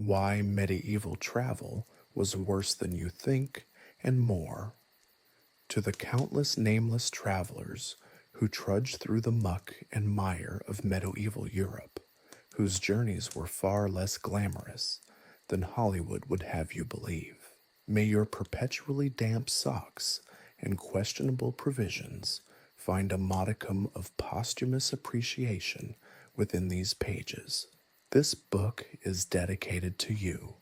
why medieval travel was worse than you think, and more. To the countless nameless travelers who trudged through the muck and mire of medieval Europe, whose journeys were far less glamorous than Hollywood would have you believe, may your perpetually damp socks and questionable provisions find a modicum of posthumous appreciation within these pages. This book is dedicated to you,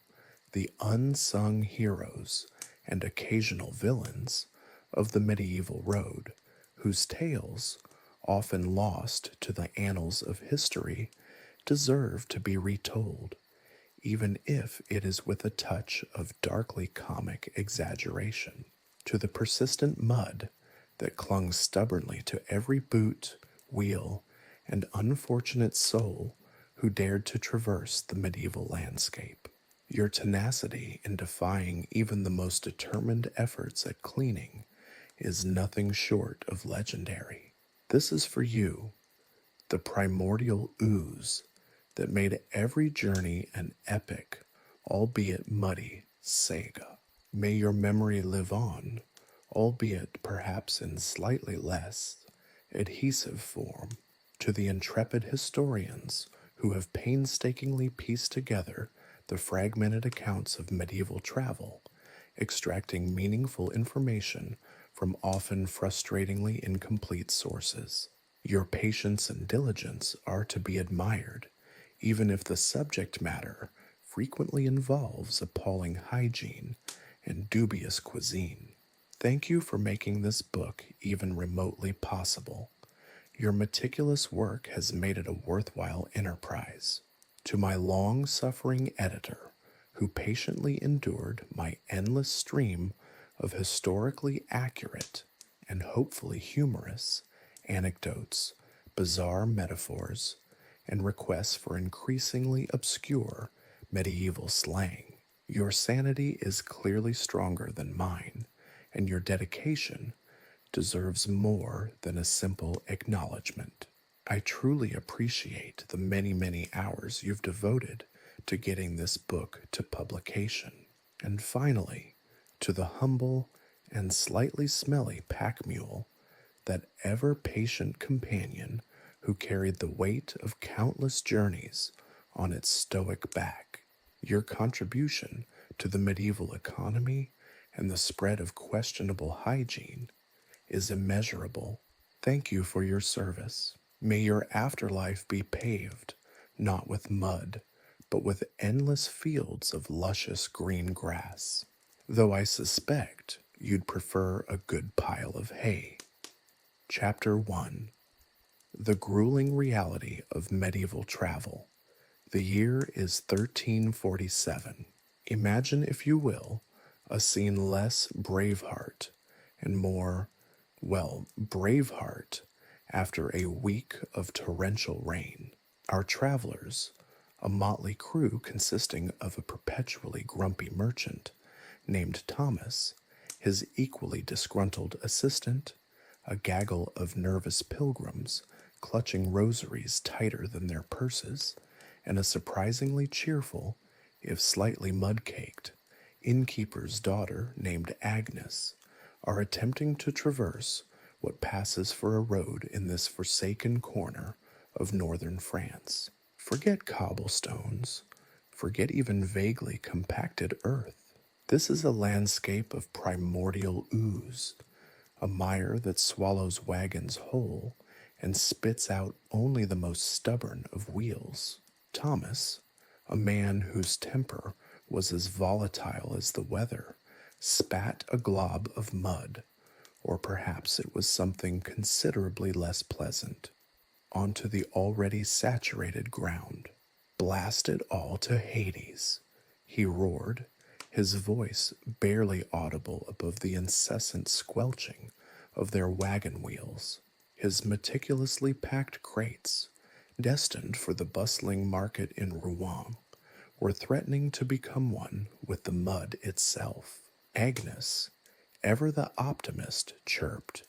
the unsung heroes and occasional villains of the medieval road, whose tales, often lost to the annals of history, deserve to be retold, even if it is with a touch of darkly comic exaggeration. To the persistent mud that clung stubbornly to every boot, wheel, and unfortunate soul who dared to traverse the medieval landscape. Your tenacity in defying even the most determined efforts at cleaning is nothing short of legendary. This is for you, the primordial ooze that made every journey an epic, albeit muddy, saga. May your memory live on, albeit perhaps in slightly less adhesive form, to the intrepid historians who have painstakingly pieced together the fragmented accounts of medieval travel, extracting meaningful information from often frustratingly incomplete sources. Your patience and diligence are to be admired, even if the subject matter frequently involves appalling hygiene and dubious cuisine. Thank you for making this book even remotely possible. Your meticulous work has made it a worthwhile enterprise. To my long-suffering editor, who patiently endured my endless stream of historically accurate and hopefully humorous anecdotes, bizarre metaphors, and requests for increasingly obscure medieval slang, your sanity is clearly stronger than mine, and your dedication deserves more than a simple acknowledgement. I truly appreciate the many, many hours you've devoted to getting this book to publication. And finally, to the humble and slightly smelly pack mule, that ever-patient companion who carried the weight of countless journeys on its stoic back, your contribution to the medieval economy and the spread of questionable hygiene is immeasurable. Thank you for your service. May your afterlife be paved, not with mud, but with endless fields of luscious green grass, though I suspect you'd prefer a good pile of hay. Chapter 1. The Grueling Reality of Medieval Travel. The year is 1347. Imagine, if you will, a scene less Braveheart and more, well, Braveheart after a week of torrential rain. Our travelers, a motley crew consisting of a perpetually grumpy merchant named Thomas, his equally disgruntled assistant, a gaggle of nervous pilgrims clutching rosaries tighter than their purses, and a surprisingly cheerful, if slightly mud-caked, innkeeper's daughter named Agnes, are attempting to traverse what passes for a road in this forsaken corner of northern France. Forget cobblestones, forget even vaguely compacted earth. This is a landscape of primordial ooze, a mire that swallows wagons whole and spits out only the most stubborn of wheels. Thomas, a man whose temper was as volatile as the weather, spat a glob of mud, or perhaps it was something considerably less pleasant, onto the already saturated ground. Blast it all to Hades, he roared, his voice barely audible above the incessant squelching of their wagon wheels. His meticulously packed crates, destined for the bustling market in Rouen, were threatening to become one with the mud itself. Agnes, ever the optimist, chirped,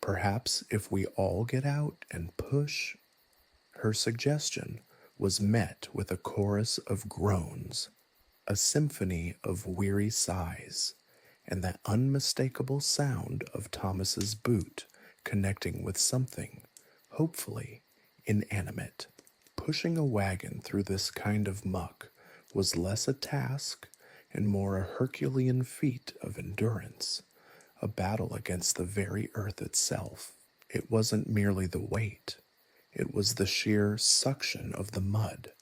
"Perhaps if we all get out and push." Her suggestion was met with a chorus of groans, a symphony of weary sighs, and that unmistakable sound of Thomas's boot connecting with something, hopefully, inanimate. Pushing a wagon through this kind of muck was less a task and more a Herculean feat of endurance, a battle against the very earth itself. It wasn't merely the weight, it was the sheer suction of the mud,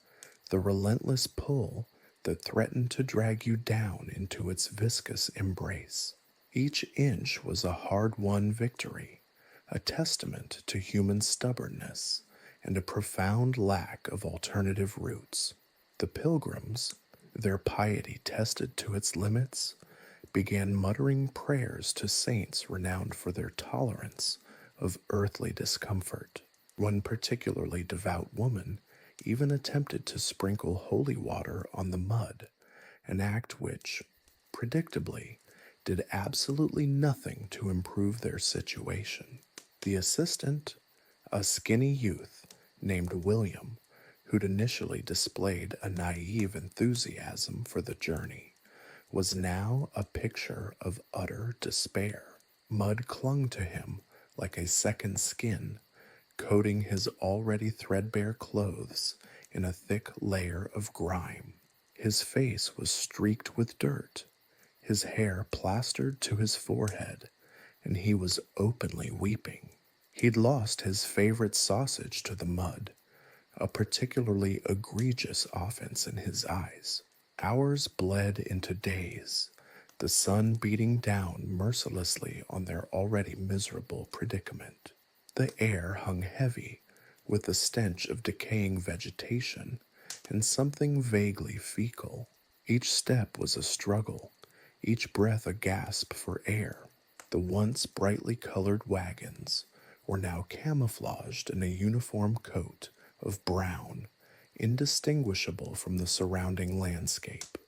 the relentless pull that threatened to drag you down into its viscous embrace. Each inch was a hard-won victory, a testament to human stubbornness and a profound lack of alternative routes. The pilgrims, their piety tested to its limits, began muttering prayers to saints renowned for their tolerance of earthly discomfort. One particularly devout woman even attempted to sprinkle holy water on the mud, an act which, predictably, did absolutely nothing to improve their situation. The assistant, a skinny youth named William, who'd initially displayed a naive enthusiasm for the journey, was now a picture of utter despair. Mud clung to him like a second skin, coating his already threadbare clothes in a thick layer of grime. His face was streaked with dirt, his hair plastered to his forehead, and he was openly weeping. He'd lost his favorite sausage to the mud, a particularly egregious offense in his eyes. Hours bled into days, the sun beating down mercilessly on their already miserable predicament. The air hung heavy with the stench of decaying vegetation and something vaguely fecal. Each step was a struggle, each breath a gasp for air. The once brightly colored wagons were now camouflaged in a uniform coat of brown, indistinguishable from the surrounding landscape.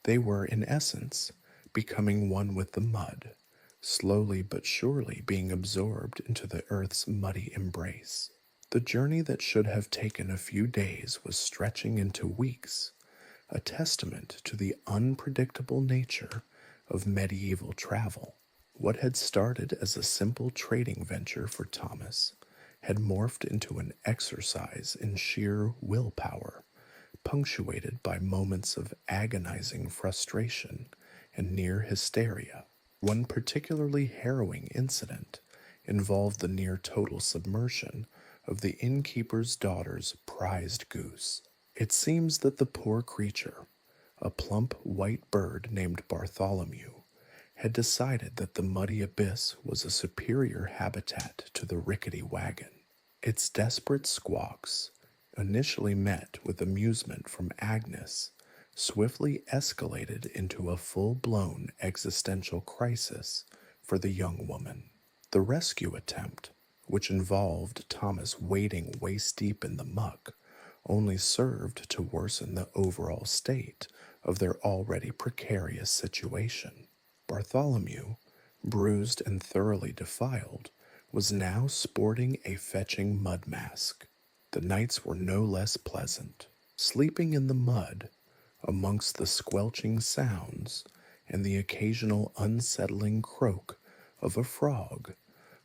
They were, in essence, becoming one with the mud, slowly but surely being absorbed into the earth's muddy embrace. The journey that should have taken a few days was stretching into weeks, a testament to the unpredictable nature of medieval travel. What had started as a simple trading venture for Thomas had morphed into an exercise in sheer willpower, punctuated by moments of agonizing frustration and near hysteria. One particularly harrowing incident involved the near total submersion of the innkeeper's daughter's prized goose. It seems that the poor creature, a plump white bird named Bartholomew, had decided that the muddy abyss was a superior habitat to the rickety wagon. Its desperate squawks, initially met with amusement from Agnes, swiftly escalated into a full-blown existential crisis for the young woman. The rescue attempt, which involved Thomas wading waist-deep in the muck, only served to worsen the overall state of their already precarious situation. Bartholomew, bruised and thoroughly defiled, was now sporting a fetching mud mask. The nights were no less pleasant. Sleeping in the mud, amongst the squelching sounds and the occasional unsettling croak of a frog,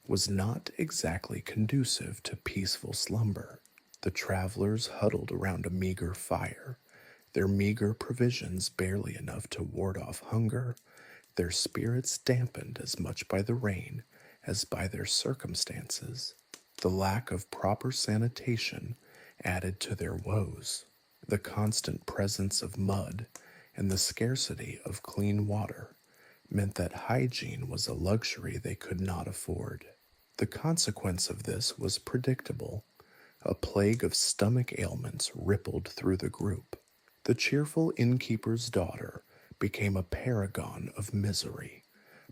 was not exactly conducive to peaceful slumber. The travelers huddled around a meager fire, their meager provisions barely enough to ward off hunger, their spirits dampened as much by the rain as by their circumstances. The lack of proper sanitation added to their woes. The constant presence of mud and the scarcity of clean water meant that hygiene was a luxury they could not afford. The consequence of this was predictable. A plague of stomach ailments rippled through the group. The cheerful innkeeper's daughter became a paragon of misery,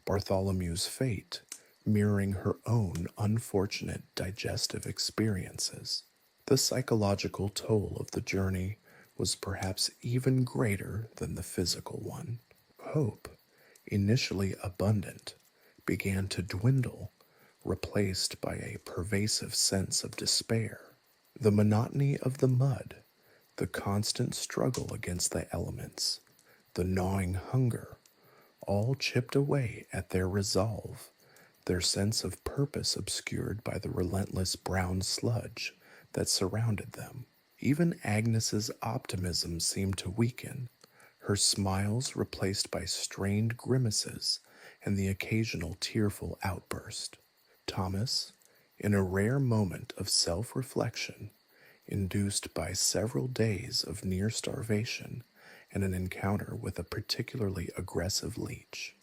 Bartholomew's fate mirroring her own unfortunate digestive experiences. The psychological toll of the journey was perhaps even greater than the physical one. Hope, initially abundant, began to dwindle, replaced by a pervasive sense of despair. The monotony of the mud, The constant struggle against the elements, the gnawing hunger, all chipped away at their resolve, their sense of purpose obscured by the relentless brown sludge that surrounded them. Even Agnes's optimism seemed to weaken, her smiles replaced by strained grimaces and the occasional tearful outburst. Thomas, in a rare moment of self-reflection, induced by several days of near starvation and an encounter with a particularly aggressive leech,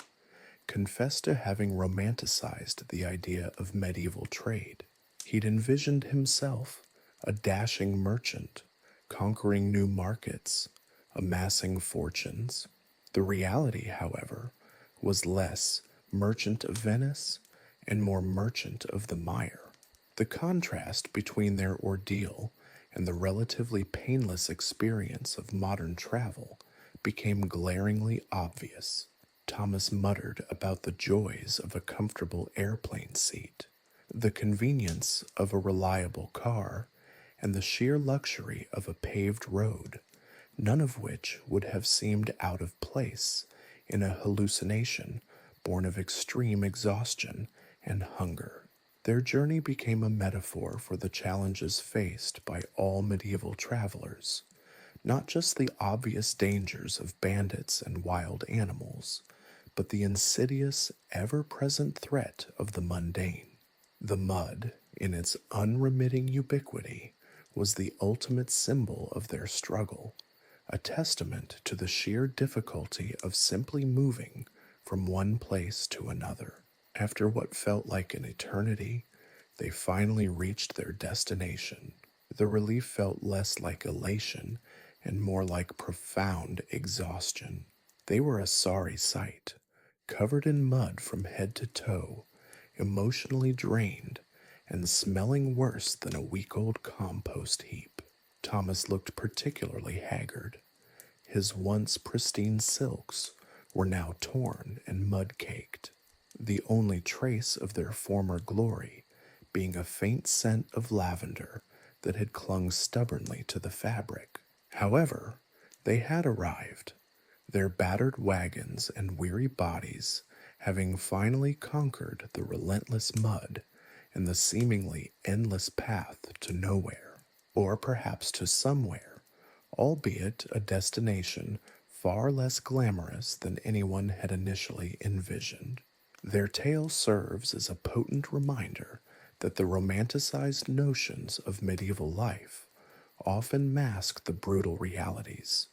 confessed to having romanticized the idea of medieval trade. He'd envisioned himself a dashing merchant, conquering new markets, amassing fortunes. The reality, however, was less merchant of Venice and more merchant of the mire. The contrast between their ordeal and the relatively painless experience of modern travel became glaringly obvious. Thomas muttered about the joys of a comfortable airplane seat, the convenience of a reliable car, and the sheer luxury of a paved road, none of which would have seemed out of place in a hallucination born of extreme exhaustion and hunger. Their journey became a metaphor for the challenges faced by all medieval travelers, not just the obvious dangers of bandits and wild animals, but the insidious, ever-present threat of the mundane. The mud, in its unremitting ubiquity, was the ultimate symbol of their struggle, a testament to the sheer difficulty of simply moving from one place to another. After what felt like an eternity, they finally reached their destination. The relief felt less like elation and more like profound exhaustion. They were a sorry sight, covered in mud from head to toe, emotionally drained, and smelling worse than a week-old compost heap. Thomas looked particularly haggard. His once pristine silks were now torn and mud-caked, the only trace of their former glory being a faint scent of lavender that had clung stubbornly to the fabric. However, they had arrived, their battered wagons and weary bodies having finally conquered the relentless mud and the seemingly endless path to nowhere, or perhaps to somewhere, albeit a destination far less glamorous than anyone had initially envisioned. Their tale serves as a potent reminder that the romanticized notions of medieval life often mask the brutal realities,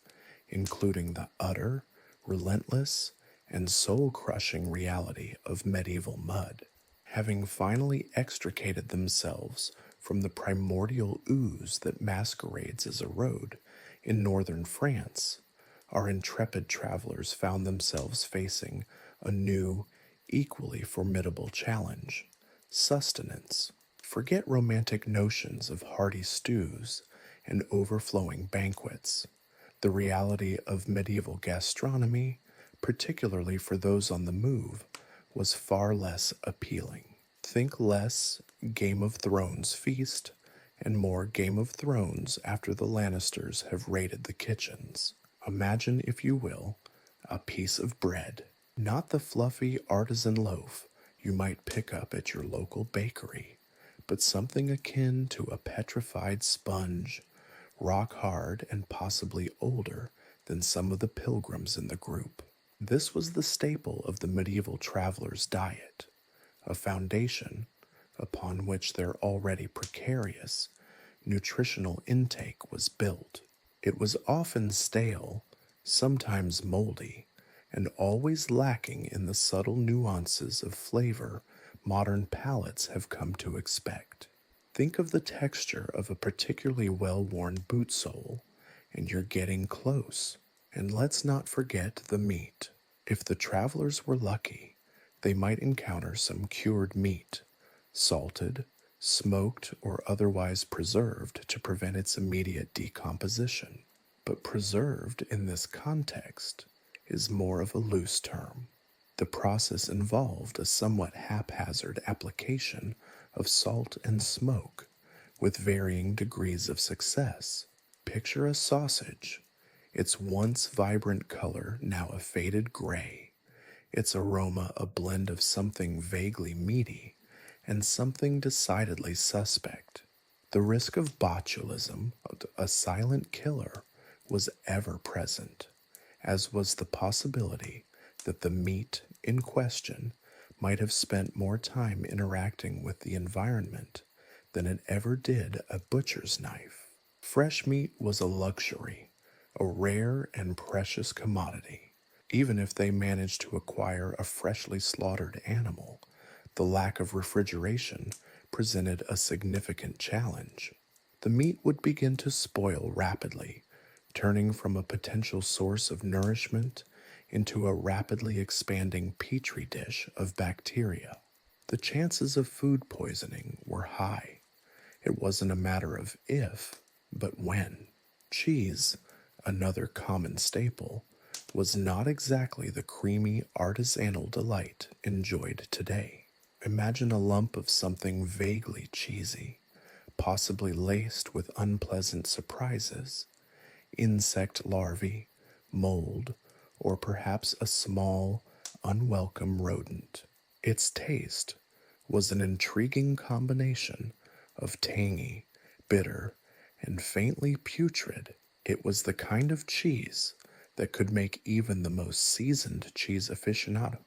including the utter, relentless, and soul-crushing reality of medieval mud. Having finally extricated themselves from the primordial ooze that masquerades as a road in northern France, our intrepid travelers found themselves facing a new, equally formidable challenge: sustenance. Forget romantic notions of hearty stews and overflowing banquets. The reality of medieval gastronomy, particularly for those on the move, was far less appealing. Think less Game of Thrones feast and more Game of Thrones after the Lannisters have raided the kitchens. Imagine, if you will, a piece of bread, not the fluffy artisan loaf you might pick up at your local bakery, but something akin to a petrified sponge, rock hard and possibly older than some of the pilgrims in the group. This was the staple of the medieval traveler's diet, a foundation upon which their already precarious nutritional intake was built. It was often stale, sometimes moldy, and always lacking in the subtle nuances of flavor modern palates have come to expect. Think of the texture of a particularly well-worn boot sole, and you're getting close. And let's not forget the meat. If the travelers were lucky, they might encounter some cured meat, salted, smoked, or otherwise preserved to prevent its immediate decomposition. But preserved in this context is more of a loose term. The process involved a somewhat haphazard application of salt and smoke, with varying degrees of success. Picture a sausage, its once vibrant color now a faded gray, its aroma a blend of something vaguely meaty and something decidedly suspect. The risk of botulism, a silent killer, was ever present, as was the possibility that the meat in question might have spent more time interacting with the environment than it ever did a butcher's knife. Fresh meat was a luxury, a rare and precious commodity. Even if they managed to acquire a freshly slaughtered animal, the lack of refrigeration presented a significant challenge. The meat would begin to spoil rapidly, turning from a potential source of nourishment into a rapidly expanding petri dish of bacteria. The chances of food poisoning were high. It wasn't a matter of if, but when. Cheese, another common staple, was not exactly the creamy artisanal delight enjoyed today. Imagine a lump of something vaguely cheesy, possibly laced with unpleasant surprises, insect larvae, mold, or perhaps a small, unwelcome rodent. Its taste was an intriguing combination of tangy, bitter, and faintly putrid. It was the kind of cheese that could make even the most seasoned cheese aficionado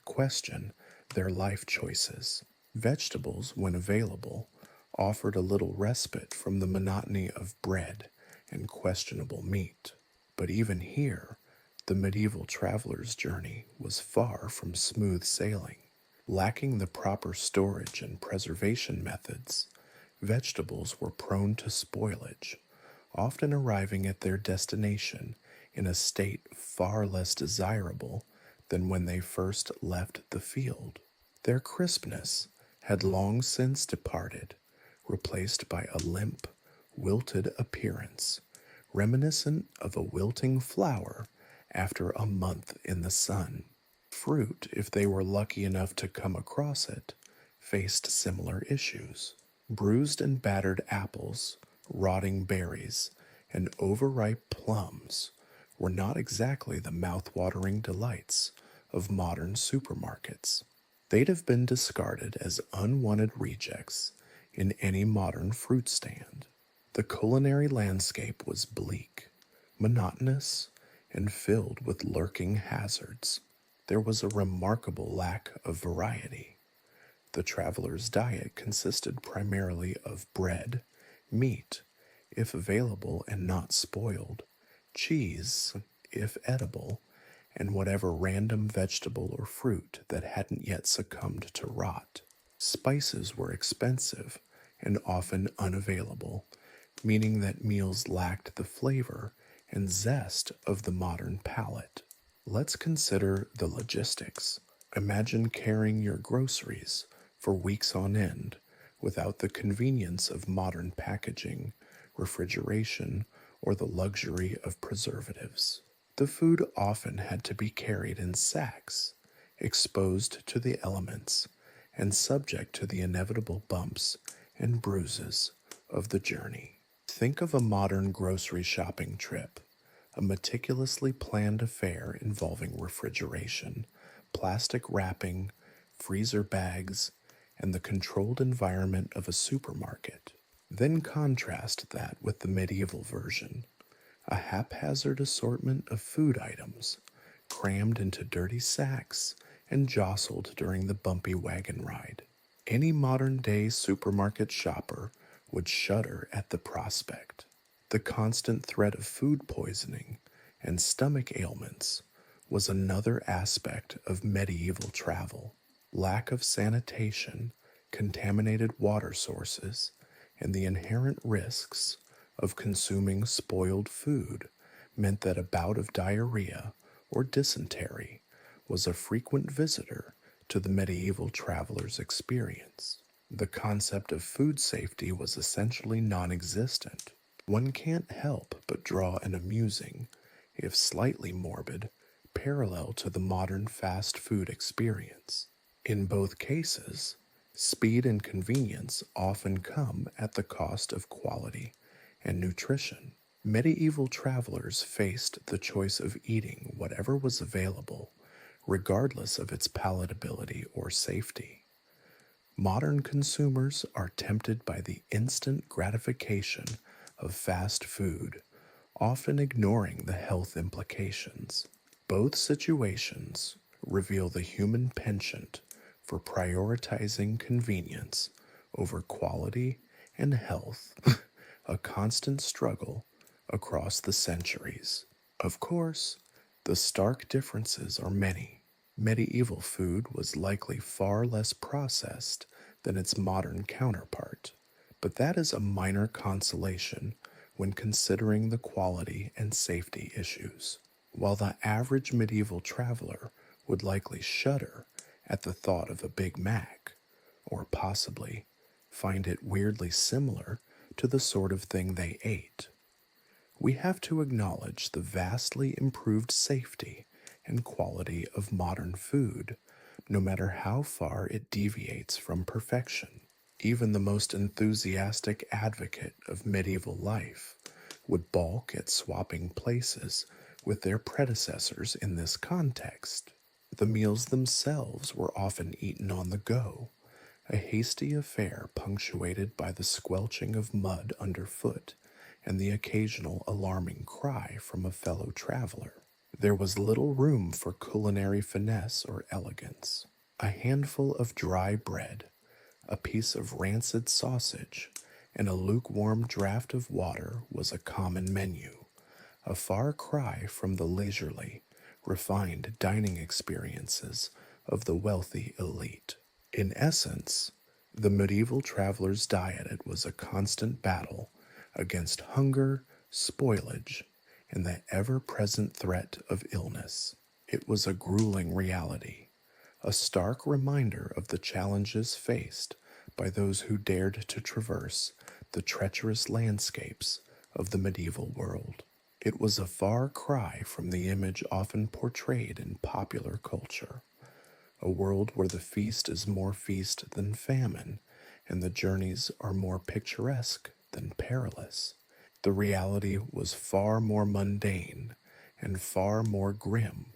question their life choices. Vegetables, when available, offered a little respite from the monotony of bread and questionable meat. But even here, the medieval traveler's journey was far from smooth sailing. Lacking the proper storage and preservation methods, vegetables were prone to spoilage, often arriving at their destination in a state far less desirable than when they first left the field. Their crispness had long since departed, replaced by a limp, wilted appearance, reminiscent of a wilting flower after a month in the sun. Fruit, if they were lucky enough to come across it, faced similar issues. Bruised and battered apples, rotting berries, and overripe plums were not exactly the mouth-watering delights of modern supermarkets. They'd have been discarded as unwanted rejects in any modern fruit stand. The culinary landscape was bleak, monotonous, and filled with lurking hazards. There was a remarkable lack of variety. The traveler's diet consisted primarily of bread, meat, if available and not spoiled, cheese, if edible, and whatever random vegetable or fruit that hadn't yet succumbed to rot. Spices were expensive and often unavailable, meaning that meals lacked the flavor and zest of the modern palate. Let's consider the logistics. Imagine carrying your groceries for weeks on end without the convenience of modern packaging, refrigeration, or the luxury of preservatives. The food often had to be carried in sacks, exposed to the elements, and subject to the inevitable bumps and bruises of the journey. Think of a modern grocery shopping trip, a meticulously planned affair involving refrigeration, plastic wrapping, freezer bags, and the controlled environment of a supermarket. Then contrast that with the medieval version, a haphazard assortment of food items, crammed into dirty sacks and jostled during the bumpy wagon ride. Any modern-day supermarket shopper would shudder at the prospect. The constant threat of food poisoning and stomach ailments was another aspect of medieval travel. Lack of sanitation, contaminated water sources, and the inherent risks of consuming spoiled food meant that a bout of diarrhea or dysentery was a frequent visitor to the medieval traveler's experience. The concept of food safety was essentially non-existent. One can't help but draw an amusing, if slightly morbid, parallel to the modern fast food experience. In both cases, speed and convenience often come at the cost of quality and nutrition. Medieval travelers faced the choice of eating whatever was available, regardless of its palatability or safety. Modern consumers are tempted by the instant gratification of fast food, often ignoring the health implications. Both situations reveal the human penchant for prioritizing convenience over quality and health, a constant struggle across the centuries. Of course, the stark differences are many. Medieval food was likely far less processed than its modern counterpart, but that is a minor consolation when considering the quality and safety issues. While the average medieval traveler would likely shudder at the thought of a Big Mac, or possibly find it weirdly similar to the sort of thing they ate, we have to acknowledge the vastly improved safety and quality of modern food, no matter how far it deviates from perfection. Even the most enthusiastic advocate of medieval life would balk at swapping places with their predecessors in this context. The meals themselves were often eaten on the go, a hasty affair punctuated by the squelching of mud underfoot and the occasional alarming cry from a fellow traveler. There was little room for culinary finesse or elegance. A handful of dry bread, a piece of rancid sausage, and a lukewarm draught of water was a common menu, a far cry from the leisurely, refined dining experiences of the wealthy elite. In essence, the medieval traveler's diet was a constant battle against hunger, spoilage, and the ever-present threat of illness. It was a grueling reality, a stark reminder of the challenges faced by those who dared to traverse the treacherous landscapes of the medieval world. It was a far cry from the image often portrayed in popular culture, a world where the feast is more feast than famine, and the journeys are more picturesque than perilous. The reality was far more mundane and far more grim,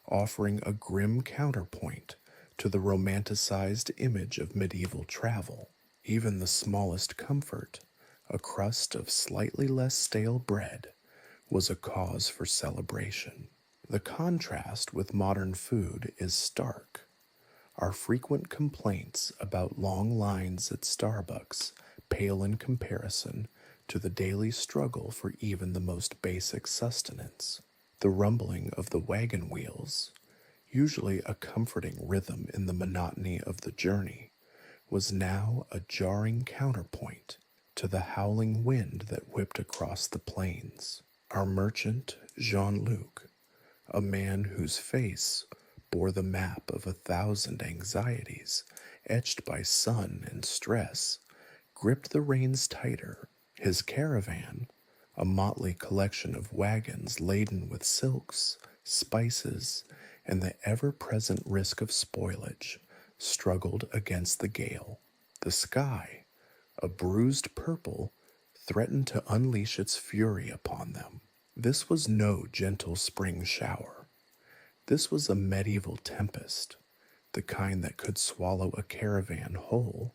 offering a grim counterpoint to the romanticized image of medieval travel. Even the smallest comfort, a crust of slightly less stale bread, was a cause for celebration. The contrast with modern food is stark. Our frequent complaints about long lines at Starbucks pale in comparison to the daily struggle for even the most basic sustenance. The rumbling of the wagon wheels, usually a comforting rhythm in the monotony of the journey, was now a jarring counterpoint to the howling wind that whipped across the plains. Our merchant, Jean-Luc, a man whose face bore the map of 1,000 anxieties etched by sun and stress, gripped the reins tighter. His caravan, a motley collection of wagons laden with silks, spices, and the ever-present risk of spoilage, struggled against the gale. The sky, a bruised purple, threatened to unleash its fury upon them. This was no gentle spring shower. This was a medieval tempest, the kind that could swallow a caravan whole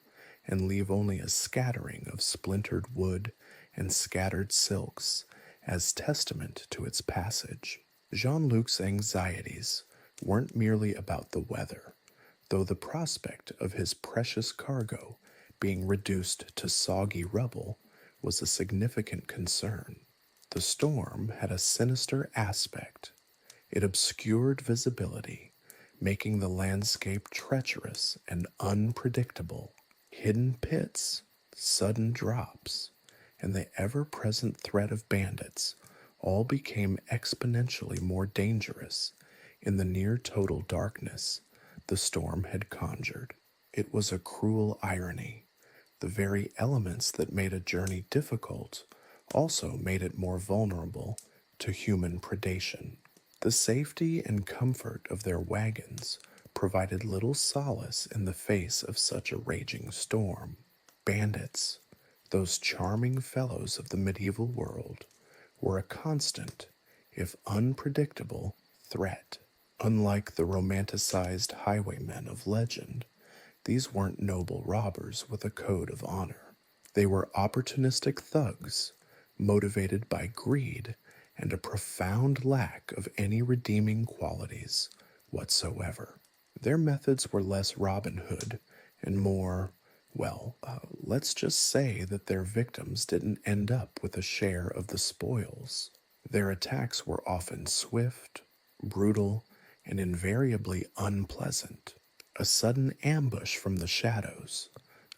and leave only a scattering of splintered wood and scattered silks as testament to its passage. Jean-Luc's anxieties weren't merely about the weather, though the prospect of his precious cargo being reduced to soggy rubble was a significant concern. The storm had a sinister aspect. It obscured visibility, making the landscape treacherous and unpredictable. Hidden pits, sudden drops, and the ever-present threat of bandits all became exponentially more dangerous in the near-total darkness the storm had conjured. It was a cruel irony. The very elements that made a journey difficult also made it more vulnerable to human predation. The safety and comfort of their wagons provided little solace in the face of such a raging storm. Bandits, those charming fellows of the medieval world, were a constant, if unpredictable, threat. Unlike the romanticized highwaymen of legend, these weren't noble robbers with a code of honor. They were opportunistic thugs, motivated by greed and a profound lack of any redeeming qualities whatsoever. Their methods were less Robin Hood and more, let's just say that their victims didn't end up with a share of the spoils. Their attacks were often swift, brutal, and invariably unpleasant. A sudden ambush from the shadows,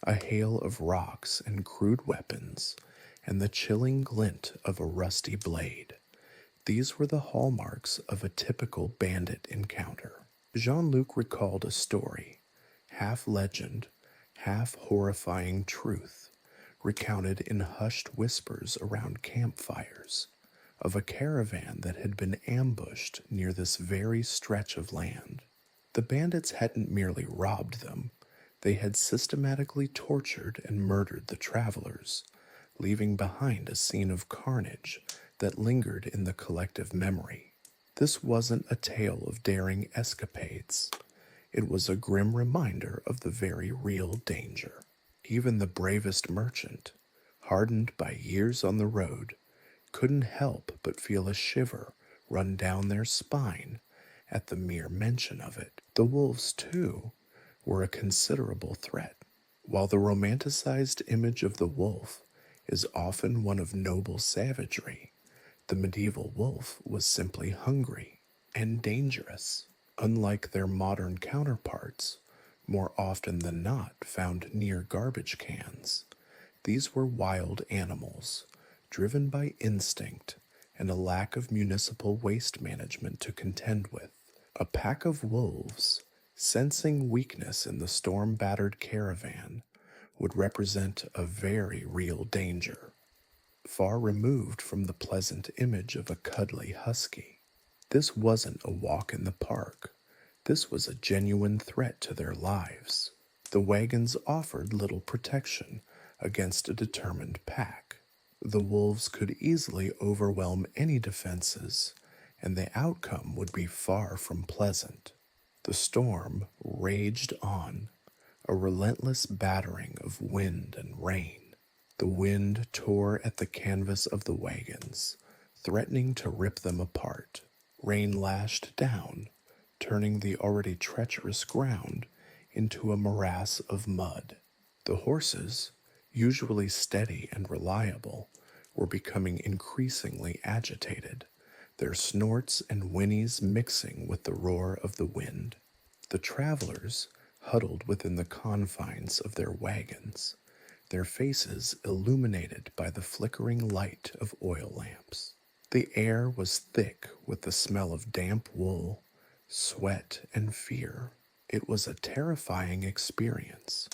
a hail of rocks and crude weapons, and the chilling glint of a rusty blade. These were the hallmarks of a typical bandit encounter. Jean-Luc recalled a story, half legend, half horrifying truth, recounted in hushed whispers around campfires, of a caravan that had been ambushed near this very stretch of land. The bandits hadn't merely robbed them, they had systematically tortured and murdered the travelers, leaving behind a scene of carnage that lingered in the collective memory. This wasn't a tale of daring escapades. It was a grim reminder of the very real danger. Even the bravest merchant, hardened by years on the road, couldn't help but feel a shiver run down their spine at the mere mention of it. The wolves, too, were a considerable threat. While the romanticized image of the wolf is often one of noble savagery, the medieval wolf was simply hungry and dangerous. Unlike their modern counterparts, more often than not found near garbage cans, these were wild animals, driven by instinct and a lack of municipal waste management to contend with. A pack of wolves, sensing weakness in the storm-battered caravan, would represent a very real danger, far removed from the pleasant image of a cuddly husky. This wasn't a walk in the park. This was a genuine threat to their lives. The wagons offered little protection against a determined pack. The wolves could easily overwhelm any defenses, and the outcome would be far from pleasant. The storm raged on, a relentless battering of wind and rain. The wind tore at the canvas of the wagons, threatening to rip them apart. Rain lashed down, turning the already treacherous ground into a morass of mud. The horses, usually steady and reliable, were becoming increasingly agitated, their snorts and whinnies mixing with the roar of the wind. The travelers huddled within the confines of their wagons, their faces illuminated by the flickering light of oil lamps. The air was thick with the smell of damp wool, sweat, and fear. It was a terrifying experience,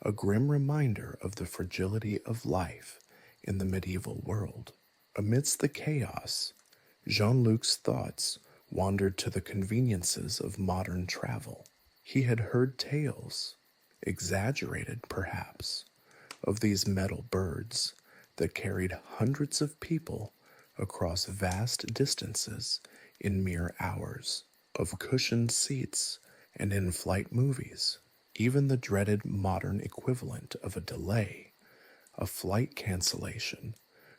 a grim reminder of the fragility of life in the medieval world. Amidst the chaos, Jean-Luc's thoughts wandered to the conveniences of modern travel. He had heard tales, exaggerated perhaps, of these metal birds that carried hundreds of people across vast distances in mere hours, of cushioned seats and in-flight movies. Even the dreaded modern equivalent of a delay, a flight cancellation,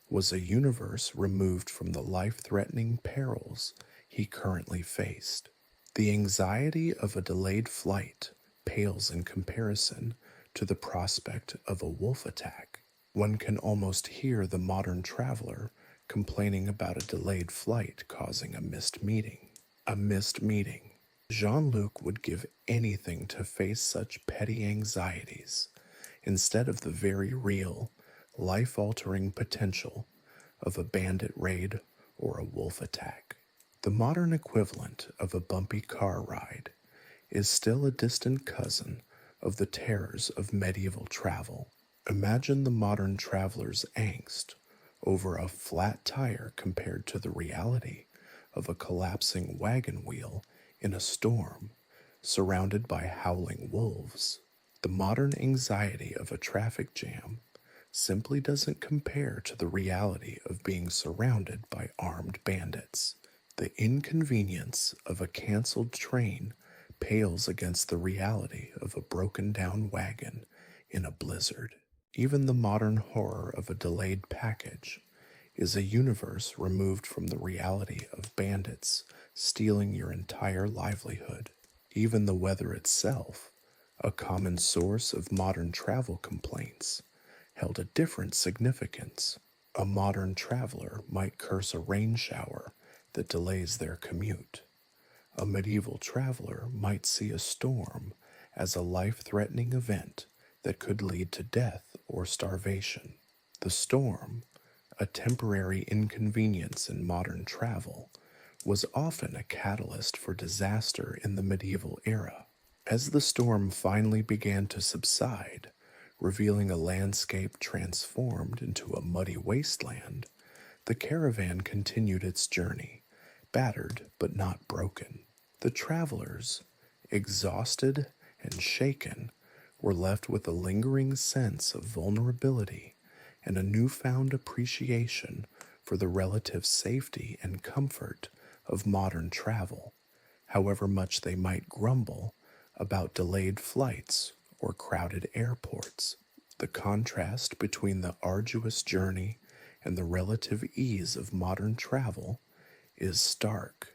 was a universe removed from the life-threatening perils he currently faced. The anxiety of a delayed flight pales in comparison to the prospect of a wolf attack. One can almost hear the modern traveler complaining about a delayed flight causing a missed meeting. A missed meeting. Jean-Luc would give anything to face such petty anxieties instead of the very real, life-altering potential of a bandit raid or a wolf attack. The modern equivalent of a bumpy car ride is still a distant cousin of the terrors of medieval travel. Imagine the modern traveler's angst over a flat tire compared to the reality of a collapsing wagon wheel in a storm, surrounded by howling wolves. The modern anxiety of a traffic jam simply doesn't compare to the reality of being surrounded by armed bandits. The inconvenience of a canceled train pales against the reality of a broken down wagon in a blizzard. Even the modern horror of a delayed package is a universe removed from the reality of bandits stealing your entire livelihood. Even the weather itself, a common source of modern travel complaints, held a different significance. A modern traveler might curse a rain shower that delays their commute. A medieval traveler might see a storm as a life-threatening event that could lead to death or starvation. The storm, a temporary inconvenience in modern travel, was often a catalyst for disaster in the medieval era. As the storm finally began to subside, revealing a landscape transformed into a muddy wasteland, the caravan continued its journey, battered but not broken. The travelers, exhausted and shaken, were left with a lingering sense of vulnerability and a newfound appreciation for the relative safety and comfort of modern travel, however much they might grumble about delayed flights or crowded airports. The contrast between the arduous journey and the relative ease of modern travel is stark,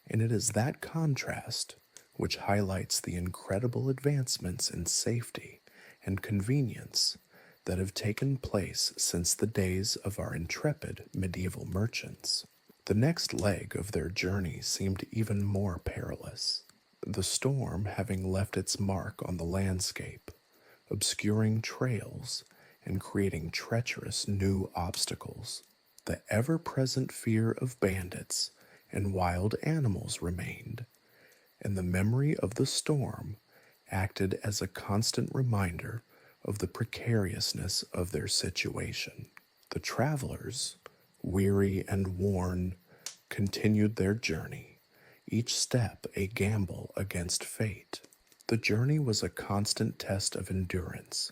and it is that contrast which highlights the incredible advancements in safety and convenience that have taken place since the days of our intrepid medieval merchants. The next leg of their journey seemed even more perilous, the storm having left its mark on the landscape, obscuring trails and creating treacherous new obstacles. The ever-present fear of bandits and wild animals remained, and the memory of the storm acted as a constant reminder of the precariousness of their situation. The travelers, weary and worn, continued their journey, each step a gamble against fate. The journey was a constant test of endurance,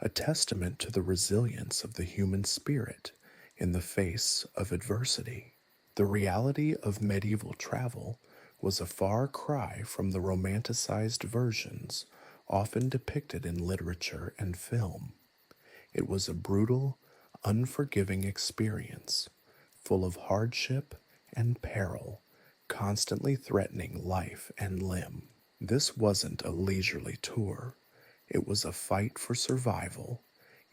a testament to the resilience of the human spirit in the face of adversity. The reality of medieval travel was a far cry from the romanticized versions often depicted in literature and film. It was a brutal, unforgiving experience, full of hardship and peril, constantly threatening life and limb. This wasn't a leisurely tour. It was a fight for survival,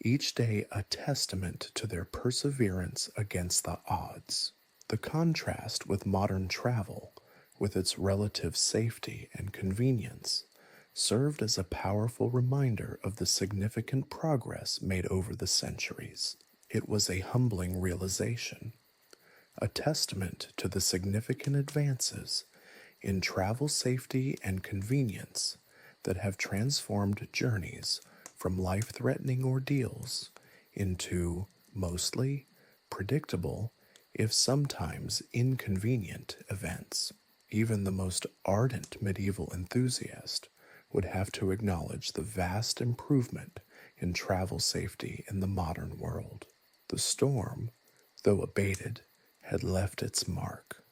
each day a testament to their perseverance against the odds. The contrast with modern travel, with its relative safety and convenience, served as a powerful reminder of the significant progress made over the centuries. It was a humbling realization, a testament to the significant advances in travel safety and convenience that have transformed journeys from life-threatening ordeals into mostly predictable, if sometimes inconvenient, events. Even the most ardent medieval enthusiast would have to acknowledge the vast improvement in travel safety in the modern world. The storm, though abated, had left its mark,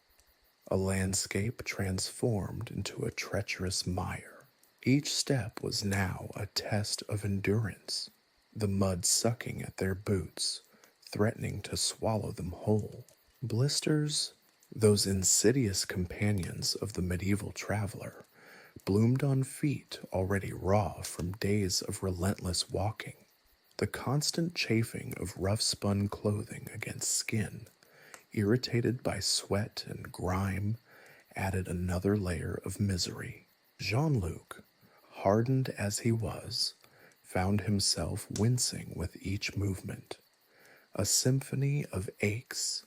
a landscape transformed into a treacherous mire. Each step was now a test of endurance, the mud sucking at their boots, threatening to swallow them whole. Blisters, those insidious companions of the medieval traveler, bloomed on feet already raw from days of relentless walking. The constant chafing of rough-spun clothing against skin, irritated by sweat and grime, added another layer of misery. Jean-Luc, hardened as he was, found himself wincing with each movement, a symphony of aches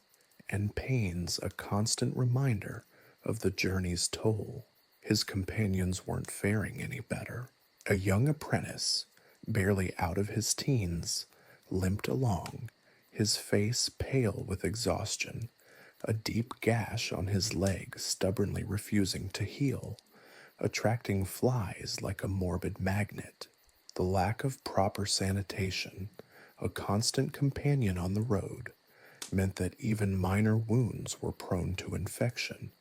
and pains, a constant reminder of the journey's toll. His companions weren't faring any better. A young apprentice, barely out of his teens, limped along, his face pale with exhaustion, a deep gash on his leg stubbornly refusing to heal, attracting flies like a morbid magnet. The lack of proper sanitation, A constant companion on the road meant that even minor wounds were prone to infection,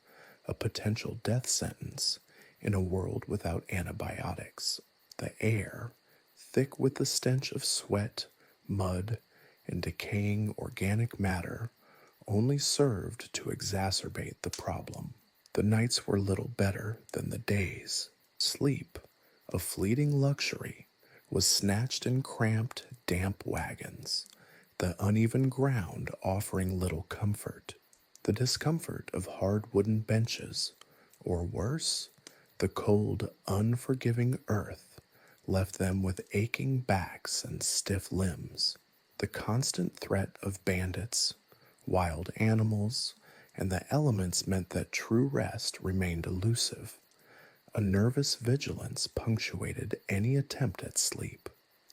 a potential death sentence in a world without antibiotics. The air, thick with the stench of sweat, mud, and decaying organic matter, only served to exacerbate the problem. The nights were little better than the days. Sleep, a fleeting luxury, was snatched in cramped, damp wagons, the uneven ground offering little comfort. The discomfort of hard wooden benches, or worse, the cold, unforgiving earth, left them with aching backs and stiff limbs. The constant threat of bandits, wild animals, and the elements meant that true rest remained elusive. A nervous vigilance punctuated any attempt at sleep.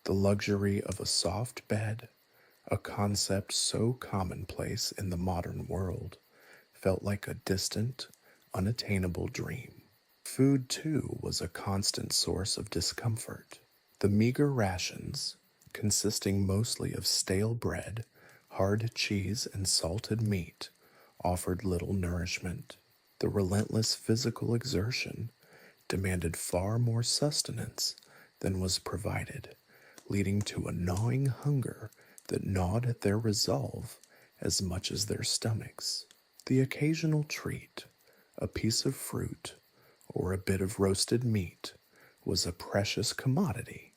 The luxury of a soft bed, a concept so commonplace in the modern world, felt like a distant, unattainable dream. Food, too, was a constant source of discomfort. The meager rations, consisting mostly of stale bread, hard cheese, and salted meat, offered little nourishment. The relentless physical exertion demanded far more sustenance than was provided, leading to a gnawing hunger that gnawed at their resolve as much as their stomachs. The occasional treat, a piece of fruit, or a bit of roasted meat, was a precious commodity,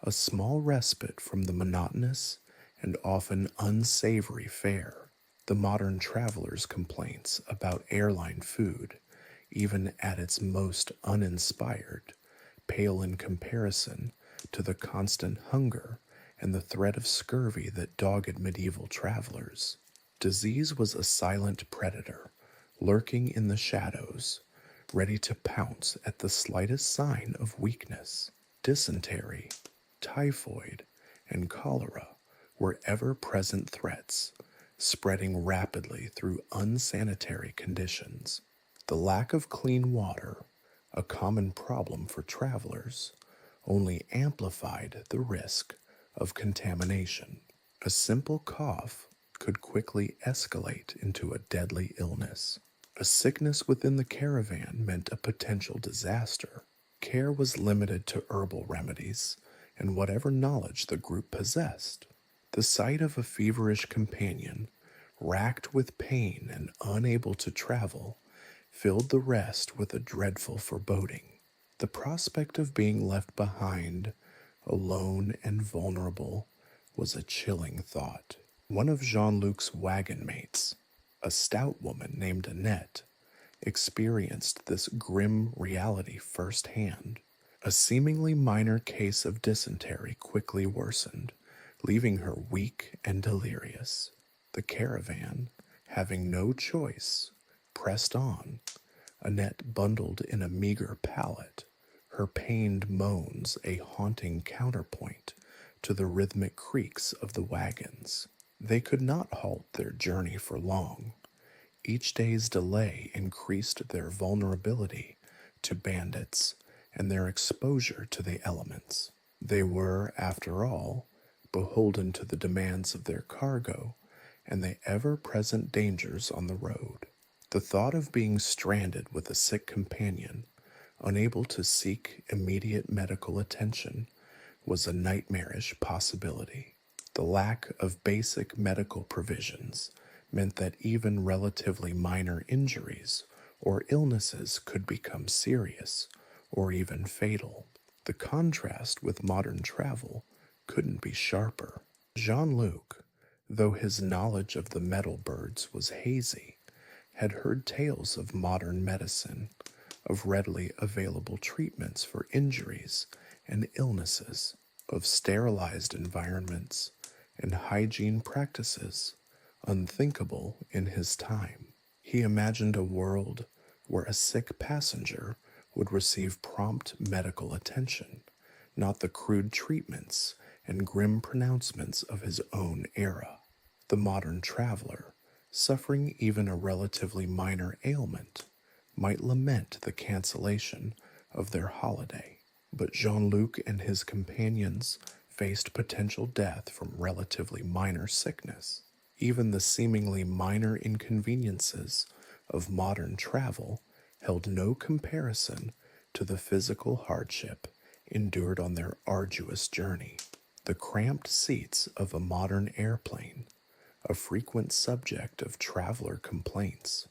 a small respite from the monotonous and often unsavory fare. The modern traveler's complaints about airline food, even at its most uninspired, pale in comparison to the constant hunger and the threat of scurvy that dogged medieval travelers. Disease was a silent predator, lurking in the shadows, ready to pounce at the slightest sign of weakness. Dysentery, typhoid, and cholera were ever-present threats, spreading rapidly through unsanitary conditions. The lack of clean water, a common problem for travelers, only amplified the risk of contamination. A simple cough could quickly escalate into a deadly illness. A sickness within the caravan meant a potential disaster. Care was limited to herbal remedies and whatever knowledge the group possessed. The sight of a feverish companion, racked with pain and unable to travel, filled the rest with a dreadful foreboding. The prospect of being left behind, alone and vulnerable, was a chilling thought. One of Jean-Luc's wagon mates, a stout woman named Annette, experienced this grim reality firsthand. A seemingly minor case of dysentery quickly worsened, leaving her weak and delirious. The caravan, having no choice, pressed on, Annette bundled in a meager pallet, her pained moans a haunting counterpoint to the rhythmic creaks of the wagons. They could not halt their journey for long. Each day's delay increased their vulnerability to bandits and their exposure to the elements. They were, after all, beholden to the demands of their cargo and the ever-present dangers on the road. The thought of being stranded with a sick companion, unable to seek immediate medical attention, was a nightmarish possibility. The lack of basic medical provisions meant that even relatively minor injuries or illnesses could become serious or even fatal. The contrast with modern travel couldn't be sharper. Jean-Luc, though his knowledge of the metal birds was hazy, had heard tales of modern medicine, of readily available treatments for injuries and illnesses, of sterilized environments and hygiene practices unthinkable in his time. He imagined a world where a sick passenger would receive prompt medical attention, not the crude treatments and grim pronouncements of his own era. The modern traveler, suffering even a relatively minor ailment, might lament the cancellation of their holiday, but Jean-Luc and his companions faced potential death from relatively minor sickness. Even the seemingly minor inconveniences of modern travel held no comparison to the physical hardship endured on their arduous journey. The cramped seats of a modern airplane, a frequent subject of traveler complaints,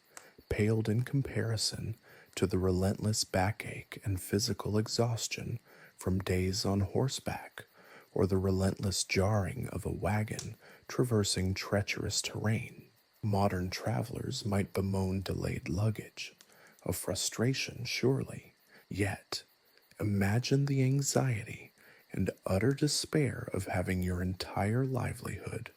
paled in comparison to the relentless backache and physical exhaustion from days on horseback, or the relentless jarring of a wagon traversing treacherous terrain. Modern travelers might bemoan delayed luggage, a frustration surely, yet imagine the anxiety and utter despair of having your entire livelihood,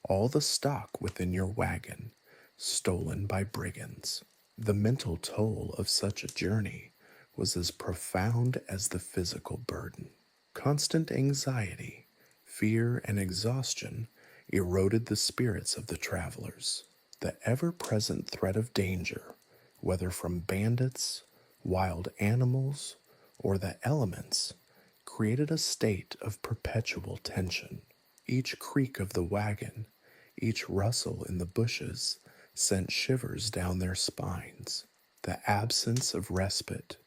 all the stock within your wagon, stolen by brigands. The mental toll of such a journey was as profound as the physical burden. Constant anxiety, fear, and exhaustion eroded the spirits of the travelers. The ever-present threat of danger, whether from bandits, wild animals, or the elements, created a state of perpetual tension. Each creak of the wagon, each rustle in the bushes, sent shivers down their spines. The absence of respite,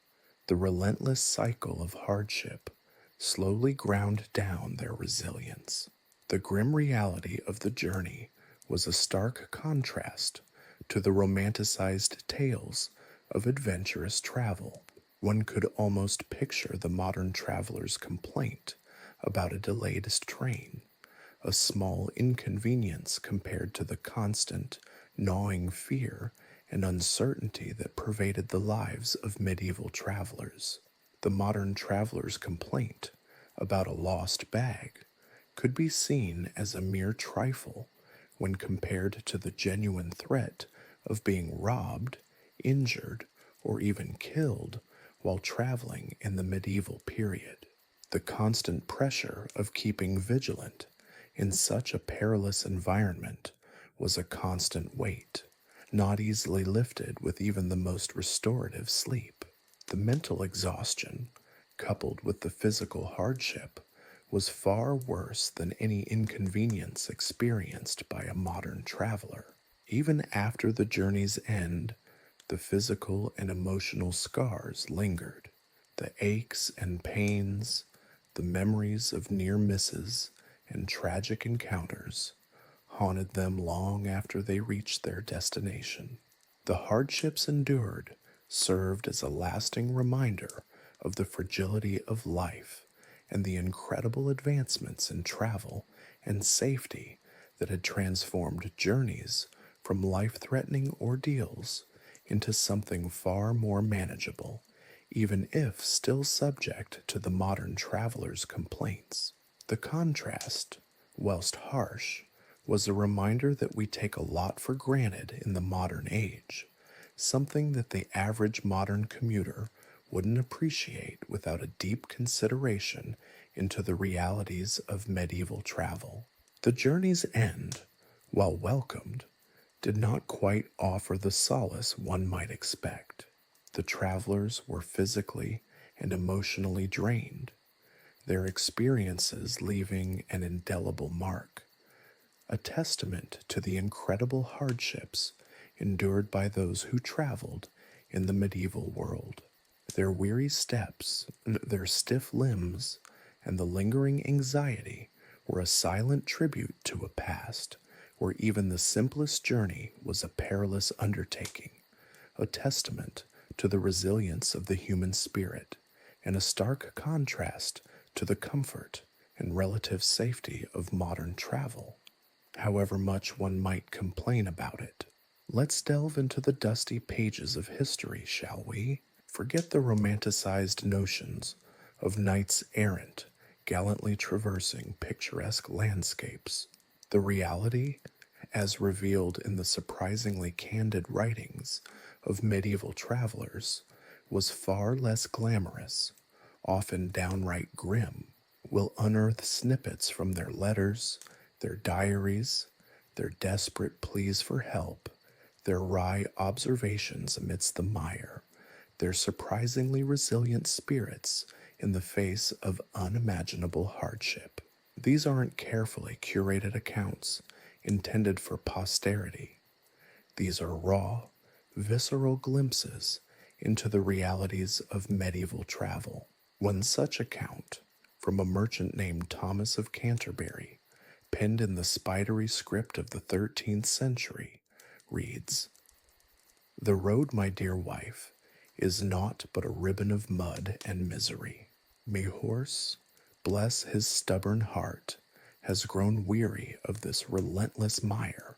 the relentless cycle of hardship, slowly ground down their resilience. The grim reality of the journey was a stark contrast to the romanticized tales of adventurous travel. One could almost picture the modern traveler's complaint about a delayed train, a small inconvenience compared to the constant, gnawing fear and uncertainty that pervaded the lives of medieval travelers. The modern traveler's complaint about a lost bag could be seen as a mere trifle when compared to the genuine threat of being robbed, injured, or even killed while traveling in the medieval period. The constant pressure of keeping vigilant in such a perilous environment was a constant weight, not easily lifted with even the most restorative sleep. The mental exhaustion, coupled with the physical hardship, was far worse than any inconvenience experienced by a modern traveler. Even after the journey's end, the physical and emotional scars lingered. The aches and pains, the memories of near misses and tragic encounters haunted them long after they reached their destination. The hardships endured served as a lasting reminder of the fragility of life and the incredible advancements in travel and safety that had transformed journeys from life-threatening ordeals into something far more manageable, even if still subject to the modern traveler's complaints. The contrast, whilst harsh, was a reminder that we take a lot for granted in the modern age, something that the average modern commuter wouldn't appreciate without a deep consideration into the realities of medieval travel. The journey's end, while welcomed, did not quite offer the solace one might expect. The travelers were physically and emotionally drained, their experiences leaving an indelible mark, a testament to the incredible hardships endured by those who traveled in the medieval world. Their weary steps, their stiff limbs, and the lingering anxiety were a silent tribute to a past where even the simplest journey was a perilous undertaking, a testament to the resilience of the human spirit, and a stark contrast to the comfort and relative safety of modern travel. However much one might complain about it, let's delve into the dusty pages of history, shall we? Forget the romanticized notions of knights errant gallantly traversing picturesque landscapes. The reality, as revealed in the surprisingly candid writings of medieval travelers, was far less glamorous, often downright grim. We'll unearth snippets from their letters, their diaries, their desperate pleas for help, their wry observations amidst the mire, their surprisingly resilient spirits in the face of unimaginable hardship. These aren't carefully curated accounts intended for posterity. These are raw, visceral glimpses into the realities of medieval travel. One such account, from a merchant named Thomas of Canterbury, penned in the spidery script of the 13th century, reads, "The road, my dear wife, is naught but a ribbon of mud and misery. Me horse, bless his stubborn heart, has grown weary of this relentless mire,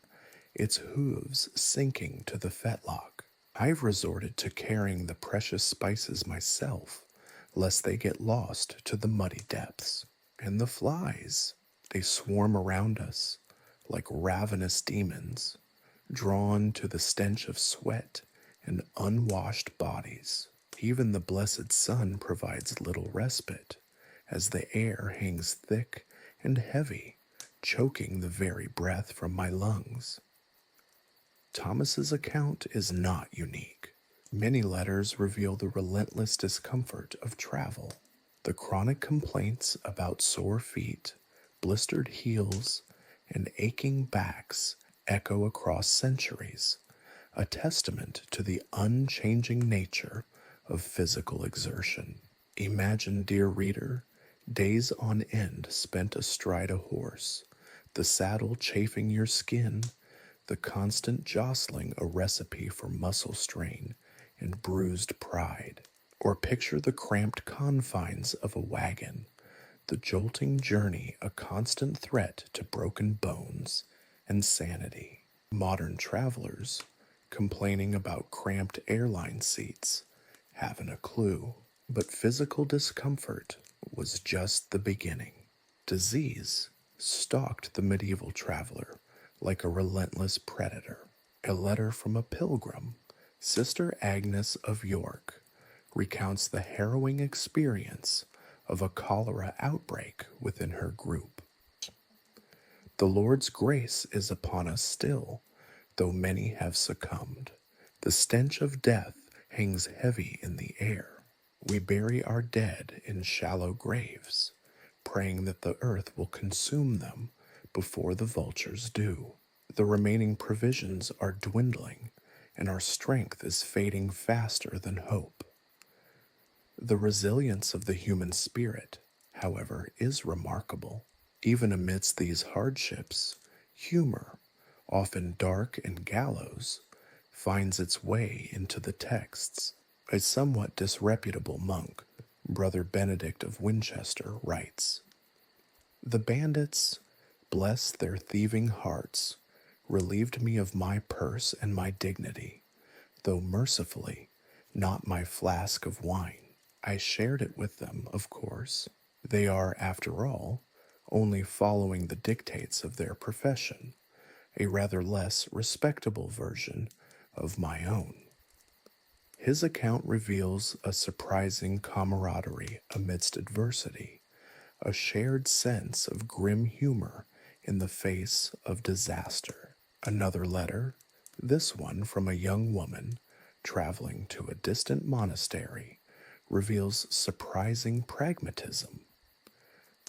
its hooves sinking to the fetlock. I've resorted to carrying the precious spices myself, lest they get lost to the muddy depths. And the flies, they swarm around us like ravenous demons, drawn to the stench of sweat and unwashed bodies. Even the blessed sun provides little respite, as the air hangs thick and heavy, choking the very breath from my lungs." Thomas's account is not unique. Many letters reveal the relentless discomfort of travel. The chronic complaints about sore feet, blistered heels, and aching backs echo across centuries, a testament to the unchanging nature of physical exertion. Imagine, dear reader, days on end spent astride a horse, the saddle chafing your skin, the constant jostling a recipe for muscle strain and bruised pride. Or picture the cramped confines of a wagon, the jolting journey a constant threat to broken bones and sanity. Modern travelers, complaining about cramped airline seats, haven't a clue. But physical discomfort was just the beginning. Disease stalked the medieval traveler like a relentless predator. A letter from a pilgrim, Sister Agnes of York, recounts the harrowing experience of a cholera outbreak within her group. "The Lord's grace is upon us still, though many have succumbed. The stench of death hangs heavy in the air. We bury our dead in shallow graves, praying that the earth will consume them before the vultures do. The remaining provisions are dwindling, and our strength is fading faster than hope." The resilience of the human spirit, however, is remarkable. Even amidst these hardships, humor, often dark and gallows, finds its way into the texts. A somewhat disreputable monk, Brother Benedict of Winchester, writes, "The bandits, bless their thieving hearts, relieved me of my purse and my dignity, though mercifully not my flask of wine. I shared it with them, of course. They are, after all, only following the dictates of their profession, a rather less respectable version of my own." His account reveals a surprising camaraderie amidst adversity, a shared sense of grim humor in the face of disaster. Another letter, this one from a young woman traveling to a distant monastery, reveals surprising pragmatism.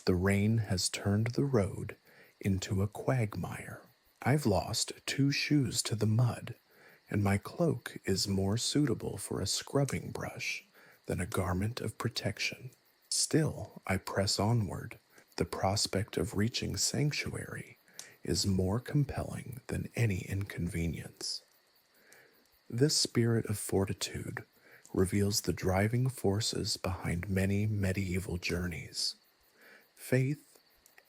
"The rain has turned the road into a quagmire. I've lost 2 shoes to the mud, and my cloak is more suitable for a scrubbing brush than a garment of protection. Still, I press onward. The prospect of reaching sanctuary is more compelling than any inconvenience." This spirit of fortitude reveals the driving forces behind many medieval journeys: faith,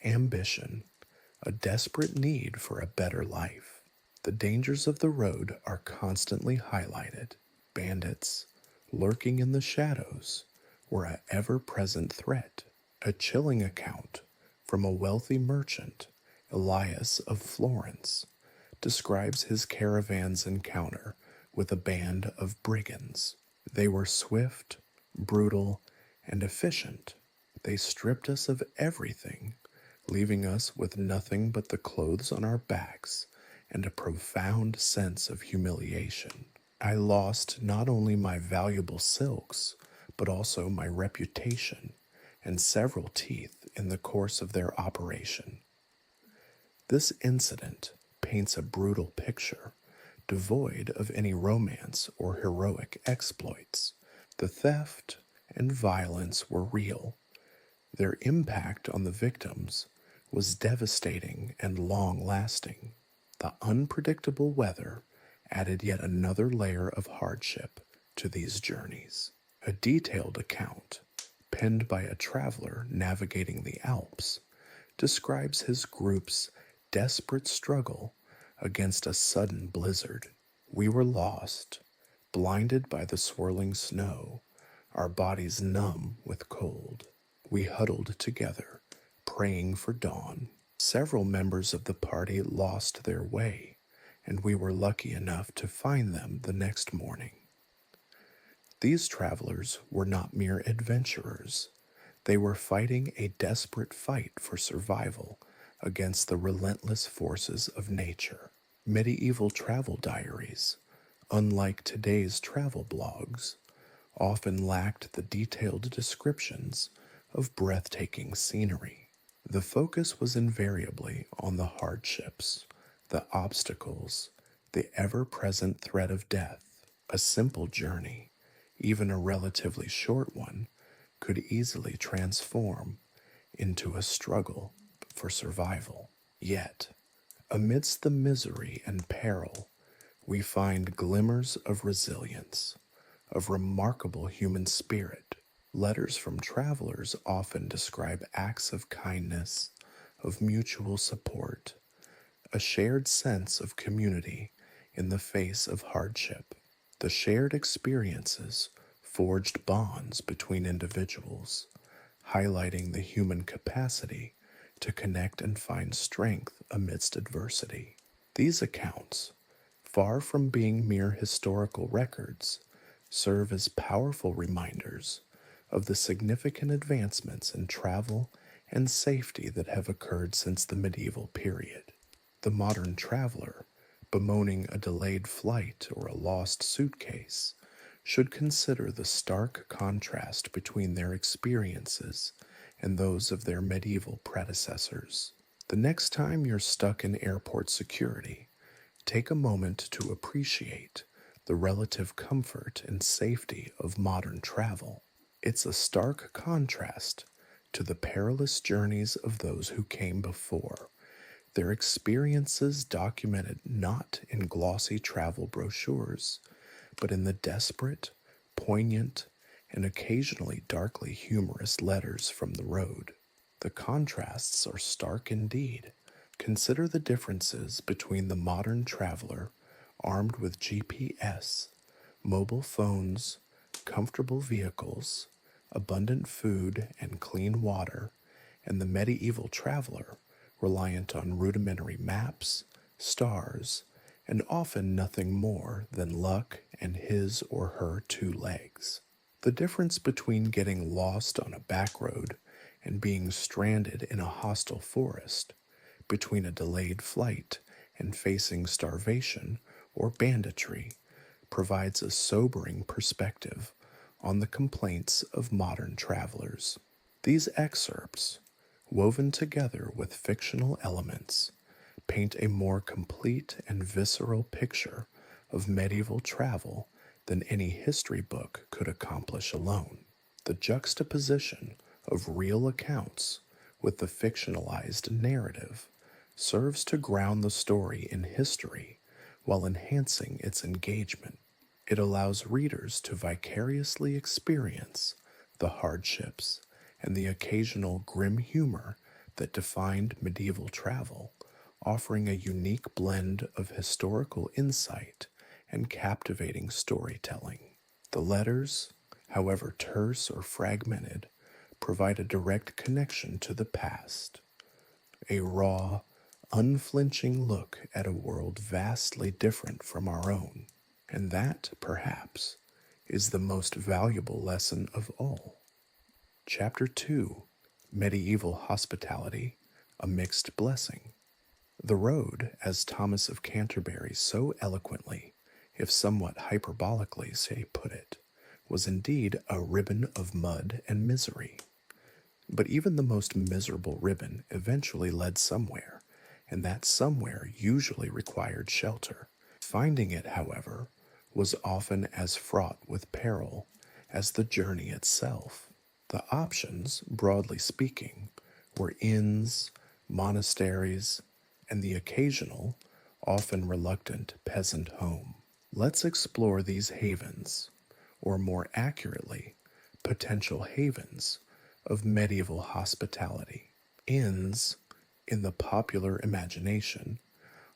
ambition, a desperate need for a better life. The dangers of the road are constantly highlighted. Bandits, lurking in the shadows, were an ever-present threat. A chilling account from a wealthy merchant, Elias of Florence, describes his caravan's encounter with a band of brigands. "They were swift, brutal, and efficient. They stripped us of everything, leaving us with nothing but the clothes on our backs and a profound sense of humiliation. I lost not only my valuable silks, but also my reputation and several teeth in the course of their operation. This incident paints a brutal picture, devoid of any romance or heroic exploits. The theft and violence were real. Their impact on the victims was devastating and long-lasting. The unpredictable weather added yet another layer of hardship to these journeys. A detailed account, penned by a traveler navigating the Alps, describes his group's desperate struggle against a sudden blizzard. We were lost, blinded by the swirling snow, our bodies numb with cold. We huddled together, praying for dawn. Several members of the party lost their way, and we were lucky enough to find them the next morning. These travelers were not mere adventurers. They were fighting a desperate fight for survival against the relentless forces of nature. Medieval travel diaries, unlike today's travel blogs, often lacked the detailed descriptions of breathtaking scenery. The focus was invariably on the hardships, the obstacles, the ever-present threat of death. A simple journey, even a relatively short one, could easily transform into a struggle for survival. Yet, amidst the misery and peril, we find glimmers of resilience, of remarkable human spirit. Letters from travelers often describe acts of kindness, of mutual support, a shared sense of community in the face of hardship. The shared experiences forged bonds between individuals, highlighting the human capacity to connect and find strength amidst adversity. These accounts, far from being mere historical records, serve as powerful reminders of the significant advancements in travel and safety that have occurred since the medieval period. The modern traveler, bemoaning a delayed flight or a lost suitcase, should consider the stark contrast between their experiences and those of their medieval predecessors. The next time you're stuck in airport security, take a moment to appreciate the relative comfort and safety of modern travel. It's a stark contrast to the perilous journeys of those who came before, their experiences documented not in glossy travel brochures, but in the desperate, poignant, and occasionally darkly humorous letters from the road. The contrasts are stark indeed. Consider the differences between the modern traveler armed with GPS, mobile phones, comfortable vehicles, abundant food, and clean water, and the medieval traveler reliant on rudimentary maps, stars, and often nothing more than luck and his or her 2 legs. The difference between getting lost on a back road and being stranded in a hostile forest, between a delayed flight and facing starvation or banditry, provides a sobering perspective on the complaints of modern travelers. These excerpts, woven together with fictional elements, paint a more complete and visceral picture of medieval travel than any history book could accomplish alone. The juxtaposition of real accounts with the fictionalized narrative serves to ground the story in history while enhancing its engagement. It allows readers to vicariously experience the hardships and the occasional grim humor that defined medieval travel, offering a unique blend of historical insight and captivating storytelling. The letters, however terse or fragmented, provide a direct connection to the past, a raw, unflinching look at a world vastly different from our own, and that, perhaps, is the most valuable lesson of all. Chapter 2, Medieval Hospitality, a Mixed Blessing. The road, as Thomas of Canterbury so eloquently, if somewhat hyperbolically, put it, was indeed a ribbon of mud and misery. But even the most miserable ribbon eventually led somewhere, and that somewhere usually required shelter. Finding it, however, was often as fraught with peril as the journey itself. The options, broadly speaking, were inns, monasteries, and the occasional, often reluctant peasant home. Let's explore these havens, or more accurately, potential havens of medieval hospitality. Inns, in the popular imagination,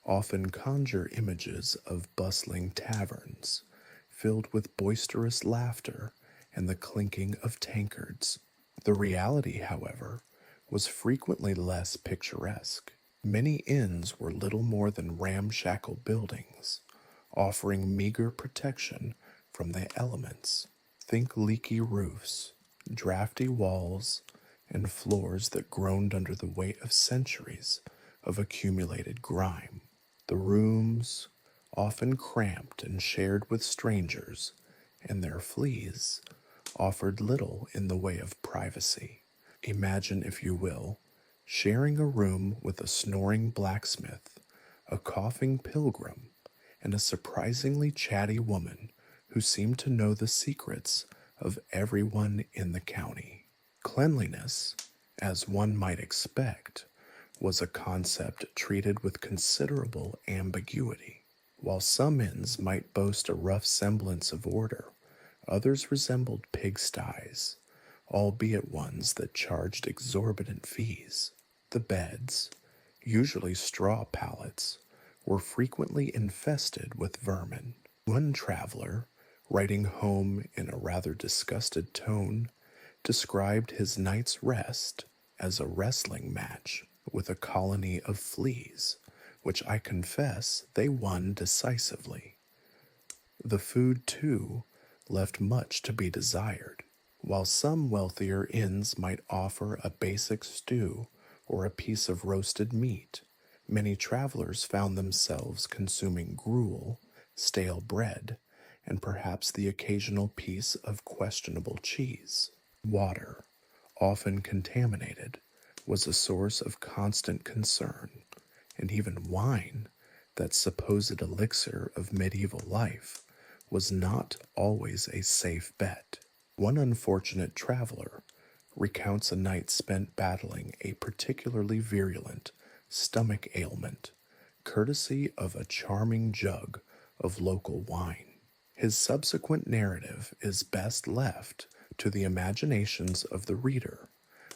often conjure images of bustling taverns filled with boisterous laughter and the clinking of tankards. The reality, however, was frequently less picturesque. Many inns were little more than ramshackle buildings, offering meager protection from the elements. Think leaky roofs, drafty walls, and floors that groaned under the weight of centuries of accumulated grime. The rooms, often cramped and shared with strangers and their fleas, offered little in the way of privacy. Imagine, if you will, sharing a room with a snoring blacksmith, a coughing pilgrim, and a surprisingly chatty woman who seemed to know the secrets of everyone in the county. Cleanliness, as one might expect, was a concept treated with considerable ambiguity. While some inns might boast a rough semblance of order, others resembled pigsties, albeit ones that charged exorbitant fees. The beds, usually straw pallets, were frequently infested with vermin. One traveler, writing home in a rather disgusted tone, described his night's rest as a wrestling match with a colony of fleas, which I confess they won decisively. The food, too, left much to be desired. While some wealthier inns might offer a basic stew or a piece of roasted meat, many travelers found themselves consuming gruel, stale bread, and perhaps the occasional piece of questionable cheese. Water, often contaminated, was a source of constant concern, and even wine, that supposed elixir of medieval life, was not always a safe bet. One unfortunate traveler recounts a night spent battling a particularly virulent stomach ailment, courtesy of a charming jug of local wine. His subsequent narrative is best left to the imaginations of the reader.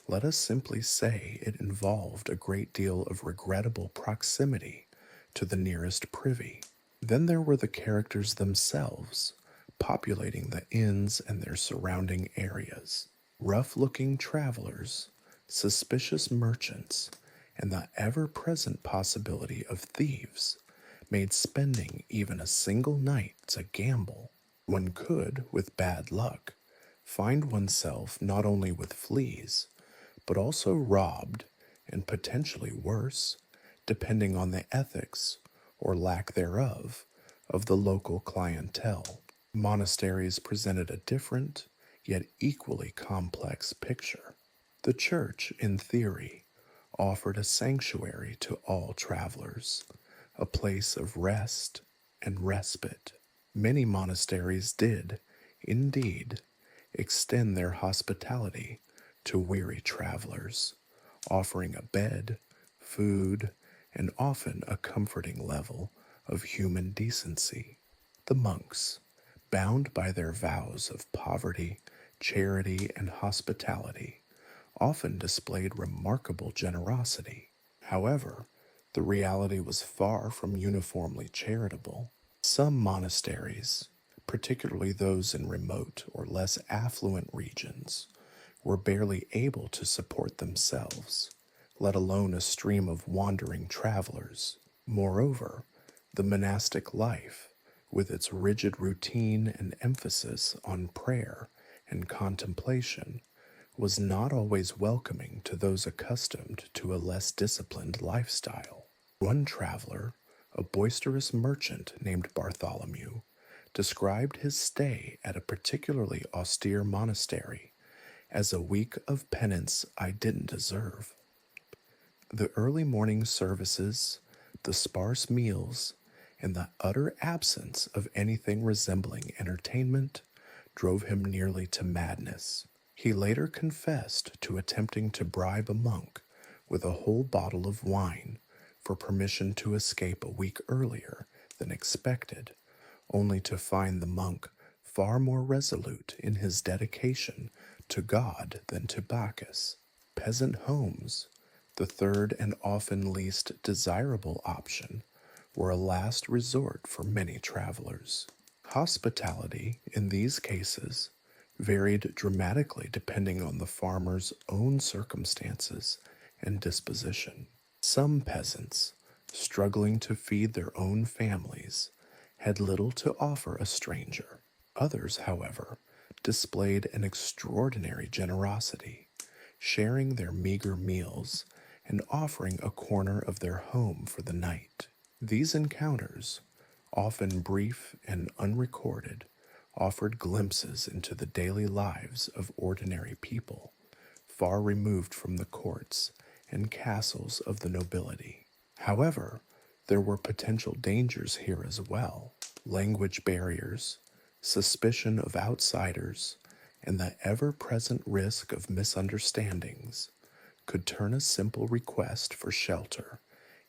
Let us simply say it involved a great deal of regrettable proximity to the nearest privy. Then there were the characters themselves, populating the inns and their surrounding areas. Rough-looking travelers, suspicious merchants, and the ever-present possibility of thieves made spending even a single night a gamble. One could, with bad luck, find oneself not only with fleas, but also robbed, and potentially worse, depending on the ethics, or lack thereof, of the local clientele. Monasteries presented a different, yet equally complex picture. The church, in theory, offered a sanctuary to all travelers, a place of rest and respite. Many monasteries did, indeed, extend their hospitality to weary travelers, offering a bed, food, and often a comforting level of human decency. The monks, bound by their vows of poverty, charity, and hospitality, often displayed remarkable generosity. However, the reality was far from uniformly charitable. Some monasteries, particularly those in remote or less affluent regions, were barely able to support themselves, let alone a stream of wandering travelers. Moreover, the monastic life, with its rigid routine and emphasis on prayer and contemplation, was not always welcoming to those accustomed to a less disciplined lifestyle. One traveler, a boisterous merchant named Bartholomew, described his stay at a particularly austere monastery as a week of penance I didn't deserve. The early morning services, the sparse meals, and the utter absence of anything resembling entertainment drove him nearly to madness. He later confessed to attempting to bribe a monk with a whole bottle of wine for permission to escape a week earlier than expected, only to find the monk far more resolute in his dedication to God than to Bacchus. Peasant homes, the third and often least desirable option, were a last resort for many travelers. Hospitality, in these cases, varied dramatically depending on the farmer's own circumstances and disposition. Some peasants, struggling to feed their own families, had little to offer a stranger. Others, however, displayed an extraordinary generosity, sharing their meager meals and offering a corner of their home for the night. These encounters, often brief and unrecorded, offered glimpses into the daily lives of ordinary people, far removed from the courts and castles of the nobility. However, there were potential dangers here as well. Language barriers, suspicion of outsiders, and the ever-present risk of misunderstandings could turn a simple request for shelter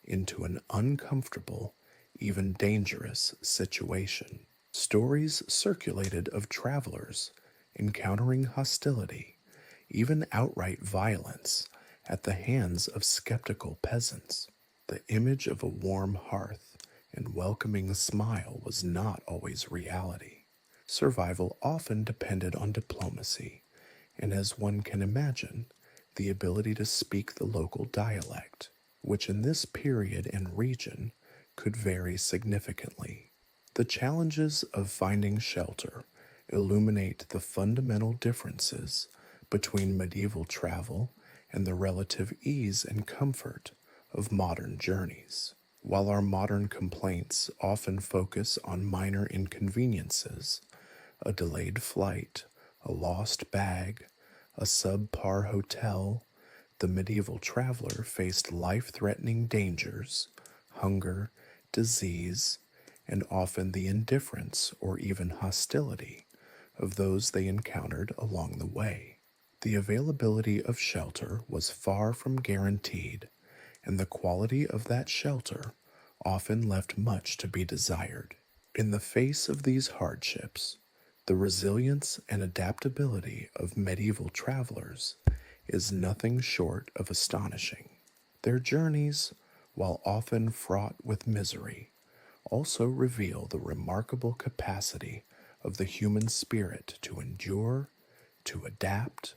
into an uncomfortable, even dangerous situation. Stories circulated of travelers encountering hostility, even outright violence, at the hands of skeptical peasants. The image of a warm hearth and welcoming smile was not always reality. Survival often depended on diplomacy, and as one can imagine, the ability to speak the local dialect, which in this period and region could vary significantly. The challenges of finding shelter illuminate the fundamental differences between medieval travel and the relative ease and comfort of modern journeys. While our modern complaints often focus on minor inconveniences, a delayed flight, a lost bag, a subpar hotel, the medieval traveler faced life-threatening dangers, hunger, disease, and often the indifference or even hostility of those they encountered along the way. The availability of shelter was far from guaranteed, and the quality of that shelter often left much to be desired. In the face of these hardships, the resilience and adaptability of medieval travelers is nothing short of astonishing. Their journeys, while often fraught with misery, also reveal the remarkable capacity of the human spirit to endure, to adapt,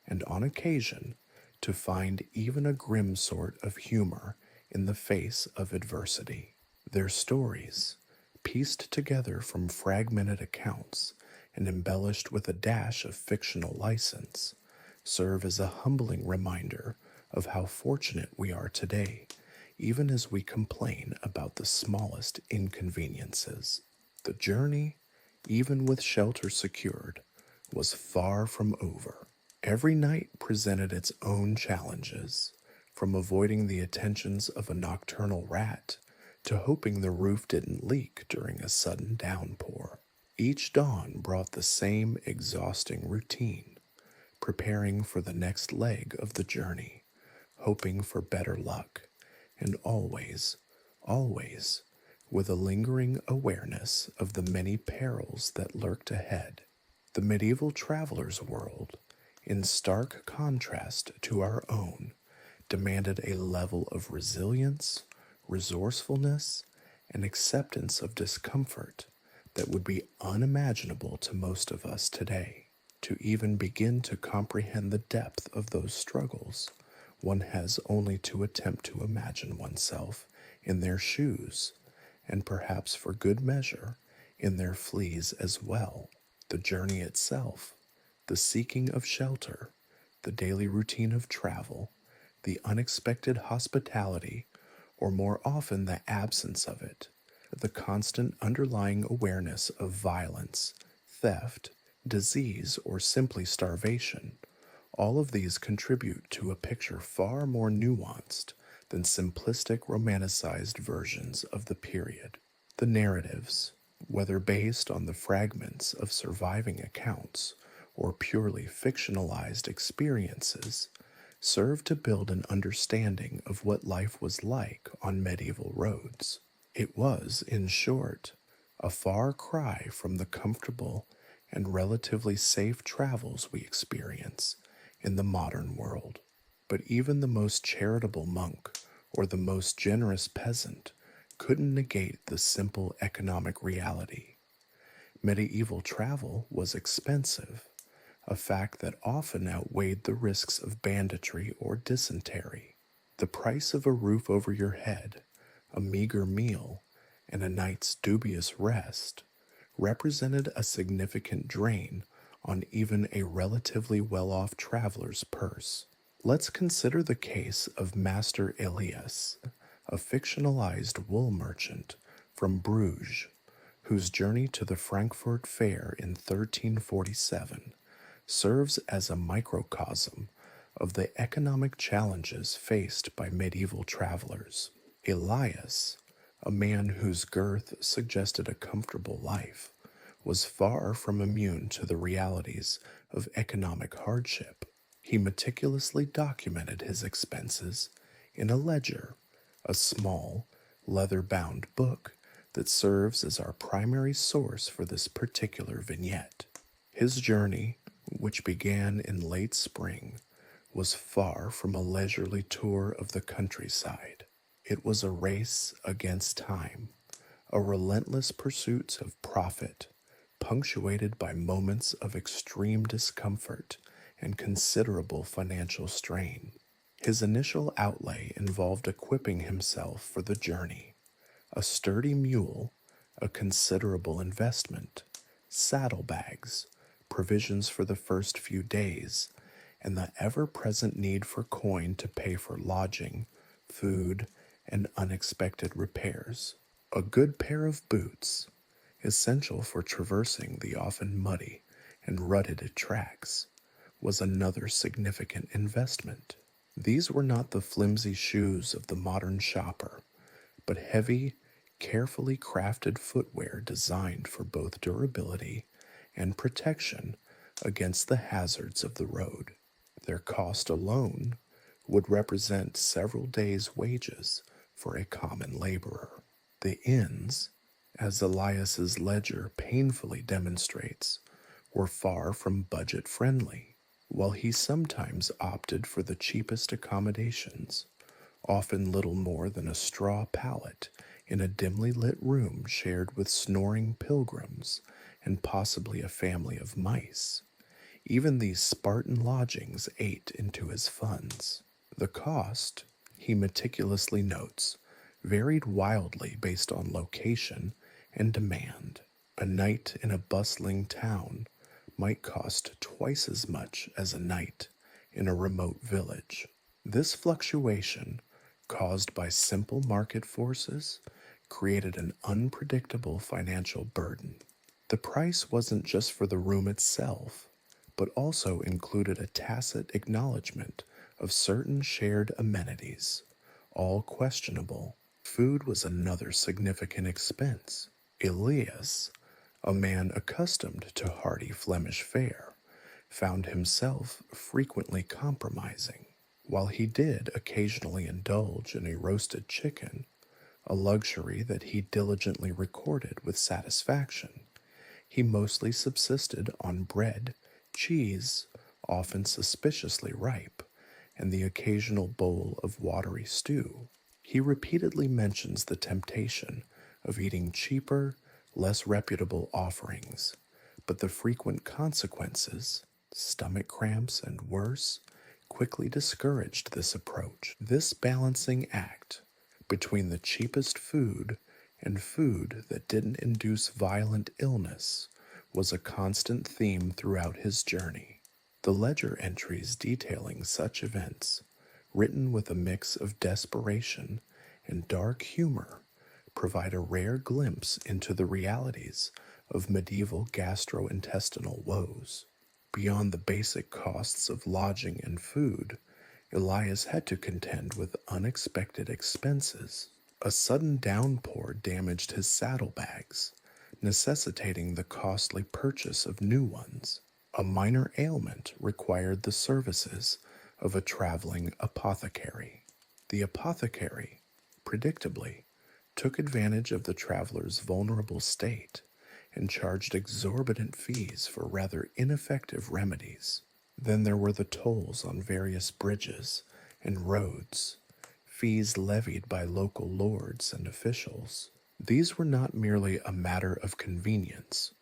and on occasion to find even a grim sort of humor in the face of adversity. Their stories, pieced together from fragmented accounts and embellished with a dash of fictional license, serve as a humbling reminder of how fortunate we are today, even as we complain about the smallest inconveniences. The journey, even with shelter secured, was far from over. Every night presented its own challenges, from avoiding the attentions of a nocturnal rat to hoping the roof didn't leak during a sudden downpour. Each dawn brought the same exhausting routine, preparing for the next leg of the journey, hoping for better luck, and always, always, with a lingering awareness of the many perils that lurked ahead. The medieval traveler's world, in stark contrast to our own, demanded a level of resilience, resourcefulness, and acceptance of discomfort that would be unimaginable to most of us today. To even begin to comprehend the depth of those struggles, one has only to attempt to imagine oneself in their shoes, and perhaps for good measure, in their fleas as well. The journey itself, the seeking of shelter, the daily routine of travel, the unexpected hospitality, or more often the absence of it, the constant underlying awareness of violence, theft, disease, or simply starvation, All of these contribute to a picture far more nuanced than simplistic romanticized versions of the period. The narratives, whether based on the fragments of surviving accounts or purely fictionalized experiences, serve to build an understanding of what life was like on medieval roads. It was, in short, a far cry from the comfortable and relatively safe travels we experience in the modern world. But even the most charitable monk or the most generous peasant couldn't negate the simple economic reality. Medieval travel was expensive, a fact that often outweighed the risks of banditry or dysentery. The price of a roof over your head, a meager meal, and a night's dubious rest represented a significant drain on even a relatively well-off traveler's purse. Let's consider the case of Master Elias, a fictionalized wool merchant from Bruges, whose journey to the Frankfurt Fair in 1347 serves as a microcosm of the economic challenges faced by medieval travelers. Elias, a man whose girth suggested a comfortable life, was far from immune to the realities of economic hardship. He meticulously documented his expenses in a ledger, a small, leather-bound book that serves as our primary source for this particular vignette. His journey, which began in late spring, was far from a leisurely tour of the countryside. It was a race against time, a relentless pursuit of profit, punctuated by moments of extreme discomfort and considerable financial strain. His initial outlay involved equipping himself for the journey: a sturdy mule, a considerable investment, saddlebags, provisions for the first few days, and the ever-present need for coin to pay for lodging, food, and unexpected repairs. A good pair of boots, essential for traversing the often muddy and rutted tracks, was another significant investment. These were not the flimsy shoes of the modern shopper, but heavy, carefully crafted footwear designed for both durability and protection against the hazards of the road. Their cost alone would represent several days' wages for a common laborer. The inns, as Elias's ledger painfully demonstrates, were far from budget-friendly. While he sometimes opted for the cheapest accommodations, often little more than a straw pallet in a dimly lit room shared with snoring pilgrims and possibly a family of mice, even these Spartan lodgings ate into his funds. The cost, he meticulously notes, varied wildly based on location and demand. A night in a bustling town might cost twice as much as a night in a remote village. This fluctuation, caused by simple market forces, created an unpredictable financial burden. The price wasn't just for the room itself, but also included a tacit acknowledgement of certain shared amenities, all questionable. Food was another significant expense. Elias, a man accustomed to hearty Flemish fare, found himself frequently compromising. While he did occasionally indulge in a roasted chicken, a luxury that he diligently recorded with satisfaction, he mostly subsisted on bread, cheese, often suspiciously ripe, and the occasional bowl of watery stew. He repeatedly mentions the temptation of eating cheaper, less reputable offerings, but the frequent consequences, stomach cramps and worse, quickly discouraged this approach. This balancing act between the cheapest food and food that didn't induce violent illness was a constant theme throughout his journey. The ledger entries detailing such events, written with a mix of desperation and dark humor, provide a rare glimpse into the realities of medieval gastrointestinal woes. Beyond the basic costs of lodging and food, Elias had to contend with unexpected expenses. A sudden downpour damaged his saddlebags, necessitating the costly purchase of new ones. A minor ailment required the services of a traveling apothecary. The apothecary, predictably, took advantage of the traveler's vulnerable state and charged exorbitant fees for rather ineffective remedies. Then there were the tolls on various bridges and roads, fees levied by local lords and officials. These were not merely a matter of convenience.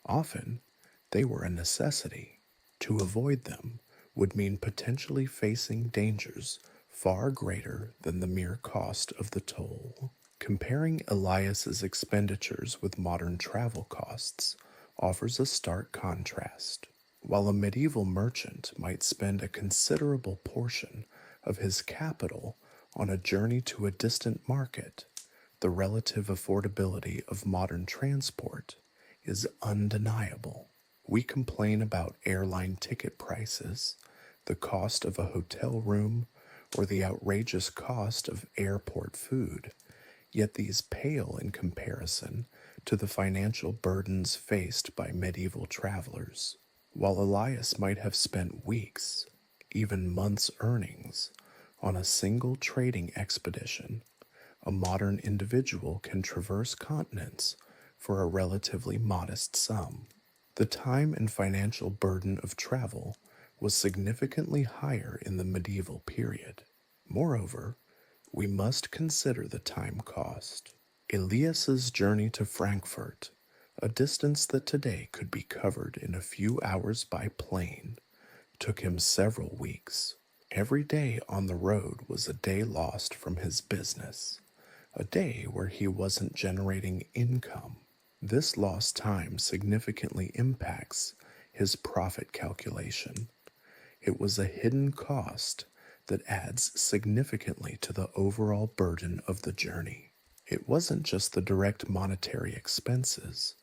Often, they were a necessity. To avoid them would mean potentially facing dangers far greater than the mere cost of the toll. Comparing Elias's expenditures with modern travel costs offers a stark contrast. While a medieval merchant might spend a considerable portion of his capital on a journey to a distant market, the relative affordability of modern transport is undeniable. We complain about airline ticket prices, the cost of a hotel room, or the outrageous cost of airport food, yet these pale in comparison to the financial burdens faced by medieval travelers. While Elias might have spent weeks, even months' earnings, on a single trading expedition, a modern individual can traverse continents for a relatively modest sum. The time and financial burden of travel was significantly higher in the medieval period. Moreover, we must consider the time cost. Elias's journey to Frankfurt, a distance that today could be covered in a few hours by plane, took him several weeks. Every day on the road was a day lost from his business, a day where he wasn't generating income. This lost time significantly impacts his profit calculation. It was a hidden cost that adds significantly to the overall burden of the journey. It wasn't just the direct monetary expenses,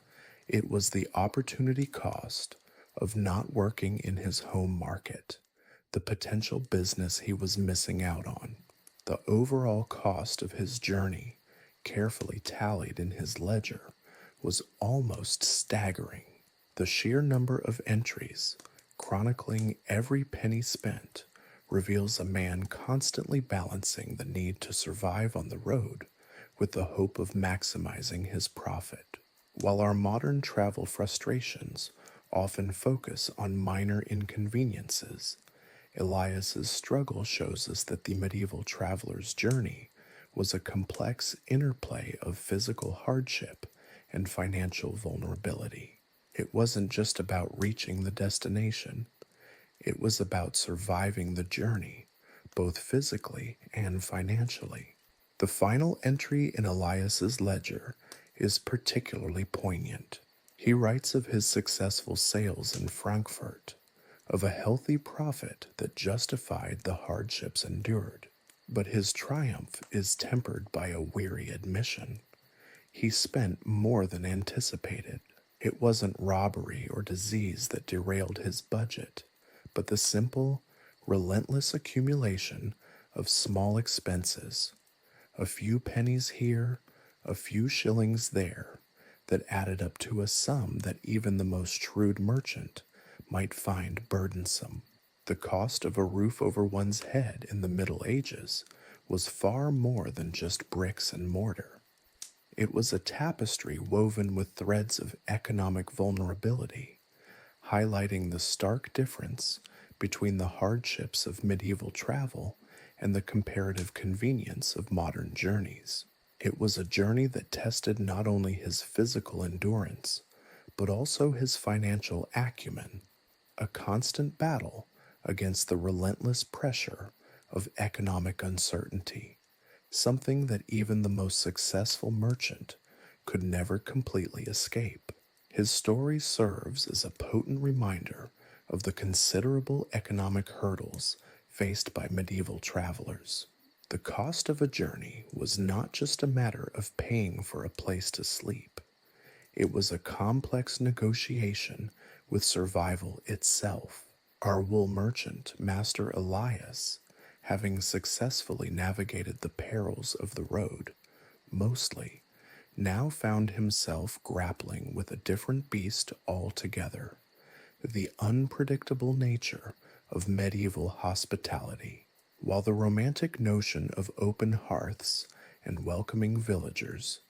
it was the opportunity cost of not working in his home market, the potential business he was missing out on. The overall cost of his journey, carefully tallied in his ledger, was almost staggering. The sheer number of entries, chronicling every penny spent, reveals a man constantly balancing the need to survive on the road with the hope of maximizing his profit. While our modern travel frustrations often focus on minor inconveniences, Elias's struggle shows us that the medieval traveler's journey was a complex interplay of physical hardship and financial vulnerability. It wasn't just about reaching the destination, it was about surviving the journey, both physically and financially. The final entry in Elias's ledger is particularly poignant. He writes of his successful sales in Frankfurt, of a healthy profit that justified the hardships endured. But his triumph is tempered by a weary admission. He spent more than anticipated. It wasn't robbery or disease that derailed his budget, but the simple, relentless accumulation of small expenses, a few pennies here, a few shillings there, that added up to a sum that even the most shrewd merchant might find burdensome. The cost of a roof over one's head in the Middle Ages was far more than just bricks and mortar. It was a tapestry woven with threads of economic vulnerability, highlighting the stark difference between the hardships of medieval travel and the comparative convenience of modern journeys. It was a journey that tested not only his physical endurance, but also his financial acumen, a constant battle against the relentless pressure of economic uncertainty, something that even the most successful merchant could never completely escape. His story serves as a potent reminder of the considerable economic hurdles faced by medieval travelers. The cost of a journey was not just a matter of paying for a place to sleep. It was a complex negotiation with survival itself. Our wool merchant, Master Elias, having successfully navigated the perils of the road, mostly, now found himself grappling with a different beast altogether, the unpredictable nature of medieval hospitality. While the romantic notion of open hearths and welcoming villagers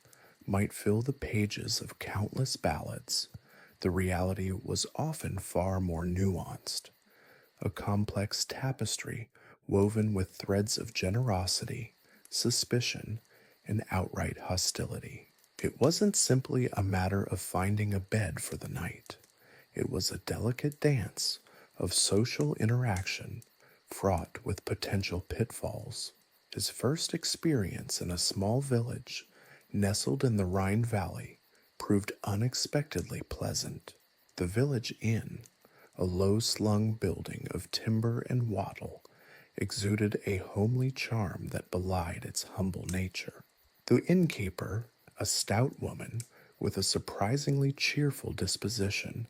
might fill the pages of countless ballads, the reality was often far more nuanced, a complex tapestry woven with threads of generosity, suspicion, and outright hostility. It wasn't simply a matter of finding a bed for the night. It was a delicate dance of social interaction fraught with potential pitfalls. His first experience in a small village nestled in the Rhine Valley proved unexpectedly pleasant. The village inn, a low-slung building of timber and wattle, exuded a homely charm that belied its humble nature. The innkeeper, a stout woman with a surprisingly cheerful disposition,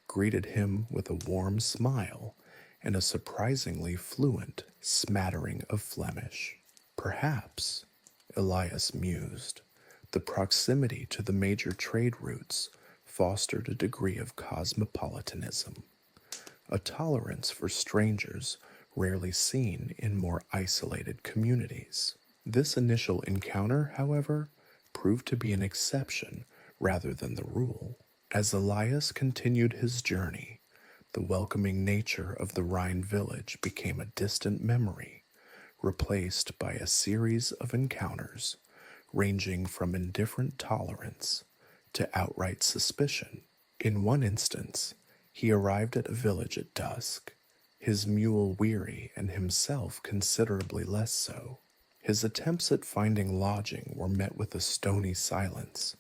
greeted him with a warm smile and a surprisingly fluent smattering of Flemish. Perhaps, Elias mused, the proximity to the major trade routes fostered a degree of cosmopolitanism, a tolerance for strangers rarely seen in more isolated communities. This initial encounter, however, proved to be an exception rather than the rule. As Elias continued his journey, the welcoming nature of the Rhine village became a distant memory, replaced by a series of encounters ranging from indifferent tolerance to outright suspicion. In one instance, he arrived at a village at dusk, his mule weary and himself considerably less so. His attempts at finding lodging were met with a stony silence.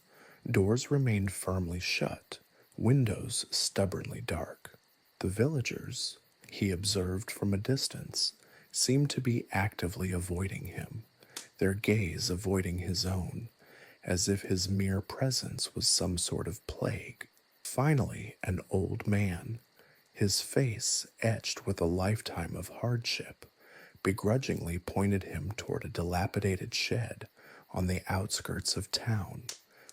Doors remained firmly shut, windows stubbornly dark. The villagers, he observed from a distance, seemed to be actively avoiding him, their gaze avoiding his own, as if his mere presence was some sort of plague. Finally, an old man, his face etched with a lifetime of hardship, begrudgingly pointed him toward a dilapidated shed on the outskirts of town,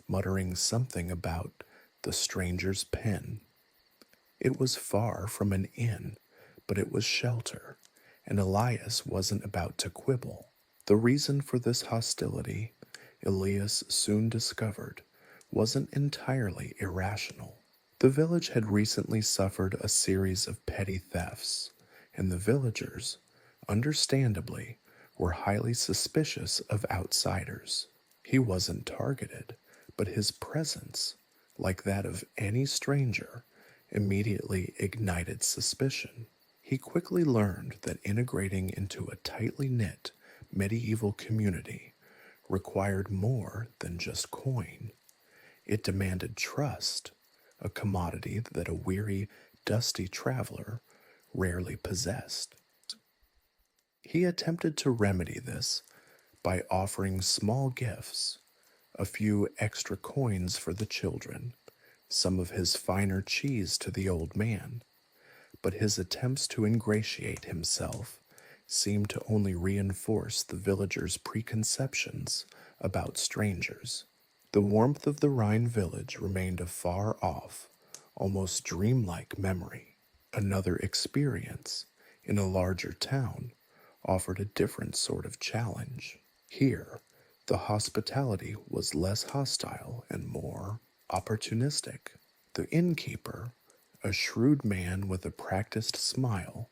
muttering something about the stranger's pen. It was far from an inn, but it was shelter, and Elias wasn't about to quibble. The reason for this hostility, Elias soon discovered, wasn't entirely irrational. The village had recently suffered a series of petty thefts, and the villagers, understandably, were highly suspicious of outsiders. He wasn't targeted, but his presence, like that of any stranger, immediately ignited suspicion. He quickly learned that integrating into a tightly knit medieval community required more than just coin. It demanded trust, a commodity that a weary, dusty traveler rarely possessed. He attempted to remedy this by offering small gifts, a few extra coins for the children, some of his finer cheese to the old man, but his attempts to ingratiate himself seemed to only reinforce the villagers' preconceptions about strangers. The warmth of the Rhine village remained a far-off, almost dreamlike memory. Another experience, in a larger town, offered a different sort of challenge. Here, the hospitality was less hostile and more opportunistic. The innkeeper, a shrewd man with a practiced smile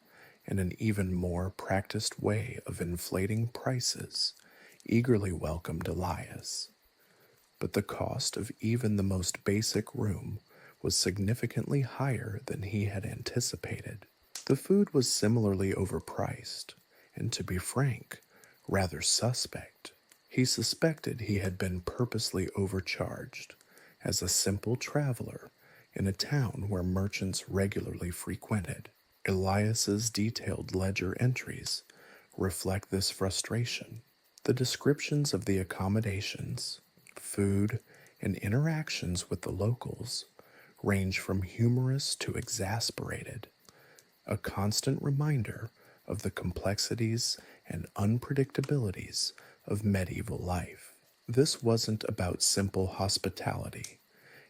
and an even more practiced way of inflating prices, eagerly welcomed Elias. But the cost of even the most basic room was significantly higher than he had anticipated. The food was similarly overpriced, and to be frank, rather suspect. He suspected he had been purposely overcharged as a simple traveler in a town where merchants regularly frequented. Elias's detailed ledger entries reflect this frustration. The descriptions of the accommodations, food, and interactions with the locals range from humorous to exasperated, a constant reminder of the complexities and unpredictabilities of medieval life. This wasn't about simple hospitality.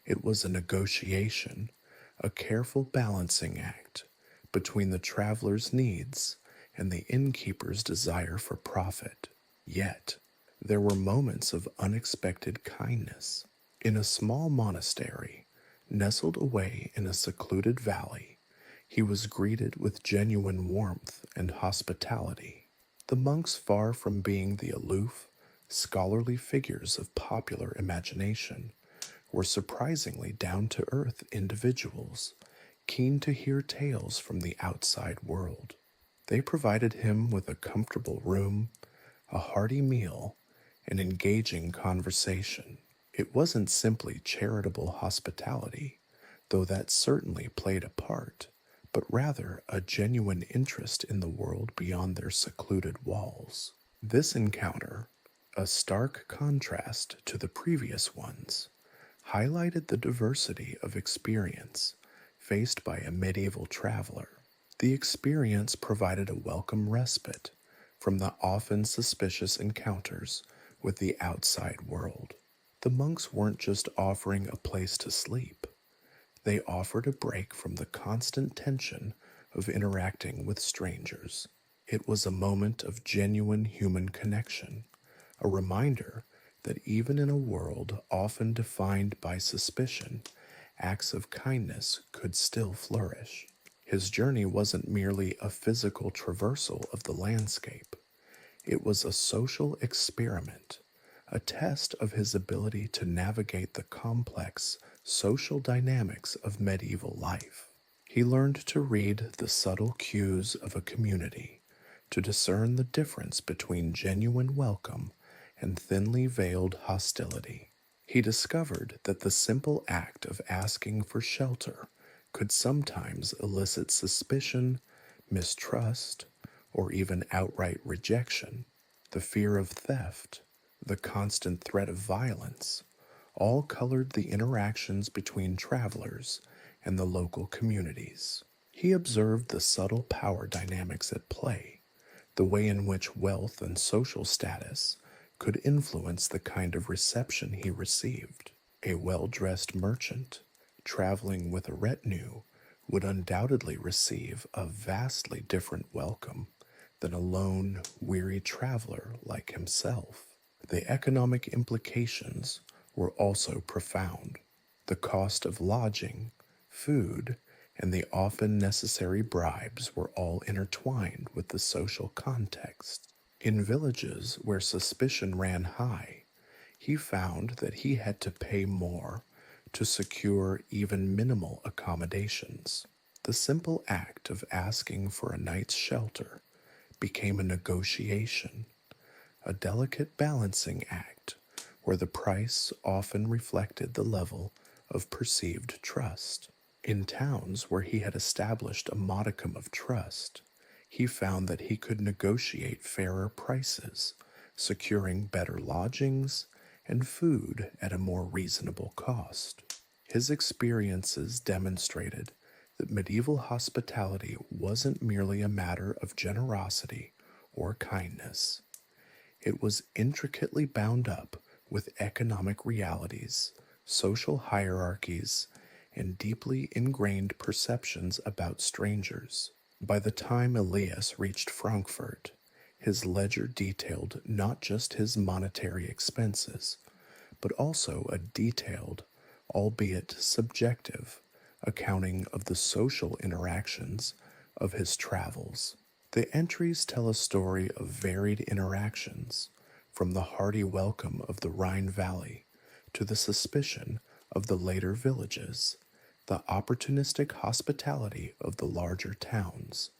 It was a negotiation, a careful balancing act between the traveler's needs and the innkeeper's desire for profit. Yet, there were moments of unexpected kindness. In a small monastery, nestled away in a secluded valley, he was greeted with genuine warmth and hospitality. The monks, far from being the aloof, scholarly figures of popular imagination, were surprisingly down to earth individuals, keen to hear tales from the outside world. They provided him with a comfortable room, a hearty meal, and engaging conversation. It wasn't simply charitable hospitality, though that certainly played a part, but rather a genuine interest in the world beyond their secluded walls. This encounter, a stark contrast to the previous ones, highlighted the diversity of experience faced by a medieval traveler. The experience provided a welcome respite from the often suspicious encounters with the outside world. The monks weren't just offering a place to sleep, they offered a break from the constant tension of interacting with strangers. It was a moment of genuine human connection, a reminder that even in a world often defined by suspicion, acts of kindness could still flourish. His journey wasn't merely a physical traversal of the landscape, it was a social experiment, a test of his ability to navigate the complex social dynamics of medieval life. He learned to read the subtle cues of a community, to discern the difference between genuine welcome and thinly veiled hostility. He discovered that the simple act of asking for shelter could sometimes elicit suspicion, mistrust, or even outright rejection. The fear of theft, the constant threat of violence, all colored the interactions between travelers and the local communities. He observed the subtle power dynamics at play, the way in which wealth and social status could influence the kind of reception he received. A well-dressed merchant, traveling with a retinue, would undoubtedly receive a vastly different welcome than a lone, weary traveler like himself. The economic implications were also profound. The cost of lodging, food, and the often necessary bribes were all intertwined with the social context. In villages where suspicion ran high, he found that he had to pay more to secure even minimal accommodations. The simple act of asking for a night's shelter became a negotiation, a delicate balancing act where the price often reflected the level of perceived trust. In towns where he had established a modicum of trust, he found that he could negotiate fairer prices, securing better lodgings and food at a more reasonable cost. His experiences demonstrated that medieval hospitality wasn't merely a matter of generosity or kindness. It was intricately bound up with economic realities, social hierarchies, and deeply ingrained perceptions about strangers. By the time Elias reached Frankfurt, his ledger detailed not just his monetary expenses, but also a detailed, albeit subjective, accounting of the social interactions of his travels. The entries tell a story of varied interactions, from the hearty welcome of the Rhine Valley to the suspicion of the later villages, the opportunistic hospitality of the larger towns,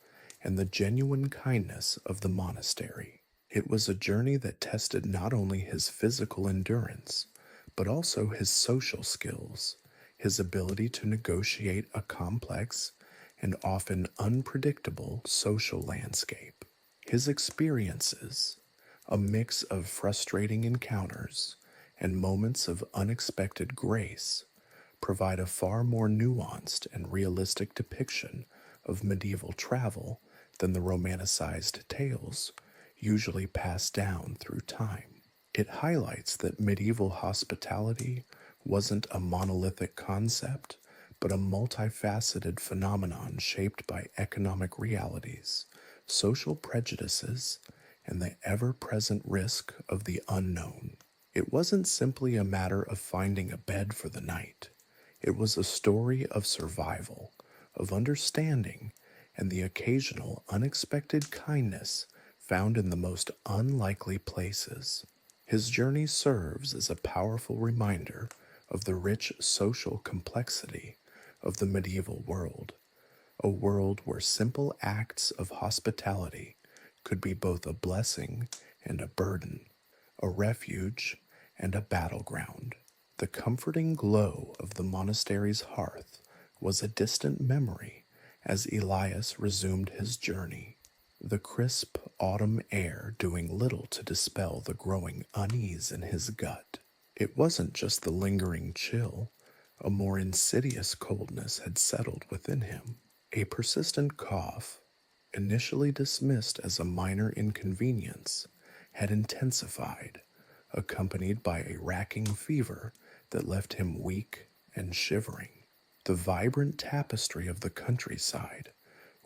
and the genuine kindness of the monastery. It was a journey that tested not only his physical endurance, but also his social skills, his ability to negotiate a complex and often unpredictable social landscape. His experiences, a mix of frustrating encounters and moments of unexpected grace, provide a far more nuanced and realistic depiction of medieval travel than the romanticized tales usually passed down through time. It highlights that medieval hospitality wasn't a monolithic concept, but a multifaceted phenomenon shaped by economic realities, social prejudices, and the ever present risk of the unknown. It wasn't simply a matter of finding a bed for the night, it was a story of survival, of understanding, and the occasional unexpected kindness found in the most unlikely places. His journey serves as a powerful reminder of the rich social complexity of the medieval world, a world where simple acts of hospitality could be both a blessing and a burden, a refuge and a battleground. The comforting glow of the monastery's hearth was a distant memory as Elias resumed his journey, the crisp autumn air doing little to dispel the growing unease in his gut. It wasn't just the lingering chill, a more insidious coldness had settled within him. A persistent cough, initially dismissed as a minor inconvenience, had intensified, accompanied by a racking fever that left him weak and shivering. The vibrant tapestry of the countryside,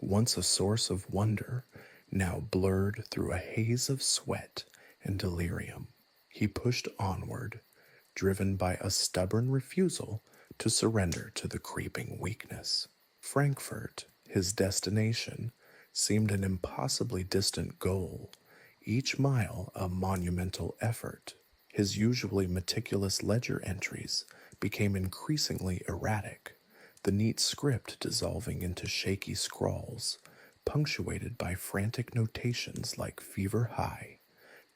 once a source of wonder, now blurred through a haze of sweat and delirium. He pushed onward, driven by a stubborn refusal to surrender to the creeping weakness. Frankfurt, his destination, seemed an impossibly distant goal, each mile a monumental effort. His usually meticulous ledger entries became increasingly erratic, the neat script dissolving into shaky scrawls, punctuated by frantic notations like fever high,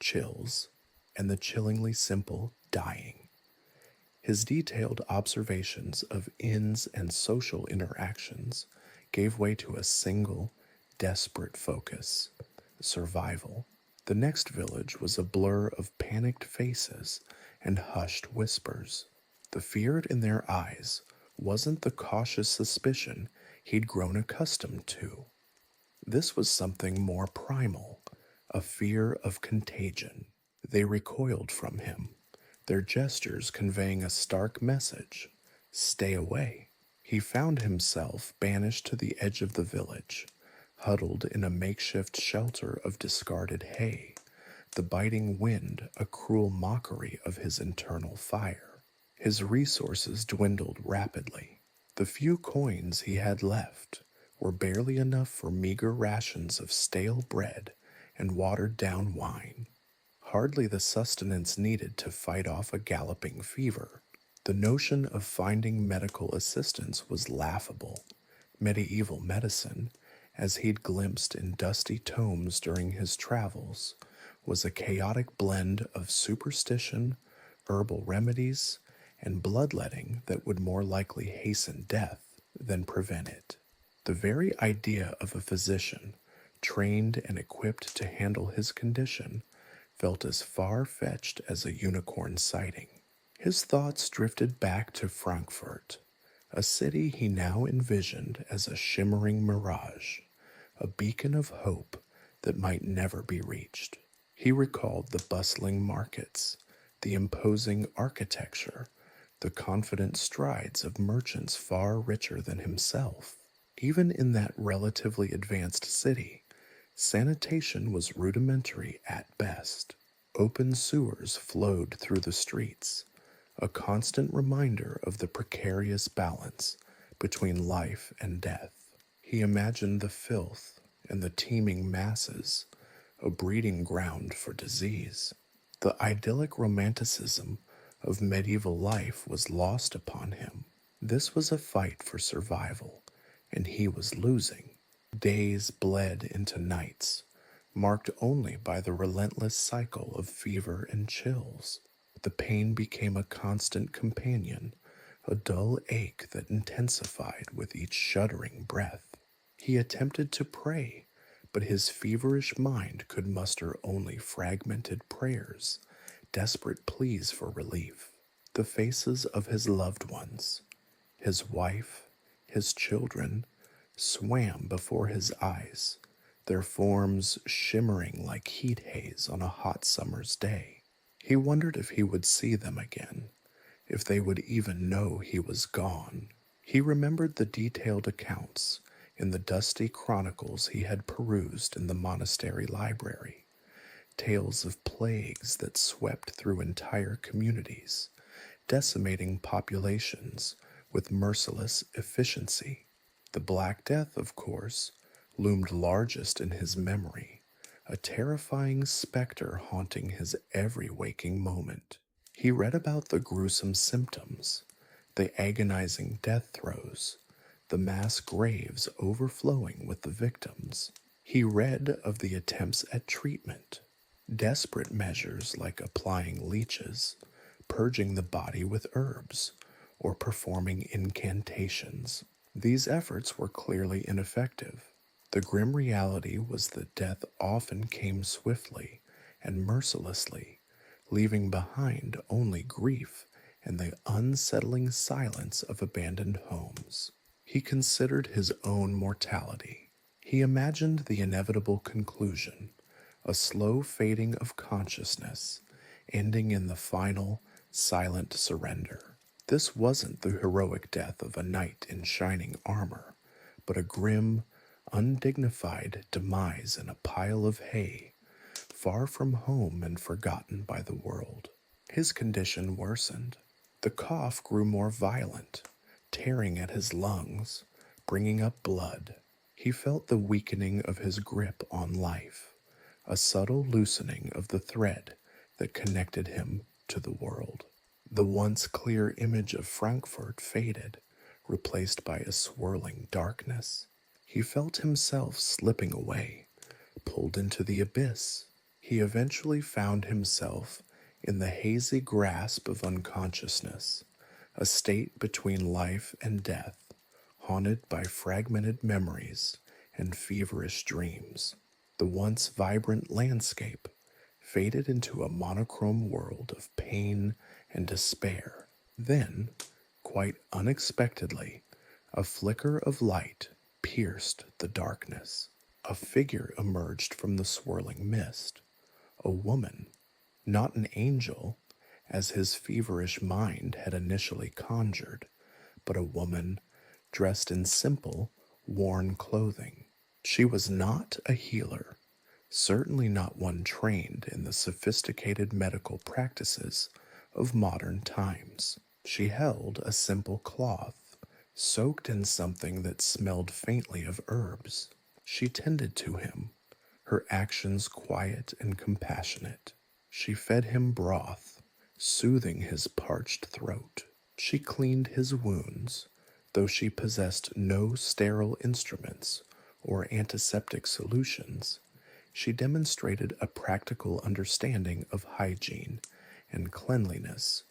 chills, and the chillingly simple dying. His detailed observations of inns and social interactions gave way to a single, desperate focus: survival. The next village was a blur of panicked faces and hushed whispers. The fear in their eyes wasn't the cautious suspicion he'd grown accustomed to. This was something more primal, a fear of contagion. They recoiled from him, their gestures conveying a stark message: stay away. He found himself banished to the edge of the village, huddled in a makeshift shelter of discarded hay, the biting wind a cruel mockery of his internal fire. His resources dwindled rapidly. The few coins he had left were barely enough for meager rations of stale bread and watered-down wine, hardly the sustenance needed to fight off a galloping fever. The notion of finding medical assistance was laughable. Medieval medicine, as he'd glimpsed in dusty tomes during his travels, was a chaotic blend of superstition, herbal remedies, and bloodletting that would more likely hasten death than prevent it. The very idea of a physician, trained and equipped to handle his condition, felt as far-fetched as a unicorn sighting. His thoughts drifted back to Frankfurt, a city he now envisioned as a shimmering mirage, a beacon of hope that might never be reached. He recalled the bustling markets, the imposing architecture, the confident strides of merchants far richer than himself. Even in that relatively advanced city, sanitation was rudimentary at best. Open sewers flowed through the streets, a constant reminder of the precarious balance between life and death. He imagined the filth and the teeming masses, a breeding ground for disease. The idyllic romanticism of medieval life was lost upon him. This was a fight for survival, and he was losing. Days bled into nights, marked only by the relentless cycle of fever and chills. The pain became a constant companion, a dull ache that intensified with each shuddering breath. He attempted to pray, but his feverish mind could muster only fragmented prayers, desperate pleas for relief. The faces of his loved ones, His wife, his children, swam before his eyes, their forms shimmering like heat haze on a hot summer's day. He wondered if he would see them again, if they would even know he was gone. He remembered the detailed accounts in the dusty chronicles he had perused in the monastery library, tales of plagues that swept through entire communities, decimating populations with merciless efficiency. The Black Death, of course, loomed largest in his memory, a terrifying specter haunting his every waking moment. He read about the gruesome symptoms, the agonizing death throes, the mass graves overflowing with the victims. He read of the attempts at treatment, desperate measures like applying leeches, purging the body with herbs, or performing incantations. These efforts were clearly ineffective. The grim reality was that death often came swiftly and mercilessly, leaving behind only grief and the unsettling silence of abandoned homes. He considered his own mortality. He imagined the inevitable conclusion, a slow fading of consciousness, ending in the final, silent surrender. This wasn't the heroic death of a knight in shining armor, but a grim, undignified demise in a pile of hay, far from home and forgotten by the world. His condition worsened. The cough grew more violent, tearing at his lungs, bringing up blood. He felt the weakening of his grip on life, a subtle loosening of the thread that connected him to the world. The once clear image of Frankfurt faded, replaced by a swirling darkness. He felt himself slipping away, pulled into the abyss. He eventually found himself in the hazy grasp of unconsciousness, a state between life and death, haunted by fragmented memories and feverish dreams. The once vibrant landscape faded into a monochrome world of pain and despair. Then, quite unexpectedly, a flicker of light pierced the darkness. A figure emerged from the swirling mist, a woman, not an angel, as his feverish mind had initially conjured, but a woman dressed in simple, worn clothing. She was not a healer, certainly not one trained in the sophisticated medical practices of modern times. She held a simple cloth, soaked in something that smelled faintly of herbs. She tended to him, her actions quiet and compassionate. She fed him broth, soothing his parched throat. She cleaned his wounds, though she possessed no sterile instruments or antiseptic solutions. She demonstrated a practical understanding of hygiene and cleanliness,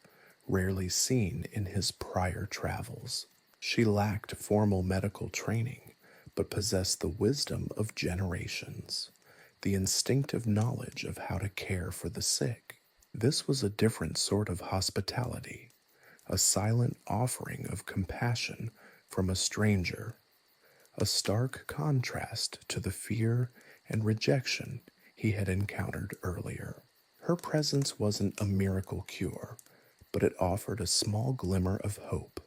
rarely seen in his prior travels. She lacked formal medical training, but possessed the wisdom of generations, the instinctive knowledge of how to care for the sick. This was a different sort of hospitality, a silent offering of compassion from a stranger, a stark contrast to the fear and rejection he had encountered earlier. Her presence wasn't a miracle cure, but it offered a small glimmer of hope,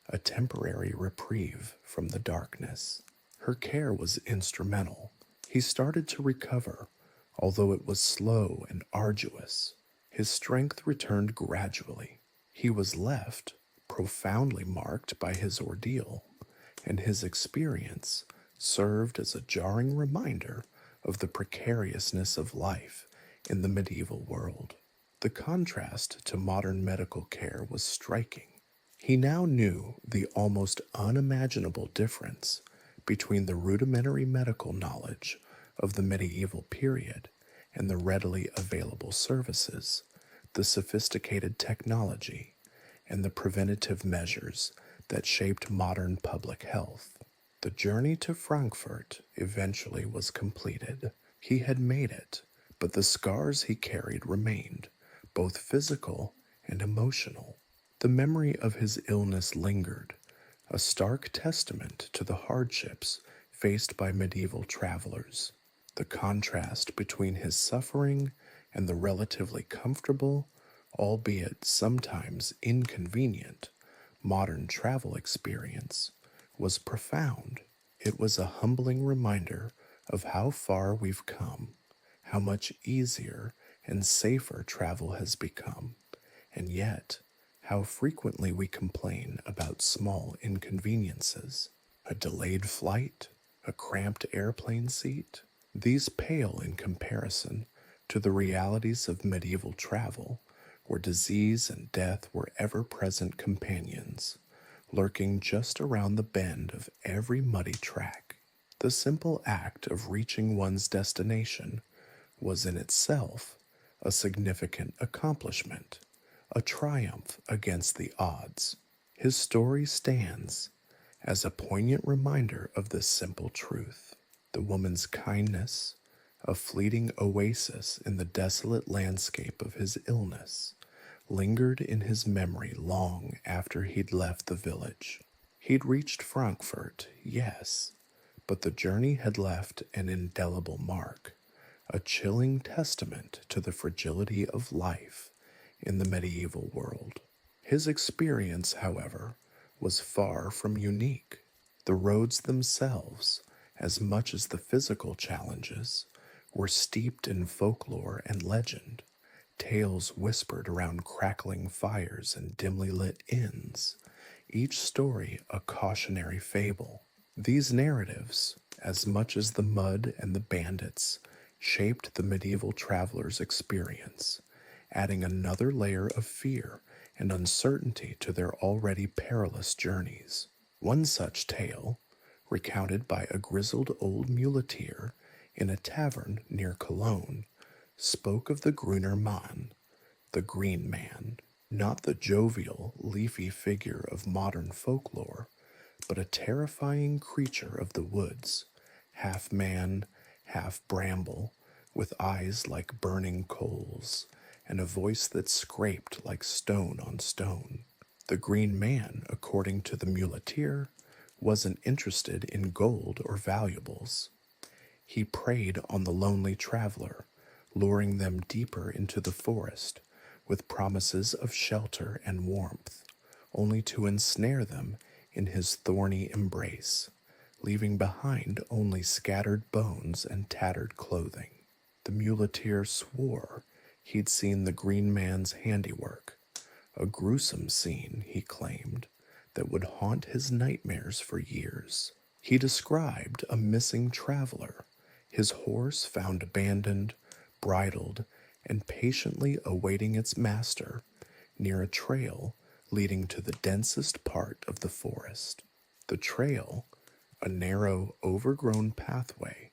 a temporary reprieve from the darkness. Her care was instrumental. He started to recover, although it was slow and arduous. His strength returned gradually. He was left profoundly marked by his ordeal, and his experience served as a jarring reminder of the precariousness of life in the medieval world. The contrast to modern medical care was striking. He now knew the almost unimaginable difference between the rudimentary medical knowledge of the medieval period and the readily available services, the sophisticated technology, and the preventative measures that shaped modern public health. The journey to Frankfurt eventually was completed. He had made it, but the scars he carried remained, both physical and emotional. The memory of his illness lingered, a stark testament to the hardships faced by medieval travelers. The contrast between his suffering and the relatively comfortable, albeit sometimes inconvenient, modern travel experience was profound. It was a humbling reminder of how far we've come, how much easier and safer travel has become, and yet how frequently we complain about small inconveniences. A delayed flight, a cramped airplane seat, these pale in comparison to the realities of medieval travel, where disease and death were ever present companions, lurking just around the bend of every muddy track. The simple act of reaching one's destination was in itself a significant accomplishment, a triumph against the odds. His story stands as a poignant reminder of this simple truth. The woman's kindness, a fleeting oasis in the desolate landscape of his illness, lingered in his memory long after he'd left the village. He'd reached Frankfurt, yes, but the journey had left an indelible mark, a chilling testament to the fragility of life in the medieval world. His experience, however, was far from unique. The roads themselves, as much as the physical challenges, were steeped in folklore and legend, tales whispered around crackling fires and dimly lit inns, each story a cautionary fable. These narratives, as much as the mud and the bandits, shaped the medieval traveler's experience, adding another layer of fear and uncertainty to their already perilous journeys. One such tale, recounted by a grizzled old muleteer in a tavern near Cologne, spoke of the Grüner Mann, the Green Man, not the jovial, leafy figure of modern folklore, but a terrifying creature of the woods, half man, half bramble, with eyes like burning coals, and a voice that scraped like stone on stone. The Green Man, according to the muleteer, wasn't interested in gold or valuables. He preyed on the lonely traveler, luring them deeper into the forest with promises of shelter and warmth, only to ensnare them in his thorny embrace, leaving behind only scattered bones and tattered clothing. The muleteer swore he'd seen the Green Man's handiwork, a gruesome scene, he claimed, that would haunt his nightmares for years. He described a missing traveler, his horse found abandoned, bridled, and patiently awaiting its master near a trail leading to the densest part of the forest. The trail, a narrow, overgrown pathway,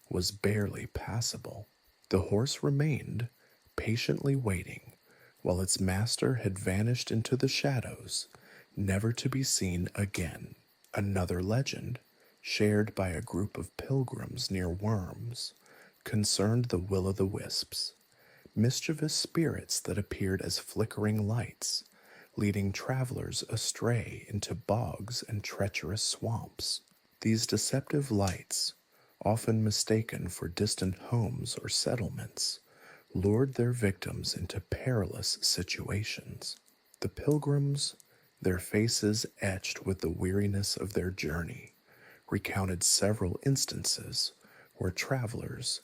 was barely passable. The horse remained, patiently waiting, while its master had vanished into the shadows, never to be seen again. Another legend, shared by a group of pilgrims near Worms, concerned the will-o'-the-wisps, mischievous spirits that appeared as flickering lights, leading travelers astray into bogs and treacherous swamps. These deceptive lights, often mistaken for distant homes or settlements, lured their victims into perilous situations. The pilgrims, their faces etched with the weariness of their journey, recounted several instances where travelers,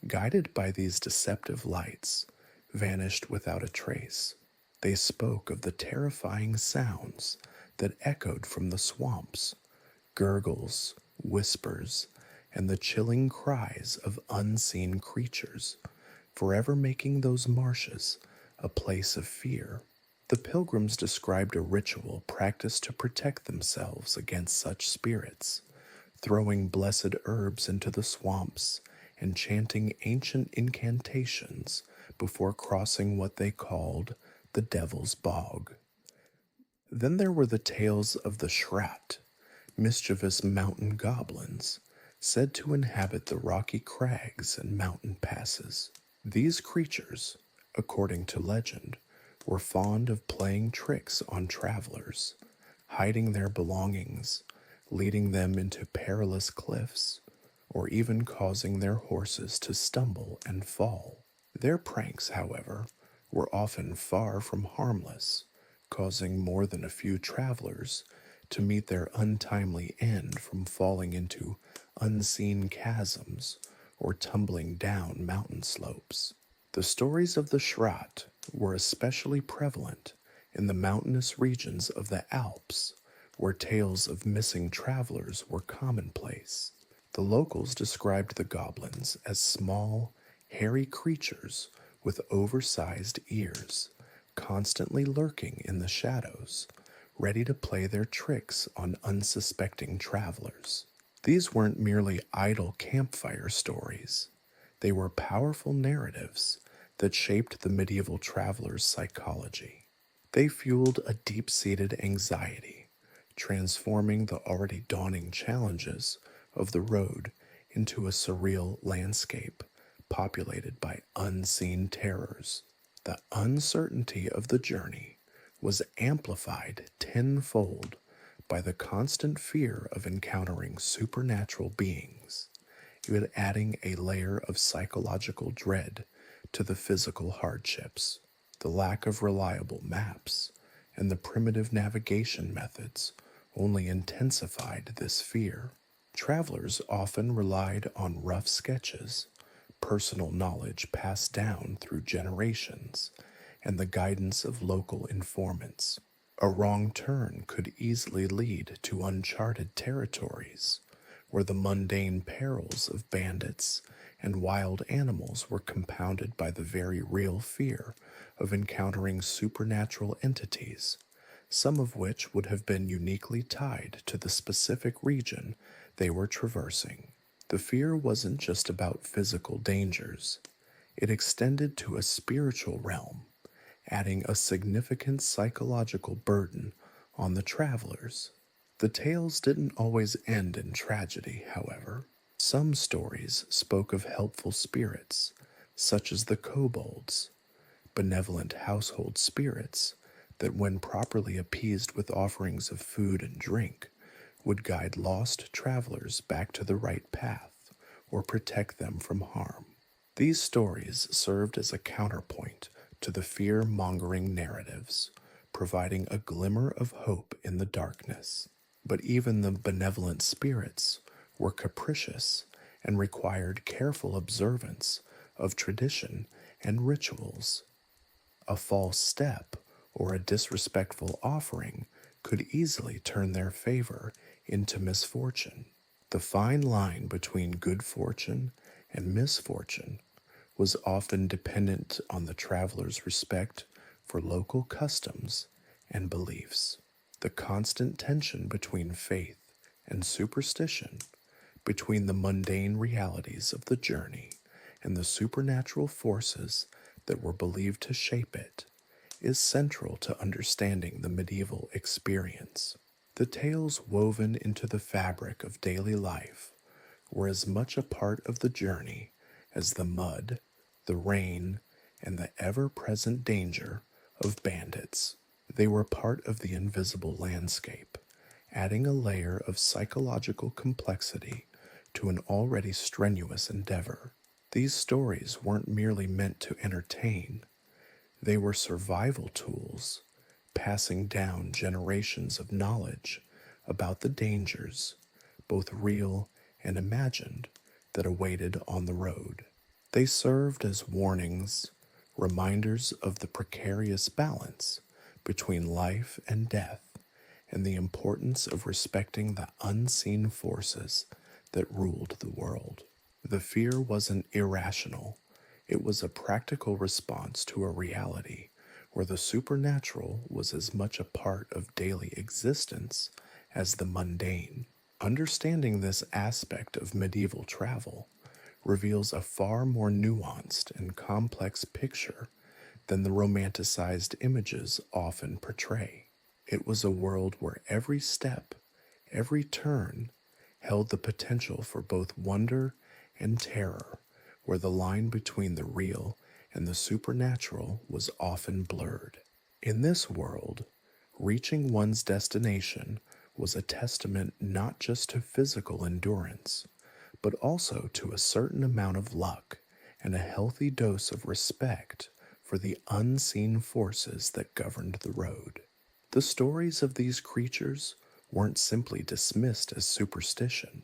guided by these deceptive lights, vanished without a trace. They spoke of the terrifying sounds that echoed from the swamps, gurgles, whispers, and the chilling cries of unseen creatures, forever making those marshes a place of fear. The pilgrims described a ritual practiced to protect themselves against such spirits, throwing blessed herbs into the swamps and chanting ancient incantations before crossing what they called the Devil's Bog. Then there were the tales of the Schrat, mischievous mountain goblins, said to inhabit the rocky crags and mountain passes. These creatures, according to legend, were fond of playing tricks on travelers, hiding their belongings, leading them into perilous cliffs, or even causing their horses to stumble and fall. Their pranks, however, were often far from harmless, causing more than a few travelers to meet their untimely end from falling into unseen chasms or tumbling down mountain slopes. The stories of the Schrat were especially prevalent in the mountainous regions of the Alps, where tales of missing travelers were commonplace. The locals described the goblins as small, hairy creatures with oversized ears, constantly lurking in the shadows, ready to play their tricks on unsuspecting travelers. These weren't merely idle campfire stories. They were powerful narratives that shaped the medieval traveler's psychology. They fueled a deep-seated anxiety, transforming the already daunting challenges of the road into a surreal landscape populated by unseen terrors. The uncertainty of the journey was amplified tenfold by the constant fear of encountering supernatural beings, it adding a layer of psychological dread to the physical hardships. The lack of reliable maps and the primitive navigation methods only intensified this fear. Travelers often relied on rough sketches, personal knowledge passed down through generations, and the guidance of local informants. A wrong turn could easily lead to uncharted territories, where the mundane perils of bandits and wild animals were compounded by the very real fear of encountering supernatural entities, some of which would have been uniquely tied to the specific region they were traversing. The fear wasn't just about physical dangers, it extended to a spiritual realm, adding a significant psychological burden on the travelers. The tales didn't always end in tragedy, however. Some stories spoke of helpful spirits, such as the kobolds, benevolent household spirits that, when properly appeased with offerings of food and drink, would guide lost travelers back to the right path or protect them from harm. These stories served as a counterpoint to the fear-mongering narratives, providing a glimmer of hope in the darkness. But even the benevolent spirits were capricious and required careful observance of tradition and rituals. A false step or a disrespectful offering could easily turn their favor into misfortune. The fine line between good fortune and misfortune was often dependent on the traveler's respect for local customs and beliefs. The constant tension between faith and superstition, between the mundane realities of the journey and the supernatural forces that were believed to shape it, is central to understanding the medieval experience. The tales woven into the fabric of daily life were as much a part of the journey as the mud, the rain, and the ever-present danger of bandits. They were part of the invisible landscape, adding a layer of psychological complexity to an already strenuous endeavor. These stories weren't merely meant to entertain, they were survival tools, passing down generations of knowledge about the dangers, both real and imagined, that awaited on the road. They served as warnings, reminders of the precarious balance between life and death, and the importance of respecting the unseen forces that ruled the world. The fear wasn't irrational, it was a practical response to a reality where the supernatural was as much a part of daily existence as the mundane. Understanding this aspect of medieval travel reveals a far more nuanced and complex picture than the romanticized images often portray. It was a world where every step, every turn, held the potential for both wonder and terror, where the line between the real and the supernatural was often blurred. In this world, Reaching one's destination was a testament not just to physical endurance, but also to a certain amount of luck and a healthy dose of respect for the unseen forces that governed the road. The stories of these creatures weren't simply dismissed as superstition.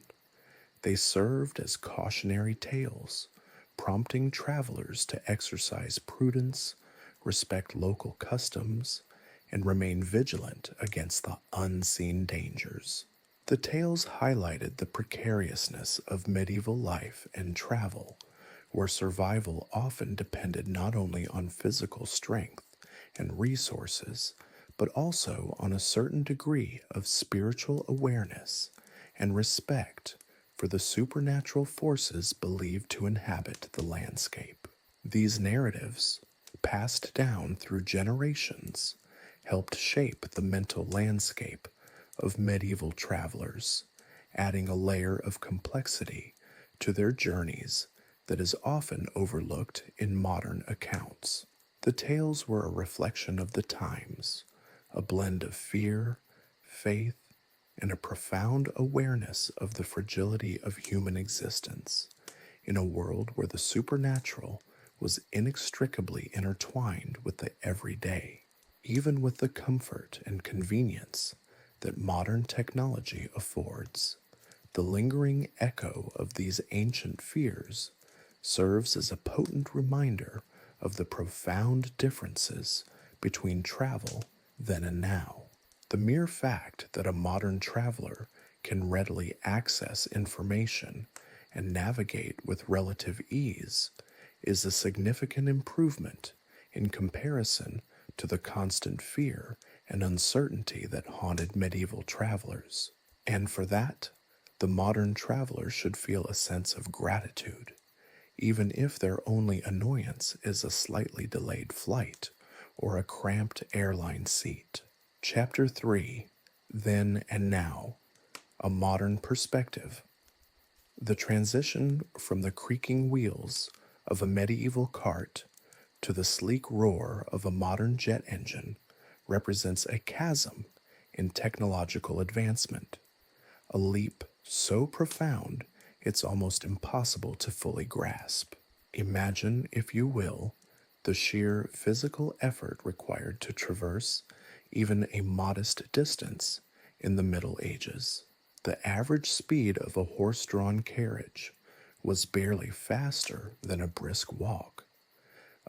They served as cautionary tales, prompting travelers to exercise prudence, respect local customs, and remain vigilant against the unseen dangers. The tales highlighted the precariousness of medieval life and travel, where survival often depended not only on physical strength and resources, but also on a certain degree of spiritual awareness and respect for the supernatural forces believed to inhabit the landscape. These narratives, passed down through generations, helped shape the mental landscape of medieval travelers, adding a layer of complexity to their journeys that is often overlooked in modern accounts. The tales were a reflection of the times, a blend of fear, faith, and a profound awareness of the fragility of human existence in a world where the supernatural was inextricably intertwined with the everyday. Even with the comfort and convenience that modern technology affords, the lingering echo of these ancient fears serves as a potent reminder of the profound differences between travel then and now. The mere fact that a modern traveler can readily access information and navigate with relative ease is a significant improvement in comparison to the constant fear and uncertainty that haunted medieval travelers. And for that, the modern traveler should feel a sense of gratitude, even if their only annoyance is a slightly delayed flight or a cramped airline seat. Chapter 3, Then and Now, A Modern Perspective. The transition from the creaking wheels of a medieval cart to the sleek roar of a modern jet engine represents a chasm in technological advancement, a leap so profound it's almost impossible to fully grasp. Imagine, if you will, the sheer physical effort required to traverse even a modest distance in the Middle Ages. The average speed of a horse-drawn carriage was barely faster than a brisk walk,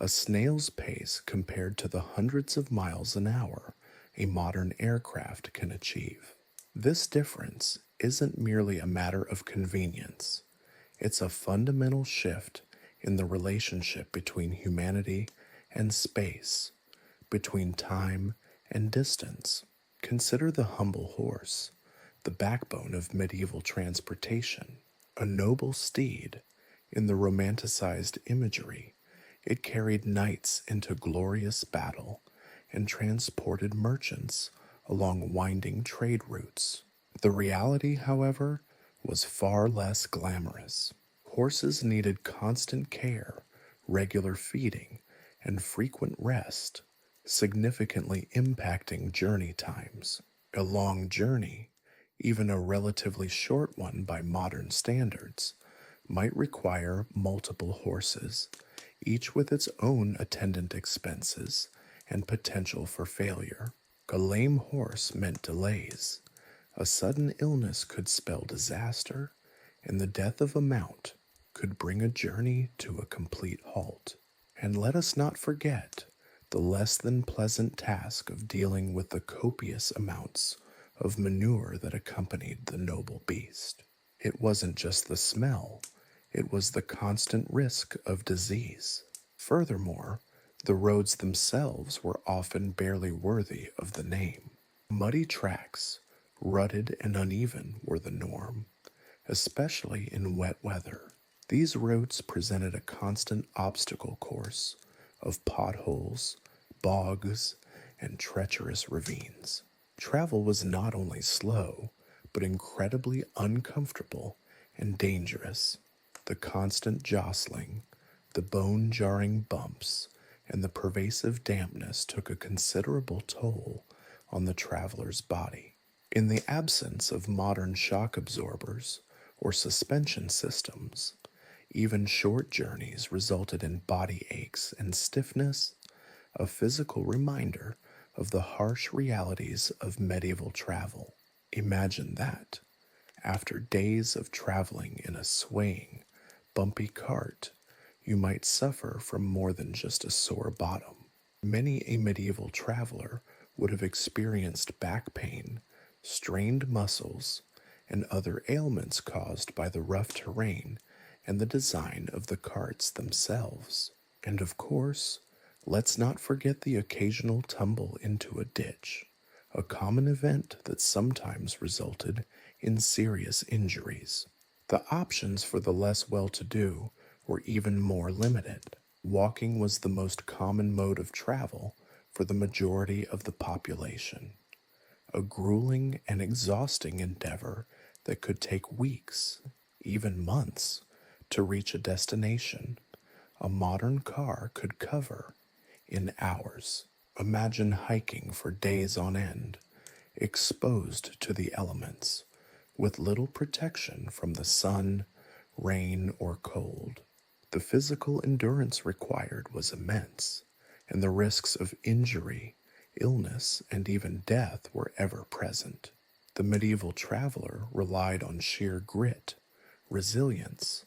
a snail's pace compared to the hundreds of miles an hour a modern aircraft can achieve. This difference isn't merely a matter of convenience, it's a fundamental shift in the relationship between humanity and space, between time and distance. Consider the humble horse, the backbone of medieval transportation, a noble steed. In the romanticized imagery, it carried knights into glorious battle and transported merchants along winding trade routes. The reality, however, was far less glamorous. Horses needed constant care, regular feeding, and frequent rest, significantly impacting journey times. A long journey, even a relatively short one by modern standards, might require multiple horses, each with its own attendant expenses and potential for failure. A lame horse meant delays. A sudden illness could spell disaster, and the death of a mount could bring a journey to a complete halt. And let us not forget the less than pleasant task of dealing with the copious amounts of manure that accompanied the noble beast. It wasn't just the smell, it was the constant risk of disease. Furthermore, the roads themselves were often barely worthy of the name. Muddy tracks, rutted and uneven, were the norm, especially in wet weather. These roads presented a constant obstacle course of potholes, bogs, and treacherous ravines. Travel was not only slow, but incredibly uncomfortable and dangerous. The constant jostling, the bone-jarring bumps, and the pervasive dampness took a considerable toll on the traveler's body. In the absence of modern shock absorbers or suspension systems, even short journeys resulted in body aches and stiffness, a physical reminder of the harsh realities of medieval travel. Imagine that, after days of traveling in a swaying, bumpy cart, you might suffer from more than just a sore bottom. Many a medieval traveler would have experienced back pain, strained muscles, and other ailments caused by the rough terrain and the design of the carts themselves. And of course, let's not forget the occasional tumble into a ditch, a common event that sometimes resulted in serious injuries. The options for the less well-to-do were even more limited. Walking was the most common mode of travel for the majority of the population, a grueling and exhausting endeavor that could take weeks, even months, to reach a destination a modern car could cover in hours. Imagine hiking for days on end, exposed to the elements, with little protection from the sun, rain, or cold. The physical endurance required was immense, and the risks of injury, illness, and even death were ever present. The medieval traveler relied on sheer grit, resilience,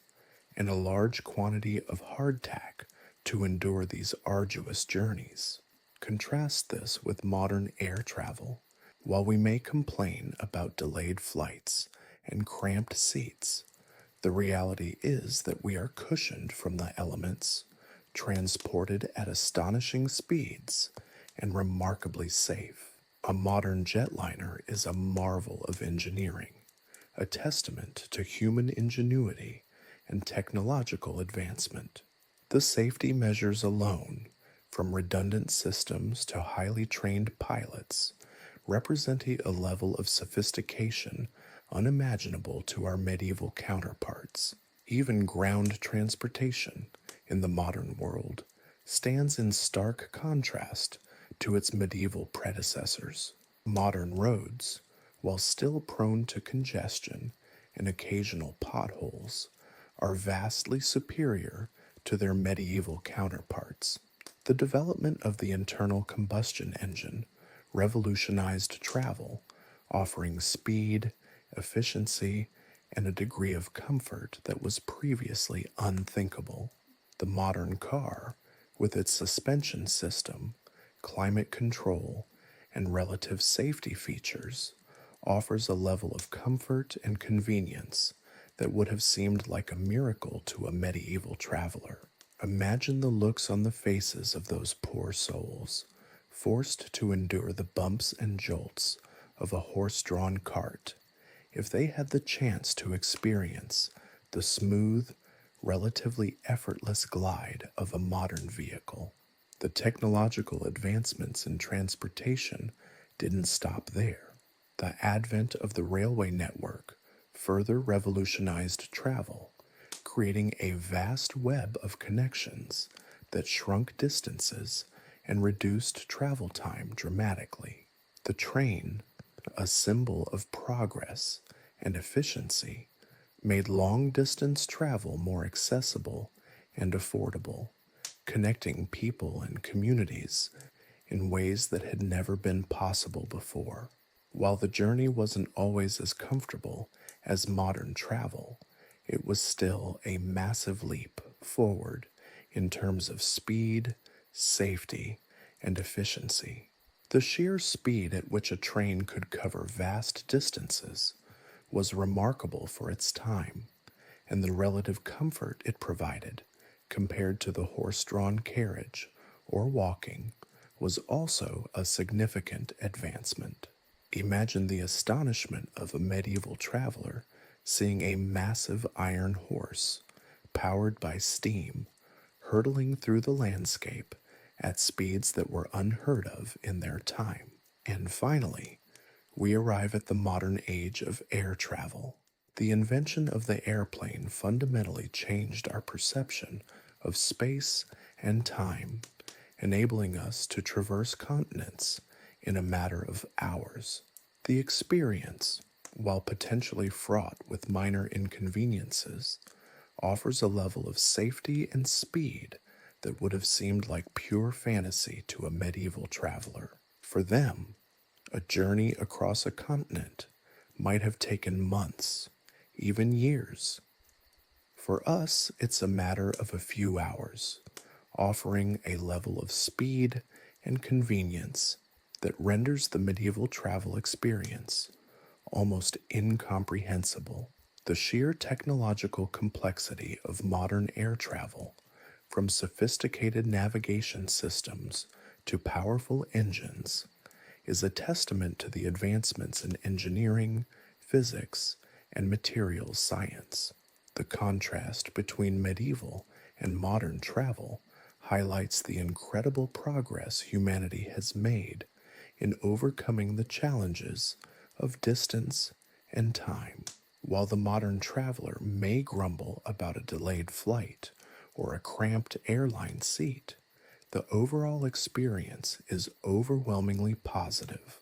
and a large quantity of hardtack to endure these arduous journeys. Contrast this with modern air travel. While we may complain about delayed flights and cramped seats, the reality is that we are cushioned from the elements, transported at astonishing speeds, and remarkably safe. A modern jetliner is a marvel of engineering, a testament to human ingenuity and technological advancement. The safety measures alone, from redundant systems to highly trained pilots, represented a level of sophistication unimaginable to our medieval counterparts. Even ground transportation in the modern world stands in stark contrast to its medieval predecessors. Modern roads, while still prone to congestion and occasional potholes, are vastly superior to their medieval counterparts. The development of the internal combustion engine revolutionized travel, offering speed, efficiency, and a degree of comfort that was previously unthinkable. The modern car, with its suspension system, climate control, and relative safety features, offers a level of comfort and convenience that would have seemed like a miracle to a medieval traveler. Imagine the looks on the faces of those poor souls, forced to endure the bumps and jolts of a horse-drawn cart, if they had the chance to experience the smooth, relatively effortless glide of a modern vehicle. The technological advancements in transportation didn't stop there. The advent of the railway network further revolutionized travel, creating a vast web of connections that shrunk distances and reduced travel time dramatically. The train, a symbol of progress and efficiency, made long-distance travel more accessible and affordable, connecting people and communities in ways that had never been possible before. While the journey wasn't always as comfortable as modern travel, it was still a massive leap forward in terms of speed, safety, and efficiency. The sheer speed at which a train could cover vast distances was remarkable for its time, and the relative comfort it provided compared to the horse-drawn carriage or walking was also a significant advancement. Imagine the astonishment of a medieval traveler seeing a massive iron horse, powered by steam, hurtling through the landscape at speeds that were unheard of in their time. And finally, we arrive at the modern age of air travel. The invention of the airplane fundamentally changed our perception of space and time, enabling us to traverse continents in a matter of hours. The experience, while potentially fraught with minor inconveniences, offers a level of safety and speed that would have seemed like pure fantasy to a medieval traveler. For them, a journey across a continent might have taken months, even years. For us, it's a matter of a few hours, offering a level of speed and convenience that renders the medieval travel experience almost incomprehensible. The sheer technological complexity of modern air travel, from sophisticated navigation systems to powerful engines, is a testament to the advancements in engineering, physics, and materials science. The contrast between medieval and modern travel highlights the incredible progress humanity has made in overcoming the challenges of distance and time. While the modern traveler may grumble about a delayed flight or a cramped airline seat, the overall experience is overwhelmingly positive,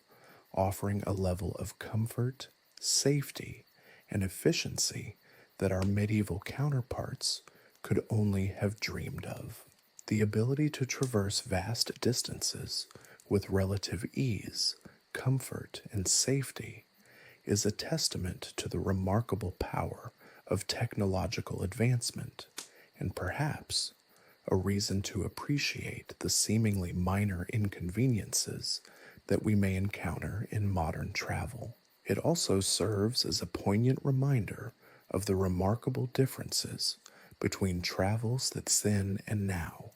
offering a level of comfort, safety, and efficiency that our medieval counterparts could only have dreamed of. The ability to traverse vast distances with relative ease, comfort, and safety is a testament to the remarkable power of technological advancement, and perhaps a reason to appreciate the seemingly minor inconveniences that we may encounter in modern travel. It also serves as a poignant reminder of the remarkable differences between travels that's then and now,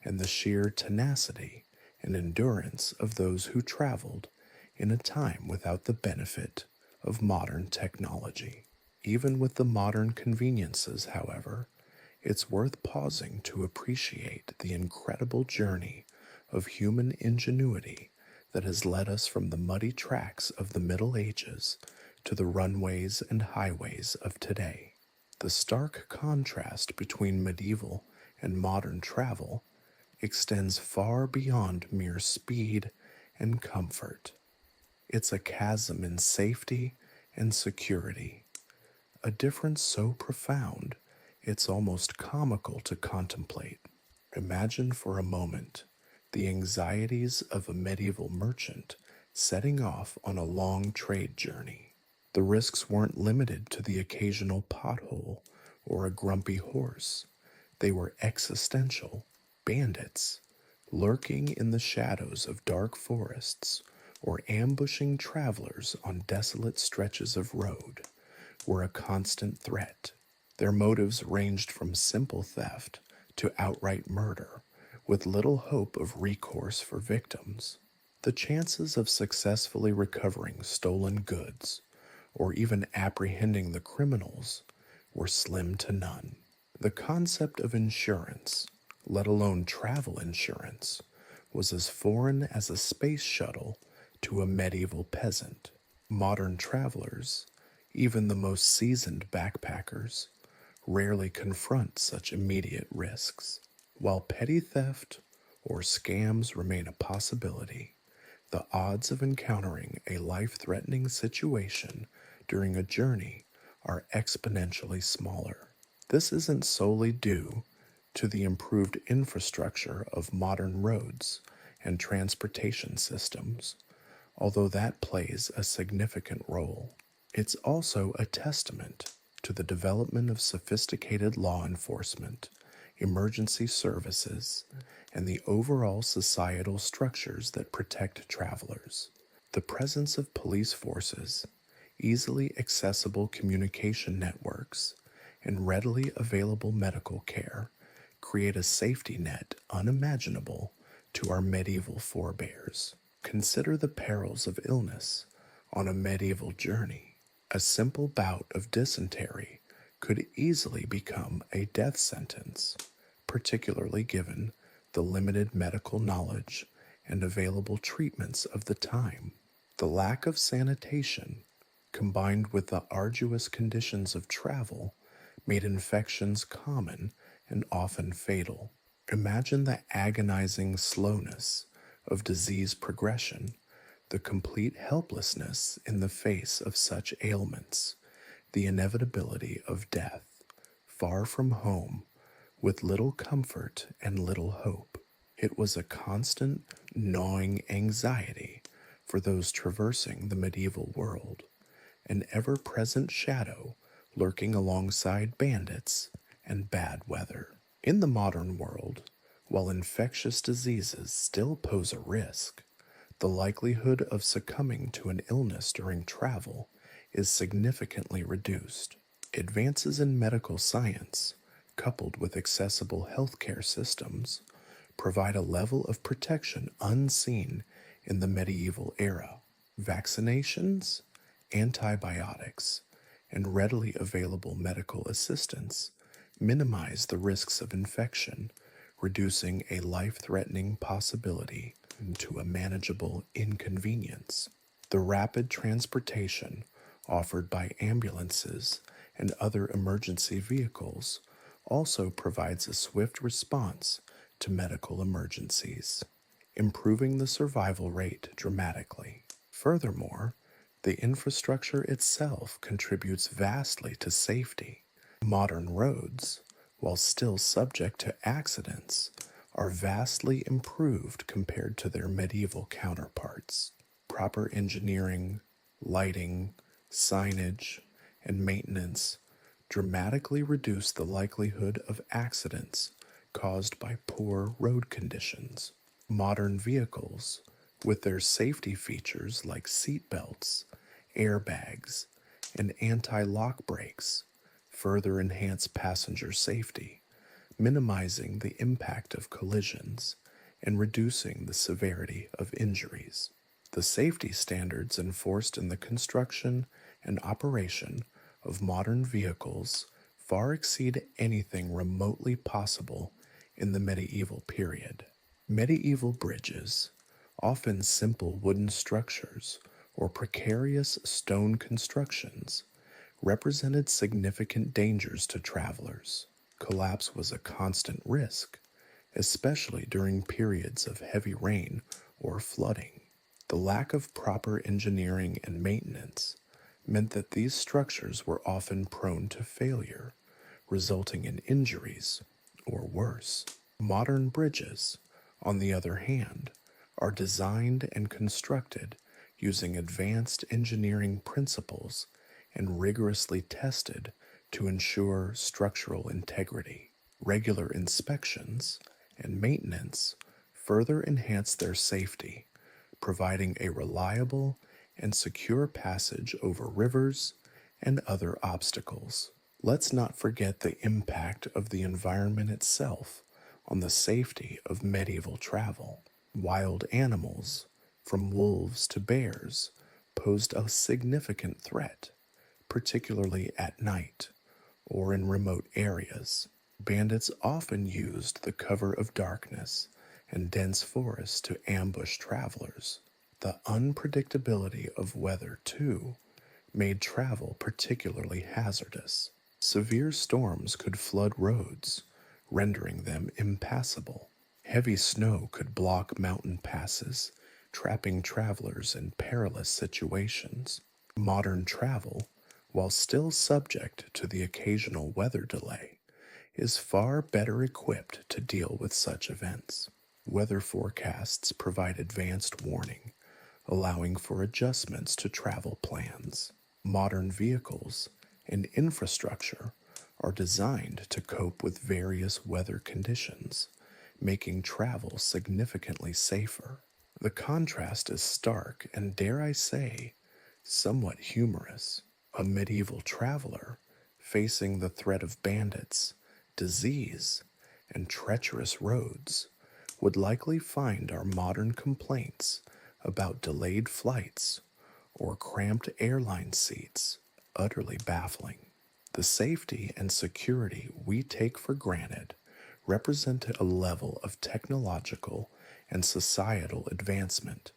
and the sheer tenacity and endurance of those who traveled in a time without the benefit of modern technology. Even with the modern conveniences, however, it's worth pausing to appreciate the incredible journey of human ingenuity that has led us from the muddy tracks of the Middle Ages to the runways and highways of today. The stark contrast between medieval and modern travel extends far beyond mere speed and comfort. It's a chasm in safety and security, a difference so profound it's almost comical to contemplate. Imagine for a moment the anxieties of a medieval merchant setting off on a long trade journey. The risks weren't limited to the occasional pothole or a grumpy horse. They were existential. Bandits, lurking in the shadows of dark forests or ambushing travelers on desolate stretches of road, were a constant threat. Their motives ranged from simple theft to outright murder, with little hope of recourse for victims. The chances of successfully recovering stolen goods, or even apprehending the criminals, were slim to none. The concept of insurance, let alone travel insurance, was as foreign as a space shuttle to a medieval peasant. Modern travelers, even the most seasoned backpackers, rarely confront such immediate risks. While petty theft or scams remain a possibility, the odds of encountering a life-threatening situation during a journey are exponentially smaller. This isn't solely due to the improved infrastructure of modern roads and transportation systems, although that plays a significant role. It's also a testament to the development of sophisticated law enforcement, emergency services, and the overall societal structures that protect travelers. The presence of police forces, easily accessible communication networks, and readily available medical care create a safety net unimaginable to our medieval forebears. Consider the perils of illness on a medieval journey. A simple bout of dysentery could easily become a death sentence, particularly given the limited medical knowledge and available treatments of the time. The lack of sanitation, combined with the arduous conditions of travel, made infections common and often fatal. Imagine the agonizing slowness of disease progression the complete helplessness in the face of such ailments, the inevitability of death, far from home, with little comfort and little hope. It was a constant, gnawing anxiety for those traversing the medieval world, an ever-present shadow lurking alongside bandits and bad weather. In the modern world, while infectious diseases still pose a risk, the likelihood of succumbing to an illness during travel is significantly reduced. Advances in medical science, coupled with accessible healthcare systems, provide a level of protection unseen in the medieval era. Vaccinations, antibiotics, and readily available medical assistance minimize the risks of infection, reducing a life-threatening possibility to a manageable inconvenience. The rapid transportation offered by ambulances and other emergency vehicles also provides a swift response to medical emergencies, improving the survival rate dramatically. Furthermore, the infrastructure itself contributes vastly to safety. Modern roads, while still subject to accidents, are vastly improved compared to their medieval counterparts. Proper engineering, lighting, signage, and maintenance dramatically reduce the likelihood of accidents caused by poor road conditions. Modern vehicles, with their safety features like seat belts, airbags, and anti-lock brakes, further enhance passenger safety, minimizing the impact of collisions and reducing the severity of injuries. The safety standards enforced in the construction and operation of modern vehicles far exceed anything remotely possible in the medieval period. Medieval bridges, often simple wooden structures or precarious stone constructions, represented significant dangers to travelers. Collapse was a constant risk, especially during periods of heavy rain or flooding. The lack of proper engineering and maintenance meant that these structures were often prone to failure, resulting in injuries or worse. Modern bridges, on the other hand, are designed and constructed using advanced engineering principles and rigorously tested to ensure structural integrity. Regular inspections and maintenance further enhance their safety, providing a reliable and secure passage over rivers and other obstacles. Let's not forget the impact of the environment itself on the safety of medieval travel. Wild animals, from wolves to bears, posed a significant threat, particularly at night or in remote areas. Bandits often used the cover of darkness and dense forests to ambush travelers. The unpredictability of weather, too, made travel particularly hazardous. Severe storms could flood roads, rendering them impassable. Heavy snow could block mountain passes, trapping travelers in perilous situations. Modern travel, while still subject to the occasional weather delay, is far better equipped to deal with such events. Weather forecasts provide advanced warning, allowing for adjustments to travel plans. Modern vehicles and infrastructure are designed to cope with various weather conditions, making travel significantly safer. The contrast is stark and, dare I say, somewhat humorous. A medieval traveler facing the threat of bandits, disease, and treacherous roads would likely find our modern complaints about delayed flights or cramped airline seats utterly baffling. The safety and security we take for granted represented a level of technological and societal advancement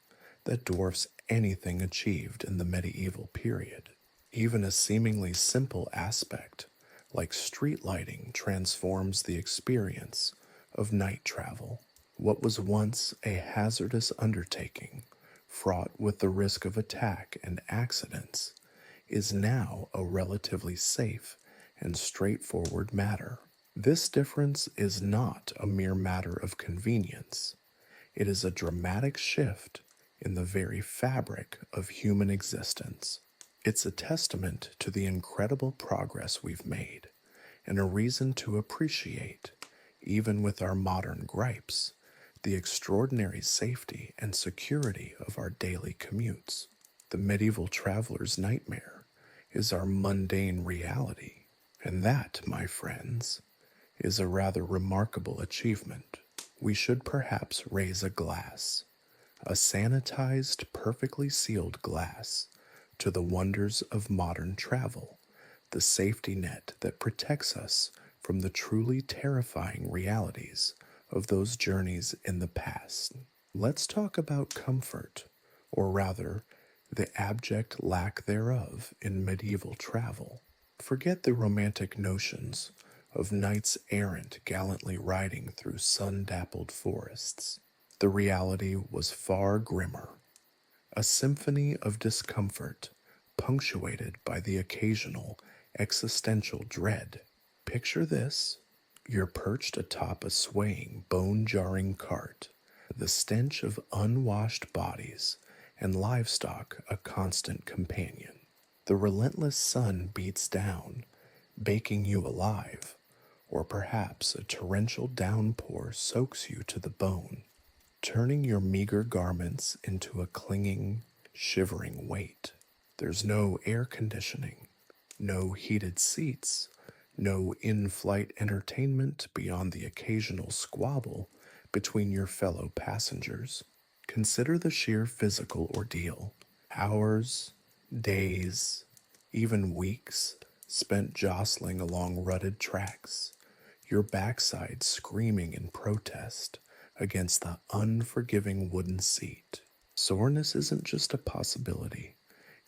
that dwarfs anything achieved in the medieval period. Even a seemingly simple aspect like street lighting transforms the experience of night travel. What was once a hazardous undertaking fraught with the risk of attack and accidents, is now a relatively safe and straightforward matter. This difference is not a mere matter of convenience. It is a dramatic shift in the very fabric of human existence. It's a testament to the incredible progress we've made, and a reason to appreciate, even with our modern gripes, the extraordinary safety and security of our daily commutes. The medieval traveler's nightmare is our mundane reality, and that, my friends, is a rather remarkable achievement. We should perhaps raise a glass, a sanitized, perfectly sealed glass, to the wonders of modern travel, the safety net that protects us from the truly terrifying realities of those journeys in the past. Let's talk about comfort, or rather, the abject lack thereof in medieval travel. Forget the romantic notions of knights errant gallantly riding through sun-dappled forests. The reality was far grimmer, a symphony of discomfort punctuated by the occasional existential dread. Picture this: you're perched atop a swaying, bone-jarring cart, the stench of unwashed bodies and livestock a constant companion. The relentless sun beats down, baking you alive, or perhaps a torrential downpour soaks you to the bone, turning your meager garments into a clinging, shivering weight. There's no air conditioning, no heated seats, no in-flight entertainment beyond the occasional squabble between your fellow passengers. Consider the sheer physical ordeal. Hours, days, even weeks spent jostling along rutted tracks, your backside screaming in protest against the unforgiving wooden seat. Soreness isn't just a possibility,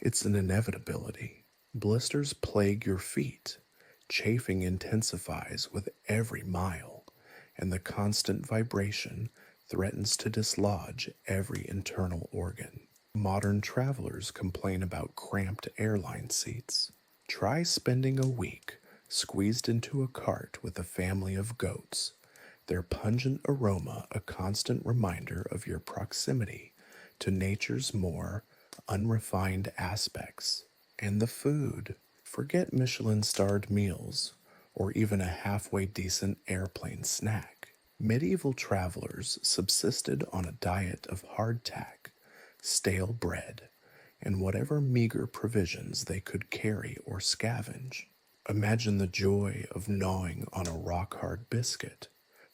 it's an inevitability. Blisters plague your feet, chafing intensifies with every mile, and the constant vibration threatens to dislodge every internal organ. Modern travelers complain about cramped airline seats. Try spending a week squeezed into a cart with a family of goats, their pungent aroma a constant reminder of your proximity to nature's more unrefined aspects. And the food. Forget Michelin-starred meals, or even a halfway decent airplane snack. Medieval travelers subsisted on a diet of hardtack, stale bread, and whatever meager provisions they could carry or scavenge. Imagine the joy of gnawing on a rock-hard biscuit,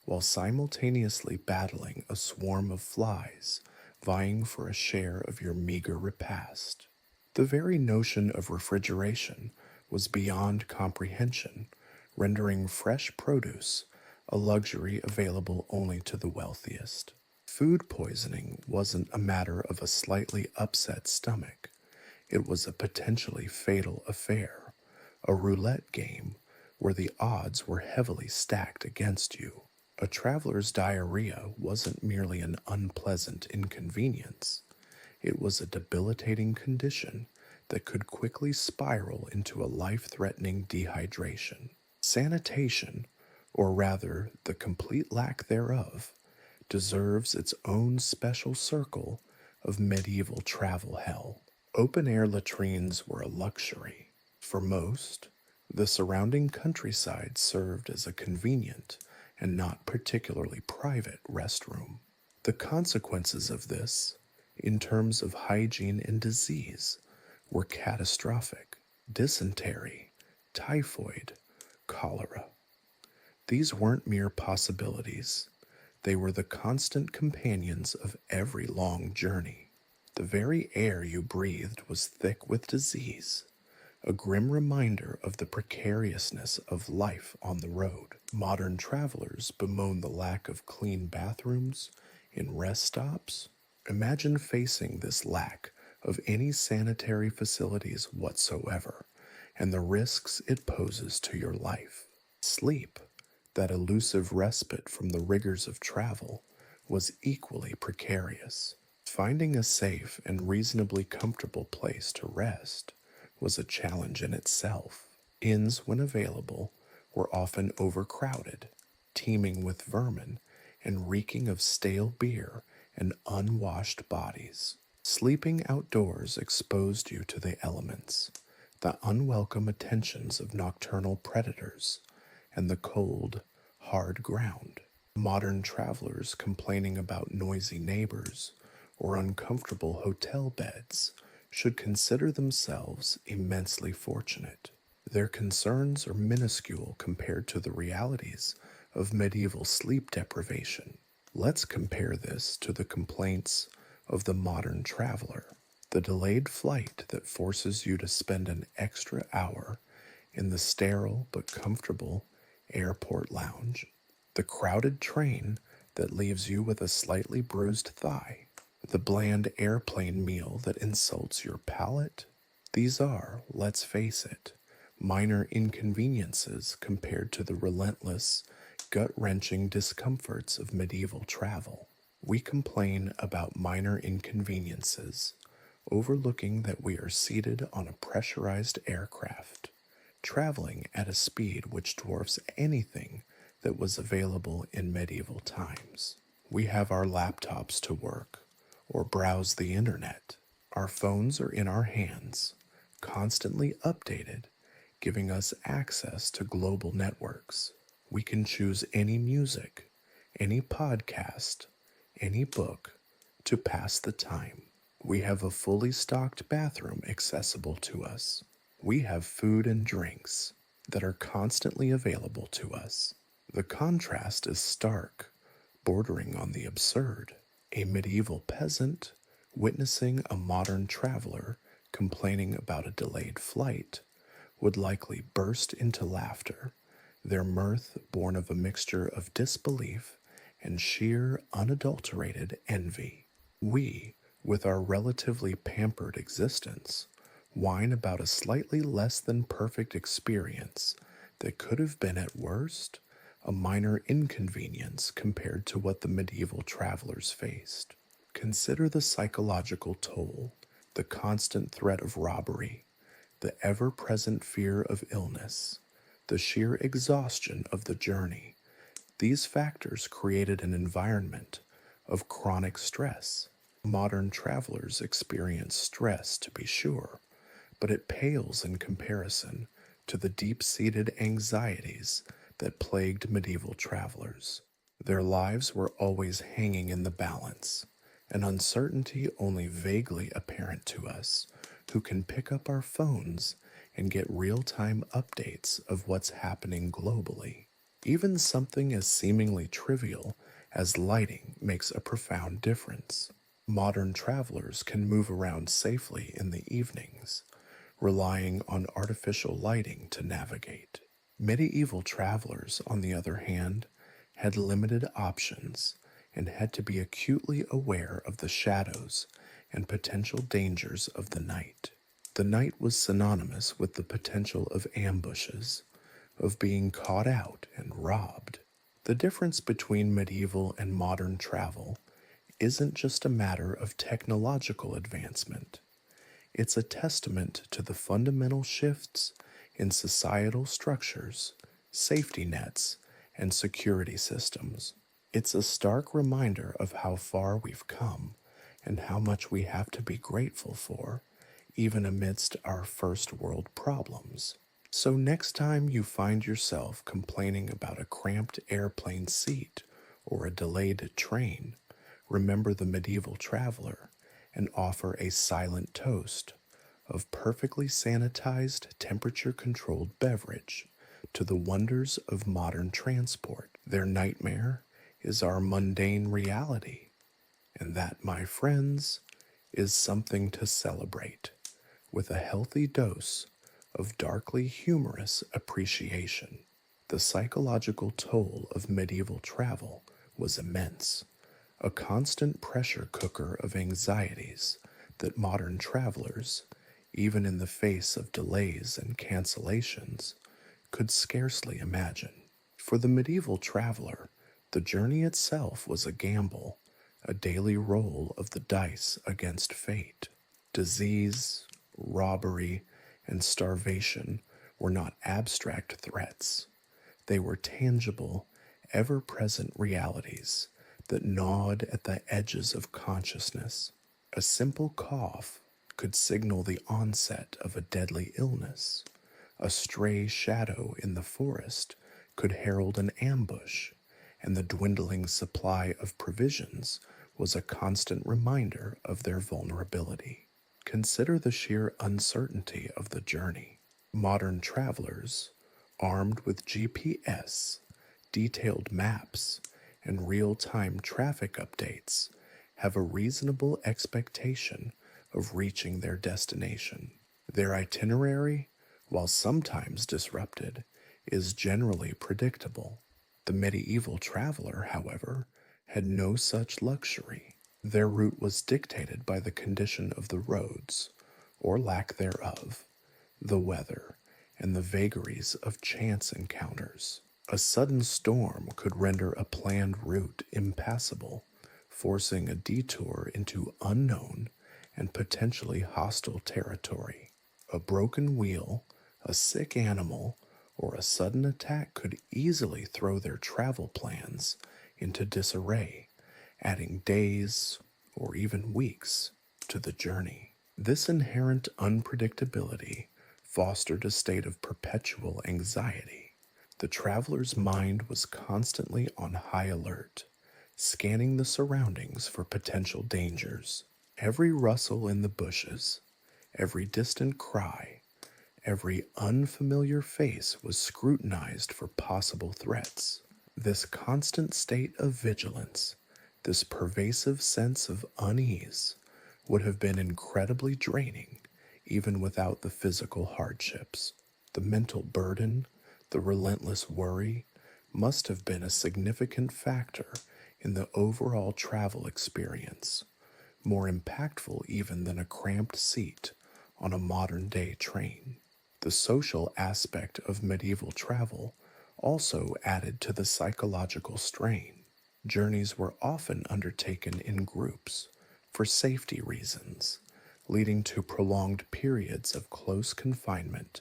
while simultaneously battling a swarm of flies, vying for a share of your meager repast. The very notion of refrigeration was beyond comprehension, rendering fresh produce a luxury available only to the wealthiest. Food poisoning wasn't a matter of a slightly upset stomach. It was a potentially fatal affair, a roulette game where the odds were heavily stacked against you. A traveler's diarrhea wasn't merely an unpleasant inconvenience. It was a debilitating condition that could quickly spiral into a life-threatening dehydration. Sanitation, or rather the complete lack thereof, deserves its own special circle of medieval travel hell. Open-air latrines were a luxury. For most, the surrounding countryside served as a convenient and not particularly private restroom. The consequences of this, in terms of hygiene and disease, were catastrophic. Dysentery, typhoid, cholera. These weren't mere possibilities. They were the constant companions of every long journey. The very air you breathed was thick with disease, a grim reminder of the precariousness of life on the road. Modern travelers bemoan the lack of clean bathrooms in rest stops. Imagine facing this lack of any sanitary facilities whatsoever, and the risks it poses to your life. Sleep, that elusive respite from the rigors of travel, was equally precarious. Finding a safe and reasonably comfortable place to rest was a challenge in itself. Inns, when available, were often overcrowded, teeming with vermin and reeking of stale beer and unwashed bodies. Sleeping outdoors exposed you to the elements, the unwelcome attentions of nocturnal predators, and the cold, hard ground. Modern travelers complaining about noisy neighbors or uncomfortable hotel beds should consider themselves immensely fortunate. Their concerns are minuscule compared to the realities of medieval sleep deprivation. Let's compare this to the complaints of the modern traveler, the delayed flight that forces you to spend an extra hour in the sterile but comfortable airport lounge, the crowded train that leaves you with a slightly bruised thigh, the bland airplane meal that insults your palate. These are, let's face it, minor inconveniences compared to the relentless, gut-wrenching discomforts of medieval travel. We complain about minor inconveniences, overlooking that we are seated on a pressurized aircraft, traveling at a speed which dwarfs anything that was available in medieval times. We have our laptops to work or browse the internet. Our phones are in our hands, constantly updated, giving us access to global networks. We can choose any music, any podcast, any book to pass the time. We have a fully stocked bathroom accessible to us. We have food and drinks that are constantly available to us. The contrast is stark, bordering on the absurd. A medieval peasant witnessing a modern traveler complaining about a delayed flight would likely burst into laughter, their mirth born of a mixture of disbelief and sheer unadulterated envy. We, with our relatively pampered existence, whine about a slightly less than perfect experience that could have been at worst a minor inconvenience compared to what the medieval travelers faced. Consider the psychological toll, the constant threat of robbery, the ever-present fear of illness, the sheer exhaustion of the journey. These factors created an environment of chronic stress. Modern travelers experience stress, to be sure, but it pales in comparison to the deep-seated anxieties that plagued medieval travelers. Their lives were always hanging in the balance, an uncertainty only vaguely apparent to us who can pick up our phones and get real-time updates of what's happening globally. Even something as seemingly trivial as lighting makes a profound difference. Modern travelers can move around safely in the evenings, relying on artificial lighting to navigate. Medieval travelers, on the other hand, had limited options and had to be acutely aware of the shadows and potential dangers of the night. The night was synonymous with the potential of ambushes, of being caught out and robbed. The difference between medieval and modern travel isn't just a matter of technological advancement. It's a testament to the fundamental shifts in societal structures, safety nets, and security systems. It's a stark reminder of how far we've come and how much we have to be grateful for, even amidst our first world problems. So next time you find yourself complaining about a cramped airplane seat or a delayed train, remember the medieval traveler and offer a silent toast of perfectly sanitized, temperature-controlled beverage to the wonders of modern transport. Their nightmare is our mundane reality, and that, my friends, is something to celebrate with a healthy dose of darkly humorous appreciation. The psychological toll of medieval travel was immense, a constant pressure cooker of anxieties that modern travelers, even in the face of delays and cancellations, could scarcely imagine. For the medieval traveler, the journey itself was a gamble, a daily roll of the dice against fate. Disease, robbery, and starvation were not abstract threats. They were tangible, ever-present realities that gnawed at the edges of consciousness. A simple cough could signal the onset of a deadly illness. A stray shadow in the forest could herald an ambush, and the dwindling supply of provisions was a constant reminder of their vulnerability. Consider the sheer uncertainty of the journey. Modern travelers, armed with GPS, detailed maps, and real-time traffic updates, have a reasonable expectation of reaching their destination. Their itinerary, while sometimes disrupted, is generally predictable. The medieval traveler, however, had no such luxury. Their route was dictated by the condition of the roads, or lack thereof, the weather, and the vagaries of chance encounters. A sudden storm could render a planned route impassable, forcing a detour into unknown and potentially hostile territory. A broken wheel, a sick animal, or a sudden attack could easily throw their travel plans into disarray, adding days or even weeks to the journey. This inherent unpredictability fostered a state of perpetual anxiety. The traveler's mind was constantly on high alert, scanning the surroundings for potential dangers. Every rustle in the bushes, every distant cry, every unfamiliar face was scrutinized for possible threats. This constant state of vigilance, this pervasive sense of unease, would have been incredibly draining even without the physical hardships. The mental burden, the relentless worry, must have been a significant factor in the overall travel experience, more impactful even than a cramped seat on a modern-day train. The social aspect of medieval travel also added to the psychological strain. Journeys were often undertaken in groups for safety reasons, leading to prolonged periods of close confinement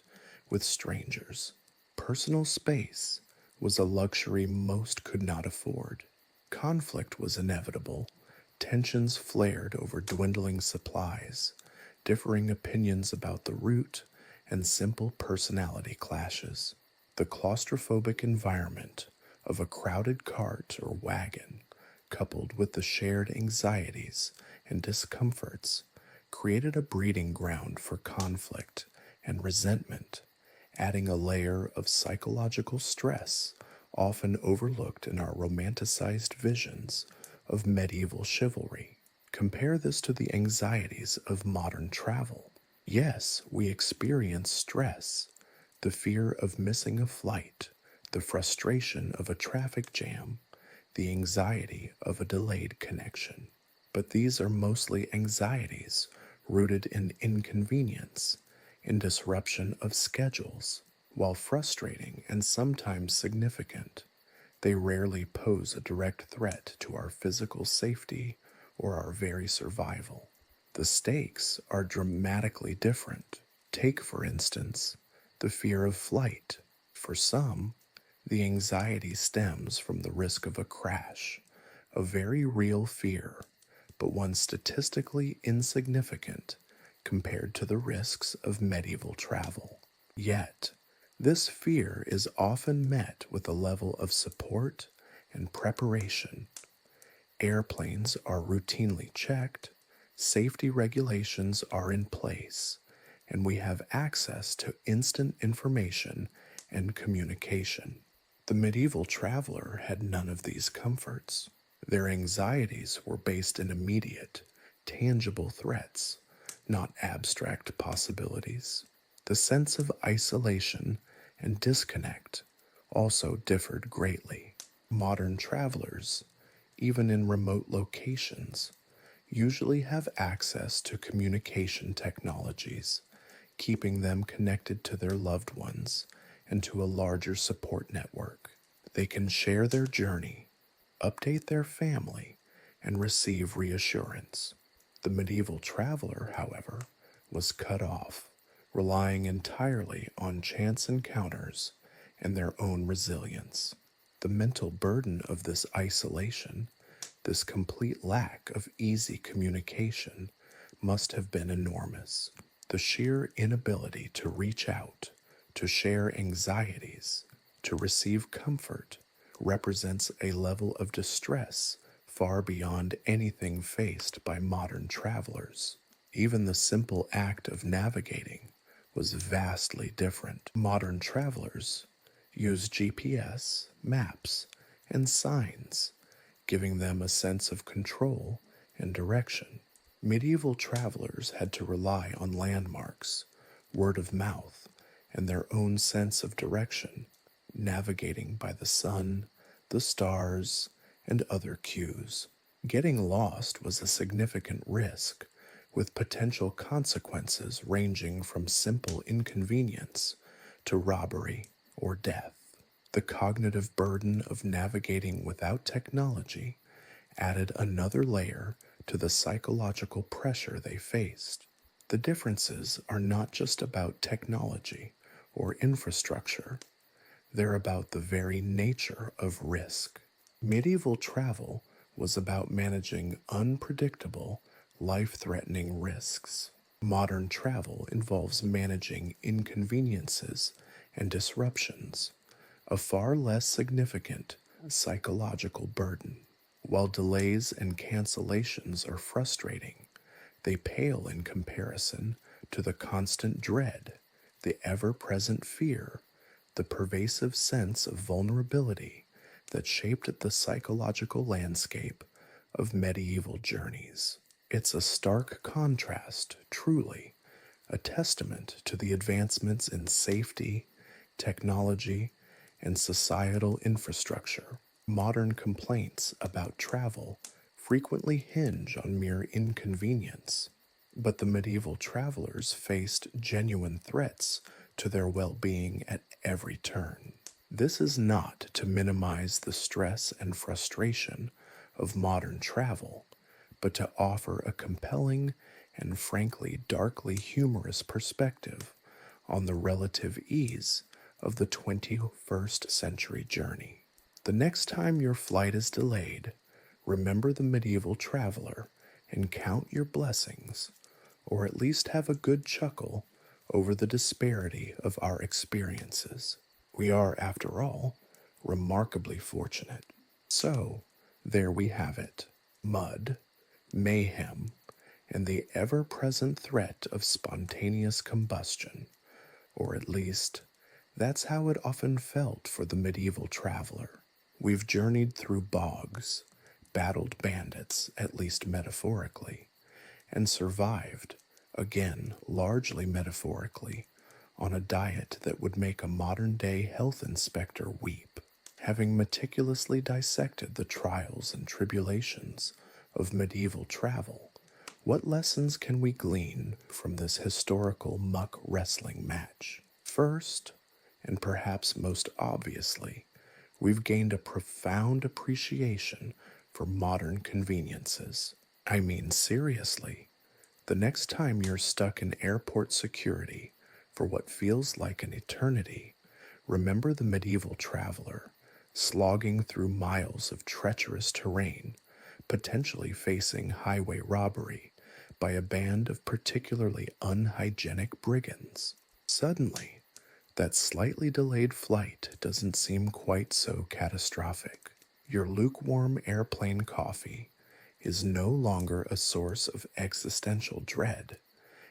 with strangers. Personal space was a luxury most could not afford. Conflict was inevitable. Tensions flared over dwindling supplies, differing opinions about the route, and simple personality clashes. The claustrophobic environment of a crowded cart or wagon, coupled with the shared anxieties and discomforts, created a breeding ground for conflict and resentment, adding a layer of psychological stress often overlooked in our romanticized visions of medieval chivalry. Compare this to the anxieties of modern travel. Yes, we experience stress, the fear of missing a flight, the frustration of a traffic jam, the anxiety of a delayed connection. But these are mostly anxieties rooted in inconvenience, in disruption of schedules. While frustrating and sometimes significant, they rarely pose a direct threat to our physical safety or our very survival. The stakes are dramatically different. Take, for instance, the fear of flight. For some, the anxiety stems from the risk of a crash, a very real fear, but one statistically insignificant compared to the risks of medieval travel. Yet, this fear is often met with a level of support and preparation. Airplanes are routinely checked, safety regulations are in place, and we have access to instant information and communication. The medieval traveler had none of these comforts. Their anxieties were based in immediate, tangible threats, not abstract possibilities. The sense of isolation and disconnect also differed greatly. Modern travelers, even in remote locations, usually have access to communication technologies, keeping them connected to their loved ones and to a larger support network. They can share their journey, update their family, and receive reassurance. The medieval traveler, however, was cut off, relying entirely on chance encounters and their own resilience. The mental burden of this isolation, this complete lack of easy communication, must have been enormous. The sheer inability to reach out, to share anxieties, to receive comfort, represents a level of distress far beyond anything faced by modern travelers. Even the simple act of navigating was vastly different. Modern travelers use GPS, maps, and signs, giving them a sense of control and direction. Medieval travelers had to rely on landmarks, word of mouth, and their own sense of direction, navigating by the sun, the stars, and other cues. Getting lost was a significant risk, with potential consequences ranging from simple inconvenience to robbery or death. The cognitive burden of navigating without technology added another layer to the psychological pressure they faced. The differences are not just about technology or infrastructure, they're about the very nature of risk. Medieval travel was about managing unpredictable, life-threatening risks. Modern travel involves managing inconveniences and disruptions, a far less significant psychological burden. While delays and cancellations are frustrating, they pale in comparison to the constant dread, the ever-present fear, the pervasive sense of vulnerability that shaped the psychological landscape of medieval journeys. It's a stark contrast, truly, a testament to the advancements in safety, technology, and societal infrastructure. Modern complaints about travel frequently hinge on mere inconvenience, but the medieval travelers faced genuine threats to their well-being at every turn. This is not to minimize the stress and frustration of modern travel, but to offer a compelling and frankly darkly humorous perspective on the relative ease of the 21st century journey. The next time your flight is delayed, remember the medieval traveler and count your blessings, or at least have a good chuckle over the disparity of our experiences. We are, after all, remarkably fortunate. So, there we have it: mud, mayhem, and the ever-present threat of spontaneous combustion, or at least, that's how it often felt for the medieval traveler. We've journeyed through bogs, battled bandits, at least metaphorically, and survived, again largely metaphorically, on a diet that would make a modern-day health inspector weep. Having meticulously dissected the trials and tribulations of medieval travel, what lessons can we glean from this historical muck wrestling match? First, and perhaps most obviously, we've gained a profound appreciation for modern conveniences. I mean, seriously, the next time you're stuck in airport security for what feels like an eternity, remember the medieval traveler slogging through miles of treacherous terrain, potentially facing highway robbery by a band of particularly unhygienic brigands. Suddenly, that slightly delayed flight doesn't seem quite so catastrophic. Your lukewarm airplane coffee is no longer a source of existential dread.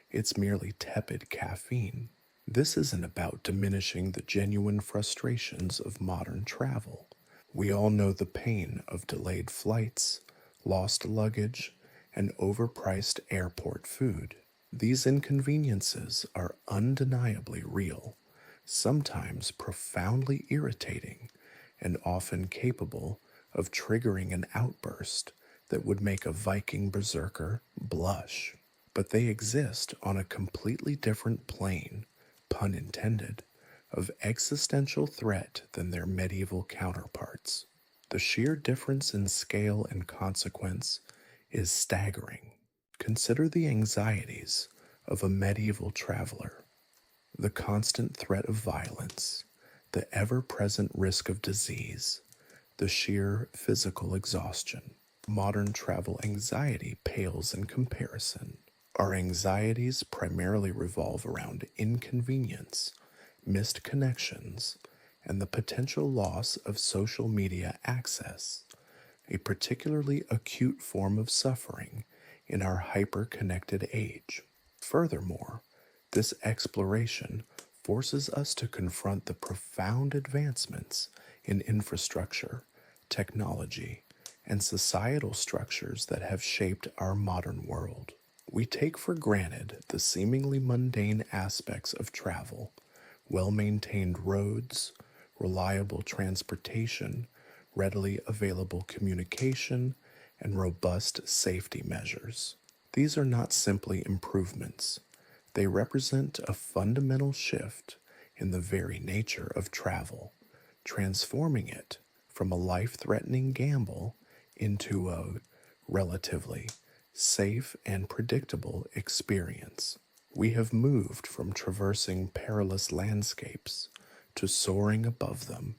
It's merely tepid caffeine. This isn't about diminishing the genuine frustrations of modern travel. We all know the pain of delayed flights, lost luggage, and overpriced airport food. These inconveniences are undeniably real, sometimes profoundly irritating, and often capable of triggering an outburst that would make a Viking berserker blush. But they exist on a completely different plane, pun intended, of existential threat than their medieval counterparts. The sheer difference in scale and consequence is staggering. Consider the anxieties of a medieval traveler, the constant threat of violence, the ever present risk of disease, the sheer physical exhaustion. Modern travel anxiety pales in comparison. Our anxieties primarily revolve around inconvenience, missed connections, and the potential loss of social media access, a particularly acute form of suffering in our hyper-connected age. Furthermore, this exploration forces us to confront the profound advancements in infrastructure, technology, and societal structures that have shaped our modern world. We take for granted the seemingly mundane aspects of travel: well-maintained roads, reliable transportation, readily available communication, and robust safety measures. These are not simply improvements. They represent a fundamental shift in the very nature of travel, transforming it from a life-threatening gamble into a relatively safe and predictable experience. We have moved from traversing perilous landscapes to soaring above them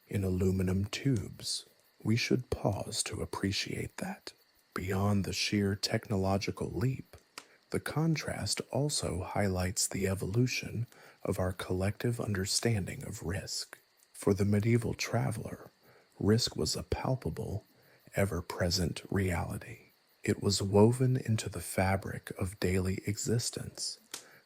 in aluminum tubes. We should pause to appreciate that. Beyond the sheer technological leap, the contrast also highlights the evolution of our collective understanding of risk. For the medieval traveler, risk was a palpable, ever-present reality. It was woven into the fabric of daily existence,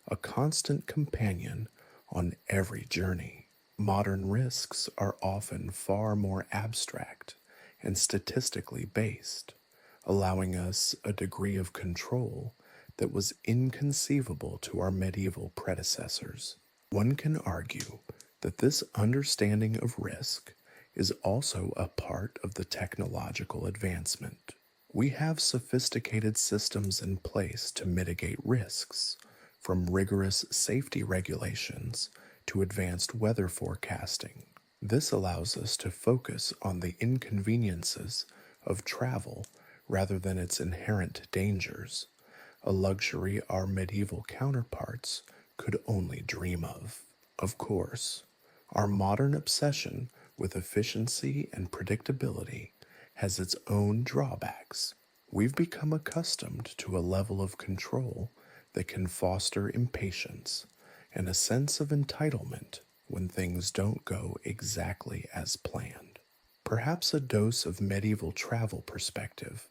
a constant companion on every journey. Modern risks are often far more abstract and statistically based, allowing us a degree of control that was inconceivable to our medieval predecessors. One can argue that this understanding of risk is also a part of the technological advancement. We have sophisticated systems in place to mitigate risks, from rigorous safety regulations to advanced weather forecasting. This allows us to focus on the inconveniences of travel rather than its inherent dangers, a luxury our medieval counterparts could only dream of. Of course, our modern obsession with efficiency and predictability has its own drawbacks. We've become accustomed to a level of control that can foster impatience and a sense of entitlement when things don't go exactly as planned. Perhaps a dose of medieval travel perspective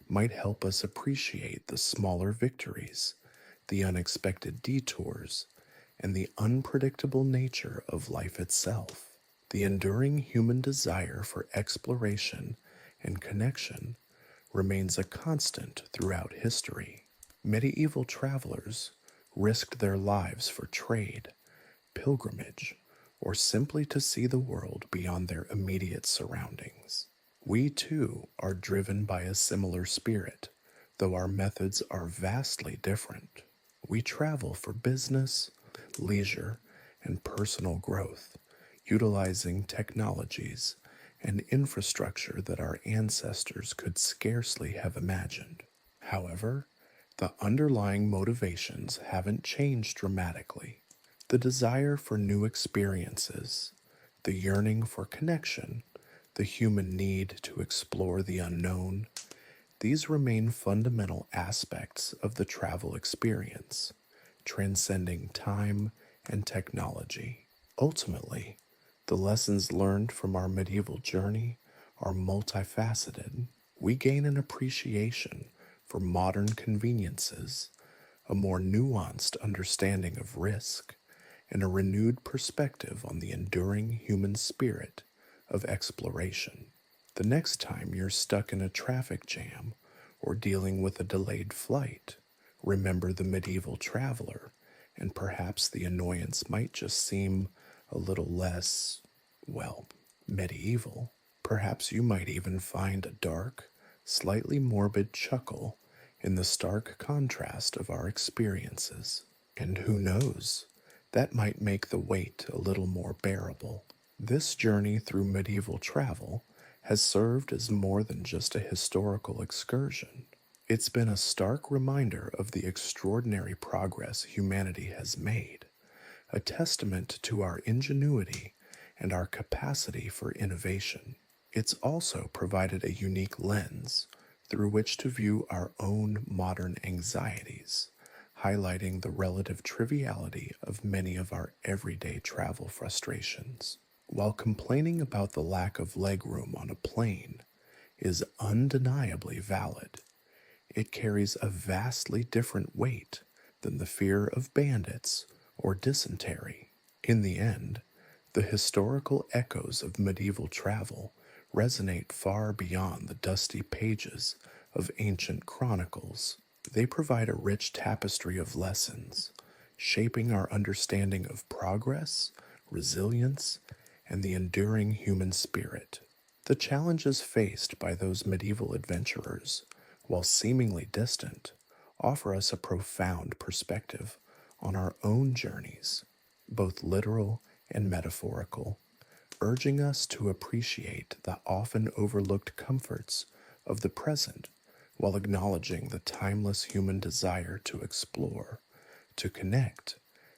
might help us appreciate the smaller victories, the unexpected detours, and the unpredictable nature of life itself. The enduring human desire for exploration and connection remains a constant throughout history. Medieval travelers risked their lives for trade, pilgrimage, or simply to see the world beyond their immediate surroundings. We too are driven by a similar spirit, though our methods are vastly different. We travel for business, leisure, and personal growth, utilizing technologies and infrastructure that our ancestors could scarcely have imagined. However, the underlying motivations haven't changed dramatically. The desire for new experiences, the yearning for connection, the human need to explore the unknown, these remain fundamental aspects of the travel experience, transcending time and technology. Ultimately, the lessons learned from our medieval journey are multifaceted. We gain an appreciation for modern conveniences, a more nuanced understanding of risk, and a renewed perspective on the enduring human spirit of exploration. The next time you're stuck in a traffic jam or dealing with a delayed flight, remember the medieval traveler, and perhaps the annoyance might just seem a little less, well, medieval. Perhaps you might even find a dark, slightly morbid chuckle in the stark contrast of our experiences. And who knows, that might make the wait a little more bearable. This journey through medieval travel has served as more than just a historical excursion. It's been a stark reminder of the extraordinary progress humanity has made, a testament to our ingenuity and our capacity for innovation. It's also provided a unique lens through which to view our own modern anxieties, highlighting the relative triviality of many of our everyday travel frustrations. While complaining about the lack of legroom on a plane is undeniably valid, it carries a vastly different weight than the fear of bandits or dysentery. In the end, the historical echoes of medieval travel resonate far beyond the dusty pages of ancient chronicles. They provide a rich tapestry of lessons, shaping our understanding of progress, resilience, and the enduring human spirit. The challenges faced by those medieval adventurers, while seemingly distant, offer us a profound perspective on our own journeys, both literal and metaphorical, urging us to appreciate the often overlooked comforts of the present while acknowledging the timeless human desire to explore, to connect,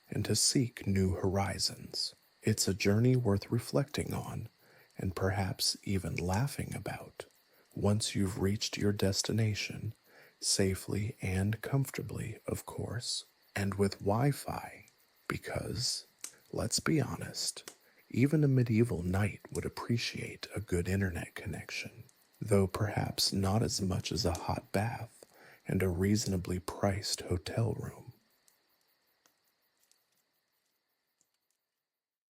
and to seek new horizons. It's a journey worth reflecting on and perhaps even laughing about once you've reached your destination, safely and comfortably, of course, and with Wi-Fi, because, let's be honest, even a medieval knight would appreciate a good internet connection, though perhaps not as much as a hot bath and a reasonably priced hotel room.